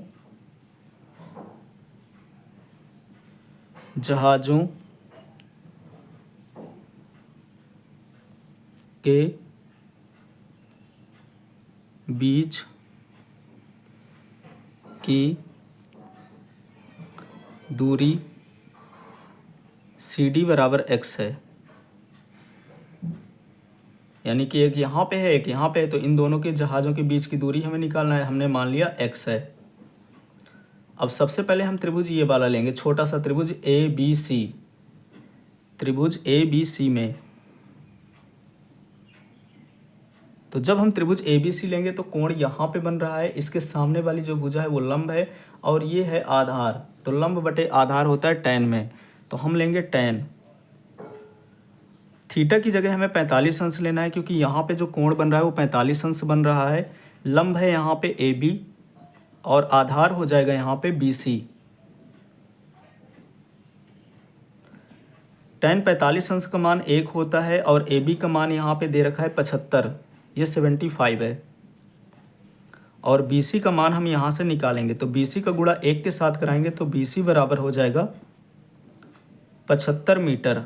जहाज़ों के बीच की दूरी सी डी बराबर x है, यानी कि एक यहाँ पे है एक यहाँ पे है, तो इन दोनों के जहाज़ों के बीच की दूरी हमें निकालना है, हमने मान लिया x है। अब सबसे पहले हम त्रिभुज ये वाला लेंगे, छोटा सा त्रिभुज ए बी सी। त्रिभुज ए बी सी में तो जब हम त्रिभुज ए बी सी लेंगे तो कोण यहाँ पे बन रहा है, इसके सामने वाली जो भुजा है वो लंब है और ये है आधार, तो लंब बटे आधार होता है tan में, तो हम लेंगे tan। थीटा की जगह हमें 45 अंश लेना है, क्योंकि यहाँ पे जो कोण बन रहा है वो 45 अंश बन रहा है। लंब है यहाँ पे ए बी और आधार हो जाएगा यहाँ पे बी सी। tan 45 अंश का मान 1 होता है और ए बी का मान यहाँ पे दे रखा है 75, ये 75 है, और बी सी का मान हम यहाँ से निकालेंगे, तो बी सी का गुणा 1 के साथ कराएंगे तो बी सी बराबर हो जाएगा 75 मीटर।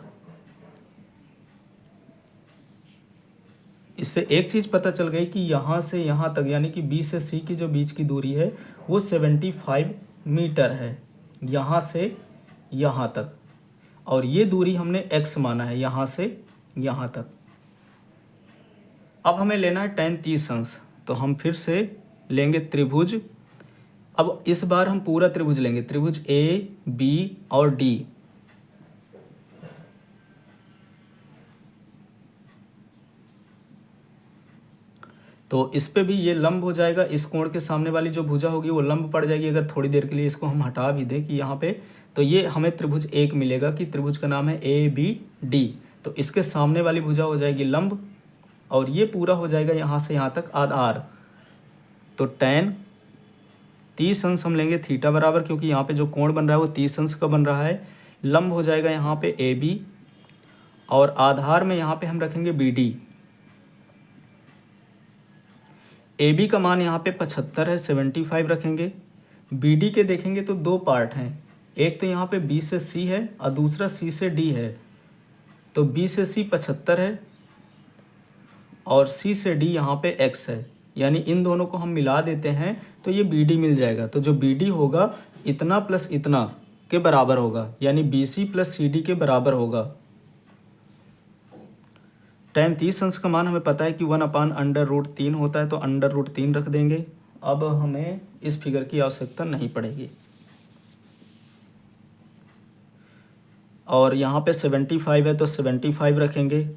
इससे एक चीज़ पता चल गई कि यहाँ से यहाँ तक, यानी कि बी से सी की जो बीच की दूरी है वो 75 मीटर है, यहाँ से यहाँ तक, और ये दूरी हमने x माना है यहाँ से यहाँ तक। अब हमें लेना है tan 30 अंश, तो हम फिर से लेंगे त्रिभुज अब इस बार हम पूरा त्रिभुज लेंगे, त्रिभुज ए बी और डी। तो इस पे भी ये लंब हो जाएगा, इस कोण के सामने वाली जो भुजा होगी वो लंब पड़ जाएगी। अगर थोड़ी देर के लिए इसको हम हटा भी दें कि यहाँ पे, तो ये हमें त्रिभुज एक मिलेगा कि त्रिभुज का नाम है ए बी डी। तो इसके सामने वाली भुजा हो जाएगी लंब, और ये पूरा हो जाएगा यहाँ से यहाँ तक आधार। तो tan 30 अंश हम लेंगे थीटा बराबर, क्योंकि यहाँ पे जो कोण बन रहा है वो 30 अंश का बन रहा है। लंब हो जाएगा यहाँ पे ए बी, और आधार में यहाँ पे हम रखेंगे बी डी। ए बी का मान यहाँ पे 75 है, 75 रखेंगे। बी डी के देखेंगे तो दो पार्ट हैं, एक तो यहाँ पे बी से सी है और दूसरा सी से डी है। तो बी से सी 75 है और सी से डी यहाँ पे x है, यानी इन दोनों को हम मिला देते हैं तो ये बी डी मिल जाएगा। तो जो बी डी होगा इतना प्लस इतना के बराबर होगा, यानी B C plus C D के बराबर होगा। tan 30 अंश का मान हमें पता है कि 1/√3 होता है, तो √3 रख देंगे। अब हमें इस फिगर की आवश्यकता नहीं पड़ेगी। और यहाँ पे 75 है तो 75 रखेंगे।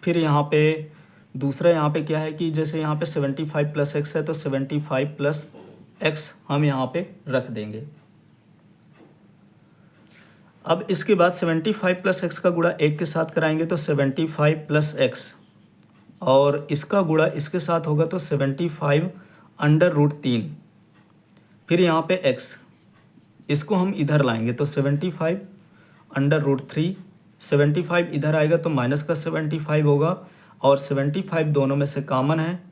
फिर यहाँ पे दूसरा यहाँ पे क्या है कि जैसे यहाँ पे 75 + x है तो 75 + x हम यहाँ पे रख देंगे। अब इसके बाद 75 + x का गुणा 1 के साथ कराएंगे तो 75 + x, और इसका गुणा इसके साथ होगा तो 75√3। फिर यहाँ पे x, इसको हम इधर लाएंगे तो 75√3, 75 इधर आएगा तो माइनस का 75 होगा, और 75 दोनों में से कॉमन है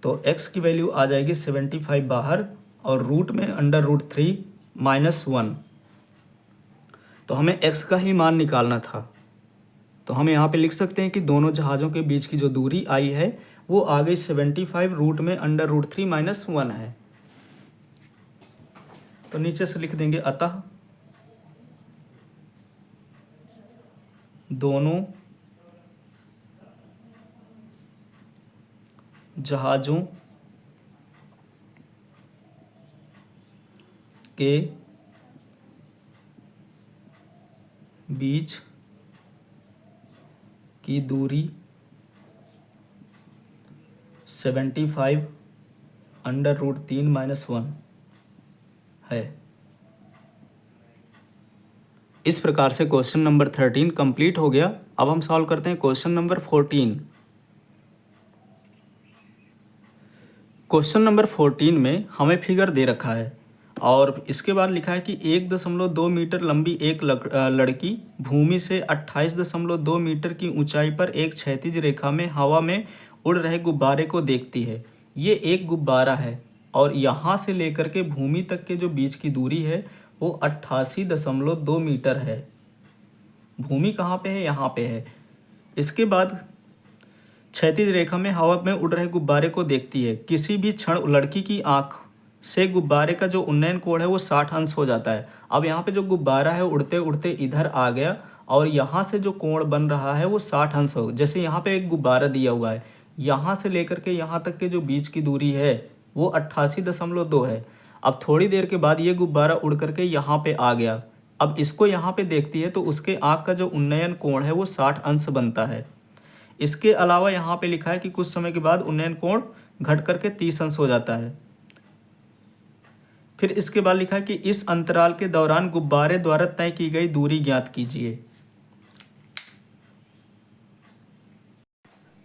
तो x की वैल्यू आ जाएगी 75 बाहर, और रूट में √3 -1। तो हमें x का ही मान निकालना था, तो हम यहाँ पे लिख सकते हैं कि दोनों जहाज़ों के बीच की जो दूरी आई है वो आ गई 75 रूट में √3 -1 है। तो नीचे से लिख देंगे अतः दोनों जहाज़ों के बीच की दूरी 75 √3 -1 है। इस प्रकार से क्वेश्चन नंबर 13 कंप्लीट हो गया। अब हम सॉल्व करते हैं क्वेश्चन नंबर 14। क्वेश्चन नंबर 14 में हमें फिगर दे रखा है और इसके बाद लिखा है कि 1.2 मीटर लंबी एक लड़की भूमि से 28.2 मीटर की ऊंचाई पर एक क्षैतिज रेखा में हवा में उड़ रहे गुब्बारे को देखती है। ये एक गुब्बारा है और यहाँ से लेकर के भूमि तक के जो बीच की दूरी है वो 88.2 मीटर है। भूमि कहाँ पे है? यहाँ पे है। इसके बाद क्षैतिज रेखा में हवा में उड़ रहे गुब्बारे को देखती है। किसी भी क्षण लड़की की आँख से गुब्बारे का जो उन्नयन कोण है वो 60 अंश हो जाता है। अब यहाँ पे जो गुब्बारा है उड़ते उड़ते इधर आ गया और यहाँ से जो कोण बन रहा है वो 60 अंश हो। जैसे यहाँ पे एक गुब्बारा दिया हुआ है, यहाँ से लेकर के यहाँ तक के जो बीच की दूरी है वो 88.2 है। अब थोड़ी देर के बाद ये गुब्बारा उड़ करके यहाँ पे आ गया। अब इसको यहाँ पे देखती है तो उसके आँख का जो उन्नयन कोण है वो 60 अंश बनता है। इसके अलावा यहाँ पे लिखा है कि कुछ समय के बाद उन्नयन कोण घट करके 30 अंश हो जाता है। फिर इसके बाद लिखा है कि इस अंतराल के दौरान गुब्बारे द्वारा तय की गई दूरी ज्ञात कीजिए।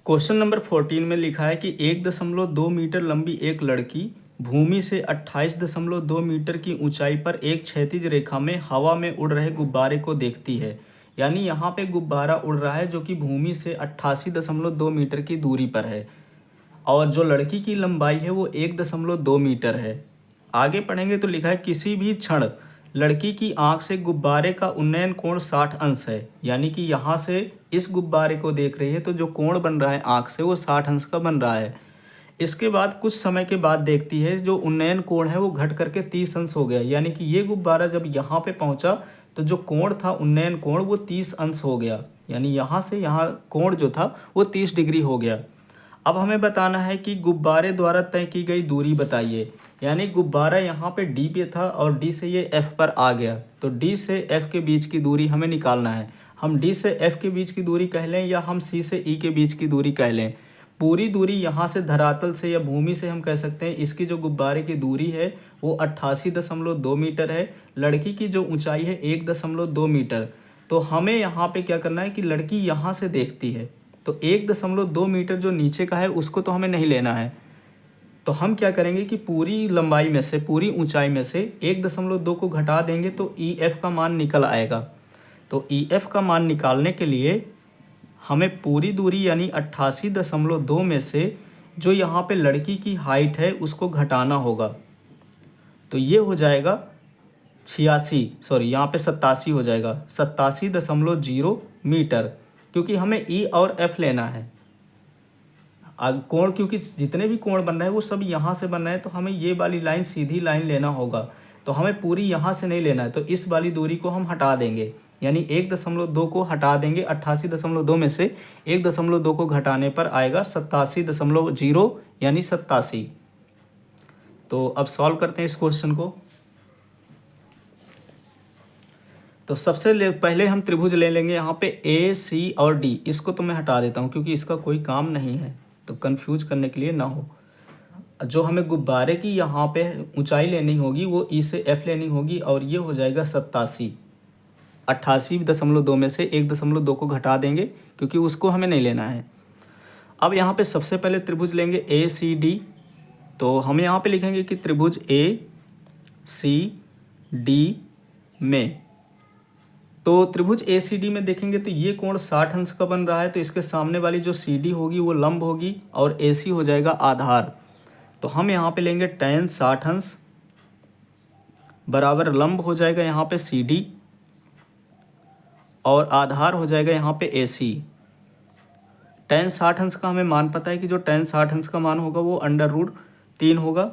क्वेश्चन नंबर 14 में लिखा है कि 1.2 मीटर लंबी एक लड़की भूमि से 28.2 मीटर की ऊंचाई पर एक क्षैतिज रेखा में हवा में उड़ रहे गुब्बारे को देखती है। यानी यहाँ पे गुब्बारा उड़ रहा है जो कि भूमि से 88.2 मीटर की दूरी पर है और जो लड़की की लंबाई है वो 1.2 मीटर है। आगे पढ़ेंगे तो लिखा है किसी भी क्षण लड़की की आंख से गुब्बारे का उन्नयन कोण 60 अंश है। यानी कि यहाँ से इस गुब्बारे को देख रही है तो जो कोण बन रहा है आंख से वो 60 अंश का बन रहा है। इसके बाद कुछ समय के बाद देखती है जो उन्नयन कोण है वो घट करके 30 अंश हो गया। यानी कि ये गुब्बारा जब यहाँ पे पहुँचा तो जो कोण था उन्नयन कोण वो 30 अंश हो गया। यानी यहाँ से यहाँ कोण जो था वो 30 डिग्री हो गया। अब हमें बताना है कि गुब्बारे द्वारा तय की गई दूरी बताइए। यानी गुब्बारा यहाँ पे डी पे था और डी से ये एफ पर आ गया, तो डी से एफ के बीच की दूरी हमें निकालना है। हम डी से एफ के बीच की दूरी कह लें या हम सी से ई के बीच की दूरी कह लें। पूरी दूरी यहाँ से धरातल से या भूमि से हम कह सकते हैं इसकी जो गुब्बारे की दूरी है वो 88.2 मीटर है। लड़की की जो ऊंचाई है 1.2 मीटर। तो हमें यहाँ पे क्या करना है कि लड़की यहाँ से देखती है, तो 1.2 मीटर जो नीचे का है उसको तो हमें नहीं लेना है। तो हम क्या करेंगे कि पूरी लंबाई में से, पूरी ऊंचाई में से 1.2 को घटा देंगे तो ई एफ का मान निकल आएगा। तो ई एफ का मान निकालने के लिए हमें पूरी दूरी यानी 88.2 में से जो यहाँ पे लड़की की हाइट है उसको घटाना होगा। तो ये हो जाएगा 87 हो जाएगा, 87.0 मीटर, क्योंकि हमें ई और एफ लेना है। कोण, क्योंकि जितने भी कोण बन रहे हैं वो सब यहाँ से बन रहे हैं, तो हमें ये वाली लाइन सीधी लाइन लेना होगा। तो हमें पूरी यहाँ से नहीं लेना है, तो इस वाली दूरी को हम हटा देंगे, यानी 1.2 को हटा देंगे। 88.2 में से 1.2 को घटाने पर आएगा 87.0 यानी 87। तो अब सॉल्व करते हैं इस क्वेश्चन को। तो सबसे पहले हम त्रिभुज ले लेंगे यहाँ पे ए सी और डी। इसको तो मैं हटा देता हूँ क्योंकि इसका कोई काम नहीं है, तो कंफ्यूज करने के लिए ना हो। जो हमें गुब्बारे की यहाँ पे ऊंचाई लेनी होगी वो ई से एफ लेनी होगी, और ये हो जाएगा 87। 88.2 में से 1.2 को घटा देंगे क्योंकि उसको हमें नहीं लेना है। अब यहाँ पे सबसे पहले त्रिभुज लेंगे ए सी डी। तो हम यहाँ पे लिखेंगे कि त्रिभुज ए सी डी में, तो त्रिभुज ए सी डी में देखेंगे तो ये कोण 60 अंश का बन रहा है, तो इसके सामने वाली जो सी डी होगी वो लंब होगी और ए सी हो जाएगा आधार। तो हम यहाँ पे लेंगे tan 60 अंश बराबर लंब हो जाएगा यहाँ पे सी डी और आधार हो जाएगा यहाँ पे ए सी। tan 60 अंश का हमें मान पता है कि जो tan 60 अंश का मान होगा वो √3 होगा।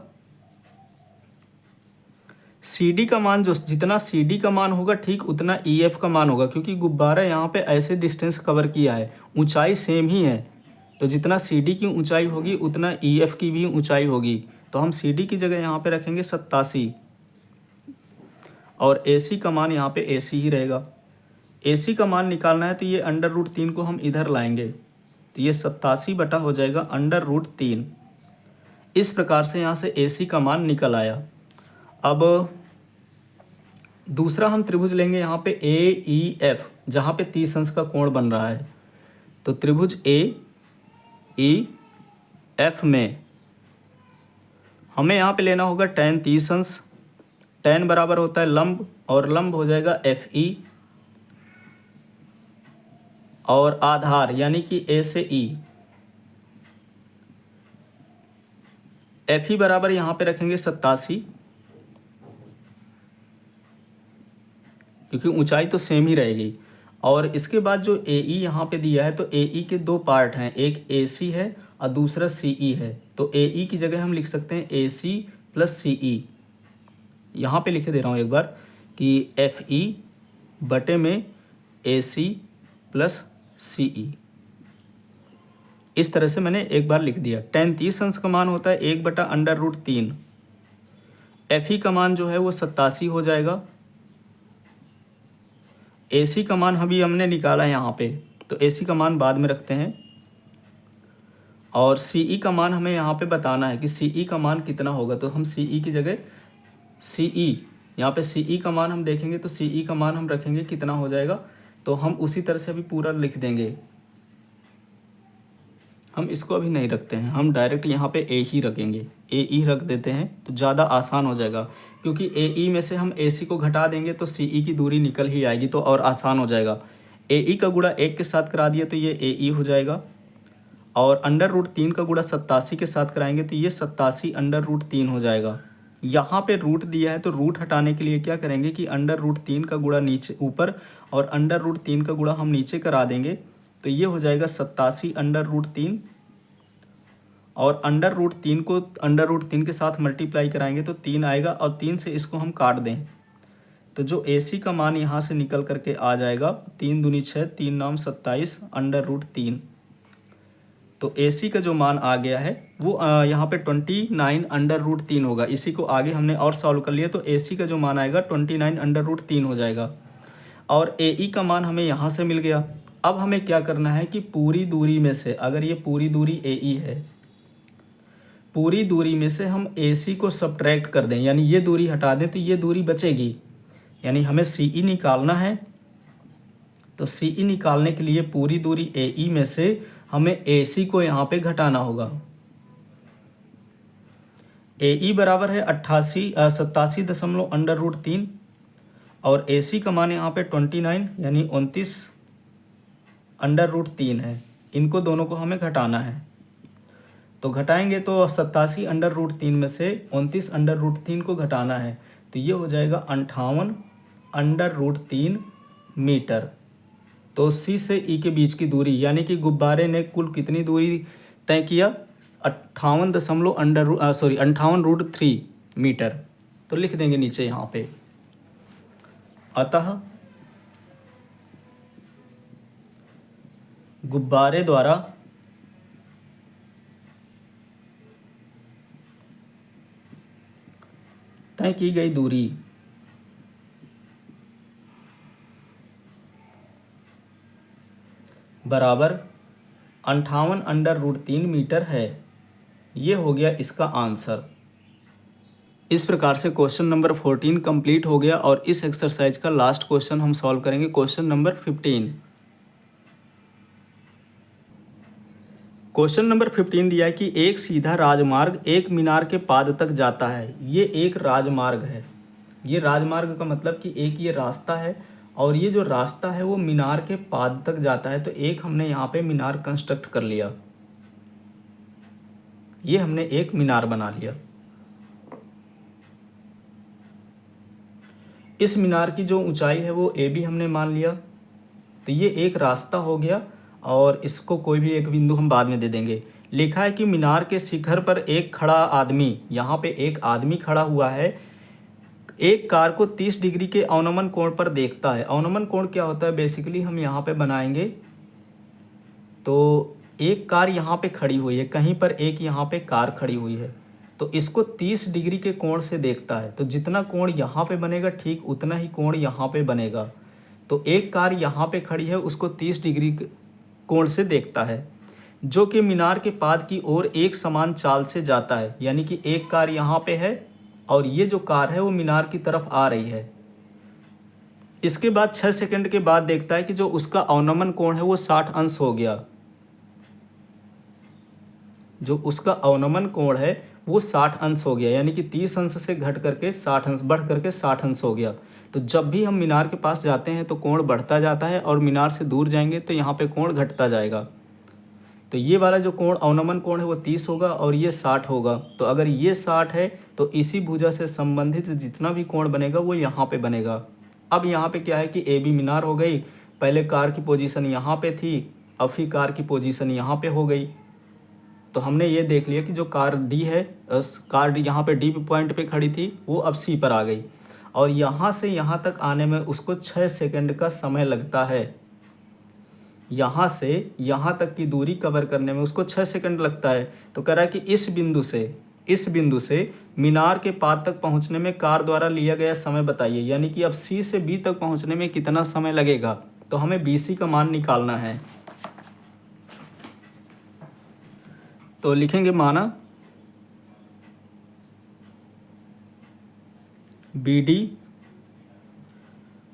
सी डी का मान, जो जितना सी डी का मान होगा ठीक उतना ई एफ का मान होगा, क्योंकि गुब्बारा यहाँ पे ऐसे डिस्टेंस कवर किया है, ऊंचाई सेम ही है, तो जितना सी डी की ऊंचाई होगी उतना ई एफ की भी ऊंचाई होगी। तो हम सी डी की जगह यहाँ पे रखेंगे 87 और ए सी का मान यहाँ पे ए सी ही रहेगा। ए सी का मान निकालना है तो ये √3 को हम इधर लाएंगे, तो ये 87 बटा हो जाएगा √3। इस प्रकार से यहाँ से ए सी का मान निकल आया। अब दूसरा हम त्रिभुज लेंगे यहाँ पे ए ई एफ, जहाँ पे 30 अंश का कोण बन रहा है। तो त्रिभुज ए ई एफ में हमें यहाँ पे लेना होगा tan 30 अंश। tan बराबर होता है लंब, और लंब हो जाएगा एफ ई, और आधार यानी कि ए से ई, एफ ई बराबर यहाँ पे रखेंगे 87, क्योंकि ऊंचाई तो सेम ही रहेगी। और इसके बाद जो ए ई यहाँ पे दिया है, तो ए ई के दो पार्ट हैं, एक ए सी है और दूसरा सी ई है। तो ए ई की जगह हम लिख सकते हैं ए सी प्लस सी ई। यहाँ पे लिखे दे रहा हूँ एक बार कि एफ ई बटे में ए सी प्लस सी ई। इस तरह से मैंने एक बार लिख दिया। tan 30 अंश का मान होता है 1/√3। एफ ई का मान जो है वो 87 हो जाएगा। ए सी का मान अभी हमने निकाला है यहाँ पे, तो ए सी का मान बाद में रखते हैं। और सी ई का मान हमें यहाँ पे बताना है कि सी ई का मान कितना होगा, तो हम सी ई की जगह सी ई, यहाँ पे सी ई का मान हम देखेंगे तो सी ई का मान हम रखेंगे कितना हो जाएगा, तो हम उसी तरह से अभी पूरा लिख देंगे। हम इसको अभी नहीं रखते हैं, हम डायरेक्ट यहाँ पे ए ही रखेंगे, ए ई रख देते हैं तो ज़्यादा आसान हो जाएगा, क्योंकि ए ई में से हम ए सी को घटा देंगे तो सी ई की दूरी निकल ही आएगी, तो और आसान हो जाएगा। ए ई का गुणा 1 के साथ करा दिया तो ये ए ई हो जाएगा, और √3 का गुणा 87 के साथ कराएंगे तो ये 87 √3 हो जाएगा। यहाँ पे रूट दिया है तो रूट हटाने के लिए क्या करेंगे कि √3 का गुणा नीचे ऊपर और √3 का गुणा हम नीचे करा देंगे, तो ये हो जाएगा 87 √3, और √3 को √3 के साथ मल्टीप्लाई कराएंगे तो 3 आएगा, और 3 से इसको हम काट दें तो जो ए सी का मान यहाँ से निकल करके आ जाएगा 3 दूनी 6, 3 9 27 √3। तो AC का जो मान आ गया है वो यहाँ पे 29√3 होगा। इसी को आगे हमने और सॉल्व कर लिया तो AC का जो मान आएगा 29√3 हो जाएगा। और AE का मान हमें यहाँ से मिल गया। अब हमें क्या करना है कि पूरी दूरी में से, अगर ये पूरी दूरी AE है, पूरी दूरी में से हम AC को सब्ट्रैक्ट कर दें, यानी ये दूरी हटा दें तो ये दूरी बचेगी, यानी हमें CE निकालना है। तो CE निकालने के लिए पूरी दूरी AE में से हमें AC को यहाँ पे घटाना होगा। AE बराबर है 87.3 और AC का मान यहाँ पे 29 यानी 29√3 है। इनको दोनों को हमें घटाना है, तो घटाएंगे तो 87√3 में से 29√3 को घटाना है तो ये हो जाएगा 58√3 मीटर। तो C से E के बीच की दूरी, यानी कि गुब्बारे ने कुल कितनी दूरी तय किया, 58√3 मीटर। तो लिख देंगे नीचे यहाँ पे, अतः गुब्बारे द्वारा तय की गई दूरी बराबर 58√3 मीटर है। ये हो गया इसका आंसर। इस प्रकार से क्वेश्चन नंबर 14 कंप्लीट हो गया और इस एक्सरसाइज का लास्ट क्वेश्चन हम सॉल्व करेंगे, क्वेश्चन नंबर 15। क्वेश्चन नंबर 15 दिया है कि एक सीधा राजमार्ग एक मीनार के पाद तक जाता है। ये एक राजमार्ग है। ये राजमार्ग का मतलब कि एक ये रास्ता है और ये जो रास्ता है वो मीनार के पाद तक जाता है। तो एक हमने यहाँ पे मीनार कंस्ट्रक्ट कर लिया, ये हमने एक मीनार बना लिया। इस मीनार की जो ऊंचाई है वो AB हमने मान लिया। तो ये एक रास्ता हो गया और इसको कोई भी एक बिंदु हम बाद में दे देंगे। लिखा है कि मीनार के शिखर पर एक खड़ा आदमी, यहाँ पे एक आदमी खड़ा हुआ है, एक कार को 30 डिग्री के अवनमन कोण पर देखता है। अवनमन कोण क्या होता है, बेसिकली हम यहाँ पे बनाएंगे तो एक कार यहाँ पे खड़ी हुई है, कहीं पर एक यहाँ पे कार खड़ी हुई है, तो इसको 30 डिग्री के कोण से देखता है। तो जितना कोण यहाँ पे बनेगा ठीक उतना ही कोण यहाँ पे बनेगा। तो एक कार यहाँ पे खड़ी है, उसको 30 डिग्री कोण से देखता है, जो कि मीनार के पाद की ओर एक समान चाल से जाता है। यानी कि एक कार यहाँ पे है और ये जो कार है वो मीनार की तरफ आ रही है। इसके बाद 6 सेकंड के बाद देखता है कि जो उसका अवनमन कोण है वो 60 अंश हो गया। जो उसका अवनमन कोण है वो 60 अंश हो गया, यानी कि 30 अंश से घट करके 60 अंश, बढ़ करके 60 अंश हो गया। तो जब भी हम मीनार के पास जाते हैं तो कोण बढ़ता जाता है और मीनार से दूर जाएंगे तो यहाँ पे कोण घटता जाएगा। तो ये वाला जो कोण अवनमन कोण है वो 30 होगा और ये 60 होगा। तो अगर ये 60 है तो इसी भुजा से संबंधित जितना भी कोण बनेगा वो यहाँ पे बनेगा। अब यहाँ पे क्या है कि AB मीनार हो गई। पहले कार की पोजीशन यहाँ पे थी, अब फिर कार की पोजीशन यहाँ पे हो गई। तो हमने ये देख लिया कि जो कार D है, कार यहाँ पे D पॉइंट पे खड़ी थी, वो अब C पर आ गई और यहाँ से यहाँ तक आने में उसको 6 सेकंड का समय लगता है। यहाँ से यहाँ तक की दूरी कवर करने में उसको 6 सेकंड लगता है। तो कह रहा है कि इस बिंदु से मीनार के पाद तक पहुँचने में कार द्वारा लिया गया समय बताइए। यानी कि अब C से B तक पहुँचने में कितना समय लगेगा। तो हमें BC का मान निकालना है। तो लिखेंगे माना BD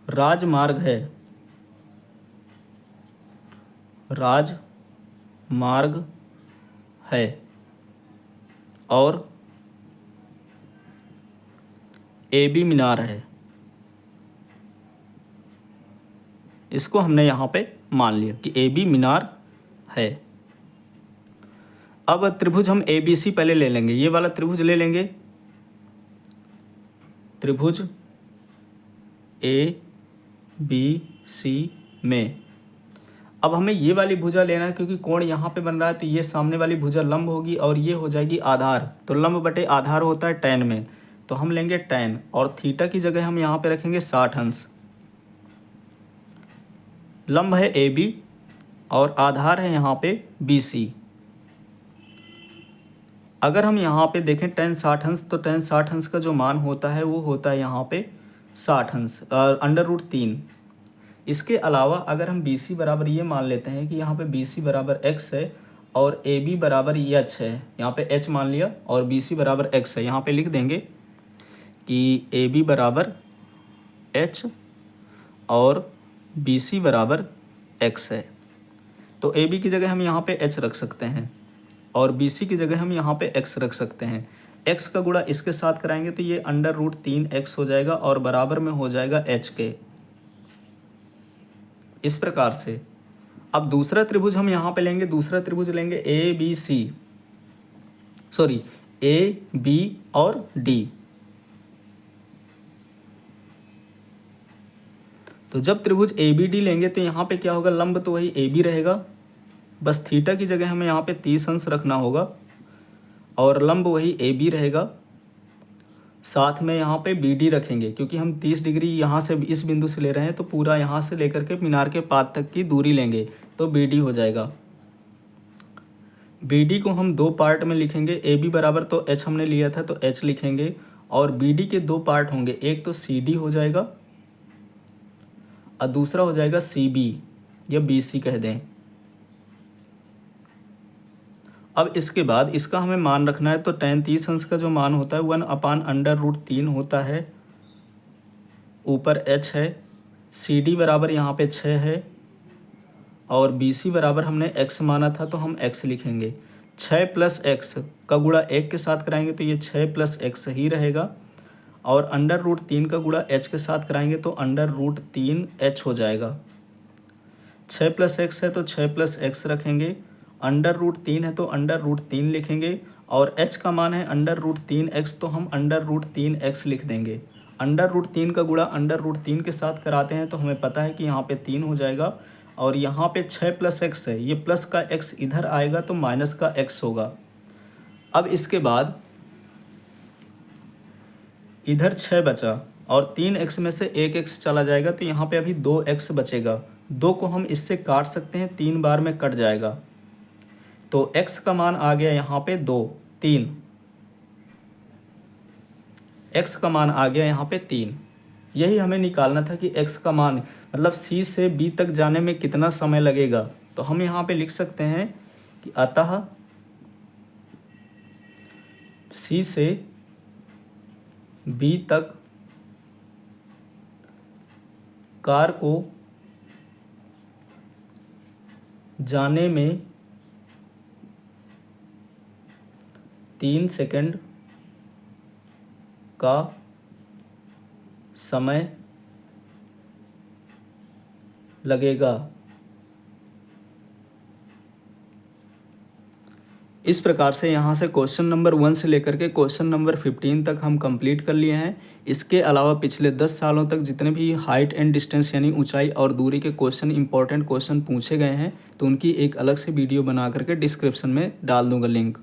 राजमार्ग है, और AB मीनार है। इसको हमने यहाँ पे मान लिया कि AB मीनार है। अब त्रिभुज हम ABC पहले ले लेंगे, ये वाला त्रिभुज ले लेंगे, त्रिभुज ABC में। अब हमें ये वाली भुजा लेना है क्योंकि कोण यहाँ पे बन रहा है, तो ये सामने वाली भुजा लंब होगी और ये हो जाएगी आधार। तो लंब बटे आधार होता है tan में, तो हम लेंगे tan और थीटा की जगह हम यहाँ पे रखेंगे 60 अंश। लंब है AB और आधार है यहाँ पे BC। अगर हम यहाँ पे देखें tan 60 अंश, तो tan 60 अंश का जो मान होता है वो होता है यहाँ पे 60 अंश √3। इसके अलावा अगर हम BC बराबर ये मान लेते हैं कि यहाँ पे BC बराबर x है और AB बराबर h है, यहाँ पे h मान लिया और BC बराबर x है, यहाँ पे लिख देंगे कि AB बराबर h और BC बराबर x है। तो AB की जगह हम यहाँ पे h रख सकते हैं और BC की जगह हम यहाँ पे x रख सकते हैं। x का गुणा इसके साथ कराएंगे तो ये √3x हो जाएगा और बराबर में हो जाएगा h के। इस प्रकार से अब दूसरा त्रिभुज हम यहाँ पे लेंगे, दूसरा त्रिभुज लेंगे A B और D। तो जब त्रिभुज ABD लेंगे तो यहाँ पे क्या होगा, लंब तो वही AB रहेगा, बस थीटा की जगह हमें यहाँ पे 30 अंश रखना होगा और लंब वही AB रहेगा। साथ में यहाँ पे BD रखेंगे क्योंकि हम 30 डिग्री यहाँ से इस बिंदु से ले रहे हैं, तो पूरा यहाँ से लेकर के मीनार के पाद तक की दूरी लेंगे तो BD हो जाएगा। BD को हम दो पार्ट में लिखेंगे, AB बराबर तो h हमने लिया था तो h लिखेंगे और BD के दो पार्ट होंगे, एक तो CD हो जाएगा और दूसरा हो जाएगा CB या BC कह दें। अब इसके बाद इसका हमें मान रखना है, तो tan 30 अंश का जो मान होता है 1/√3 होता है, ऊपर h है, CD बराबर यहाँ पे 6 है और BC बराबर हमने x माना था तो हम x लिखेंगे। 6 + x का गुणा 1 के साथ कराएंगे तो ये 6 + x ही रहेगा और √3 का गुणा h के साथ कराएंगे तो √3h हो जाएगा। 6 + x है तो 6 + x रखेंगे, √3 है तो √3 लिखेंगे और h का मान है √3x तो हम √3x लिख देंगे। √3 का गुणा √3 के साथ कराते हैं तो हमें पता है कि यहाँ पे 3 हो जाएगा और यहाँ पे 6 + x है, ये प्लस का x इधर आएगा तो माइनस का x होगा। अब इसके बाद इधर 6 बचा और 3x में से 1x चला जाएगा तो यहाँ पे अभी 2x बचेगा। 2 को हम इससे काट सकते हैं, 3 बार में कट जाएगा तो x का मान आ गया यहाँ पे 2, 3, x का मान आ गया यहाँ पे 3। यही हमें निकालना था कि x का मान मतलब C से B तक जाने में कितना समय लगेगा। तो हम यहाँ पे लिख सकते हैं कि अतः C से B तक कार को जाने में 3 सेकंड का समय लगेगा। इस प्रकार से यहाँ से क्वेश्चन नंबर 1 से लेकर के क्वेश्चन नंबर 15 तक हम कंप्लीट कर लिए हैं। इसके अलावा पिछले 10 सालों तक जितने भी हाइट एंड डिस्टेंस यानी ऊंचाई और दूरी के क्वेश्चन, इंपॉर्टेंट क्वेश्चन पूछे गए हैं, तो उनकी एक अलग से वीडियो बना करके डिस्क्रिप्शन में डाल दूंगा लिंक।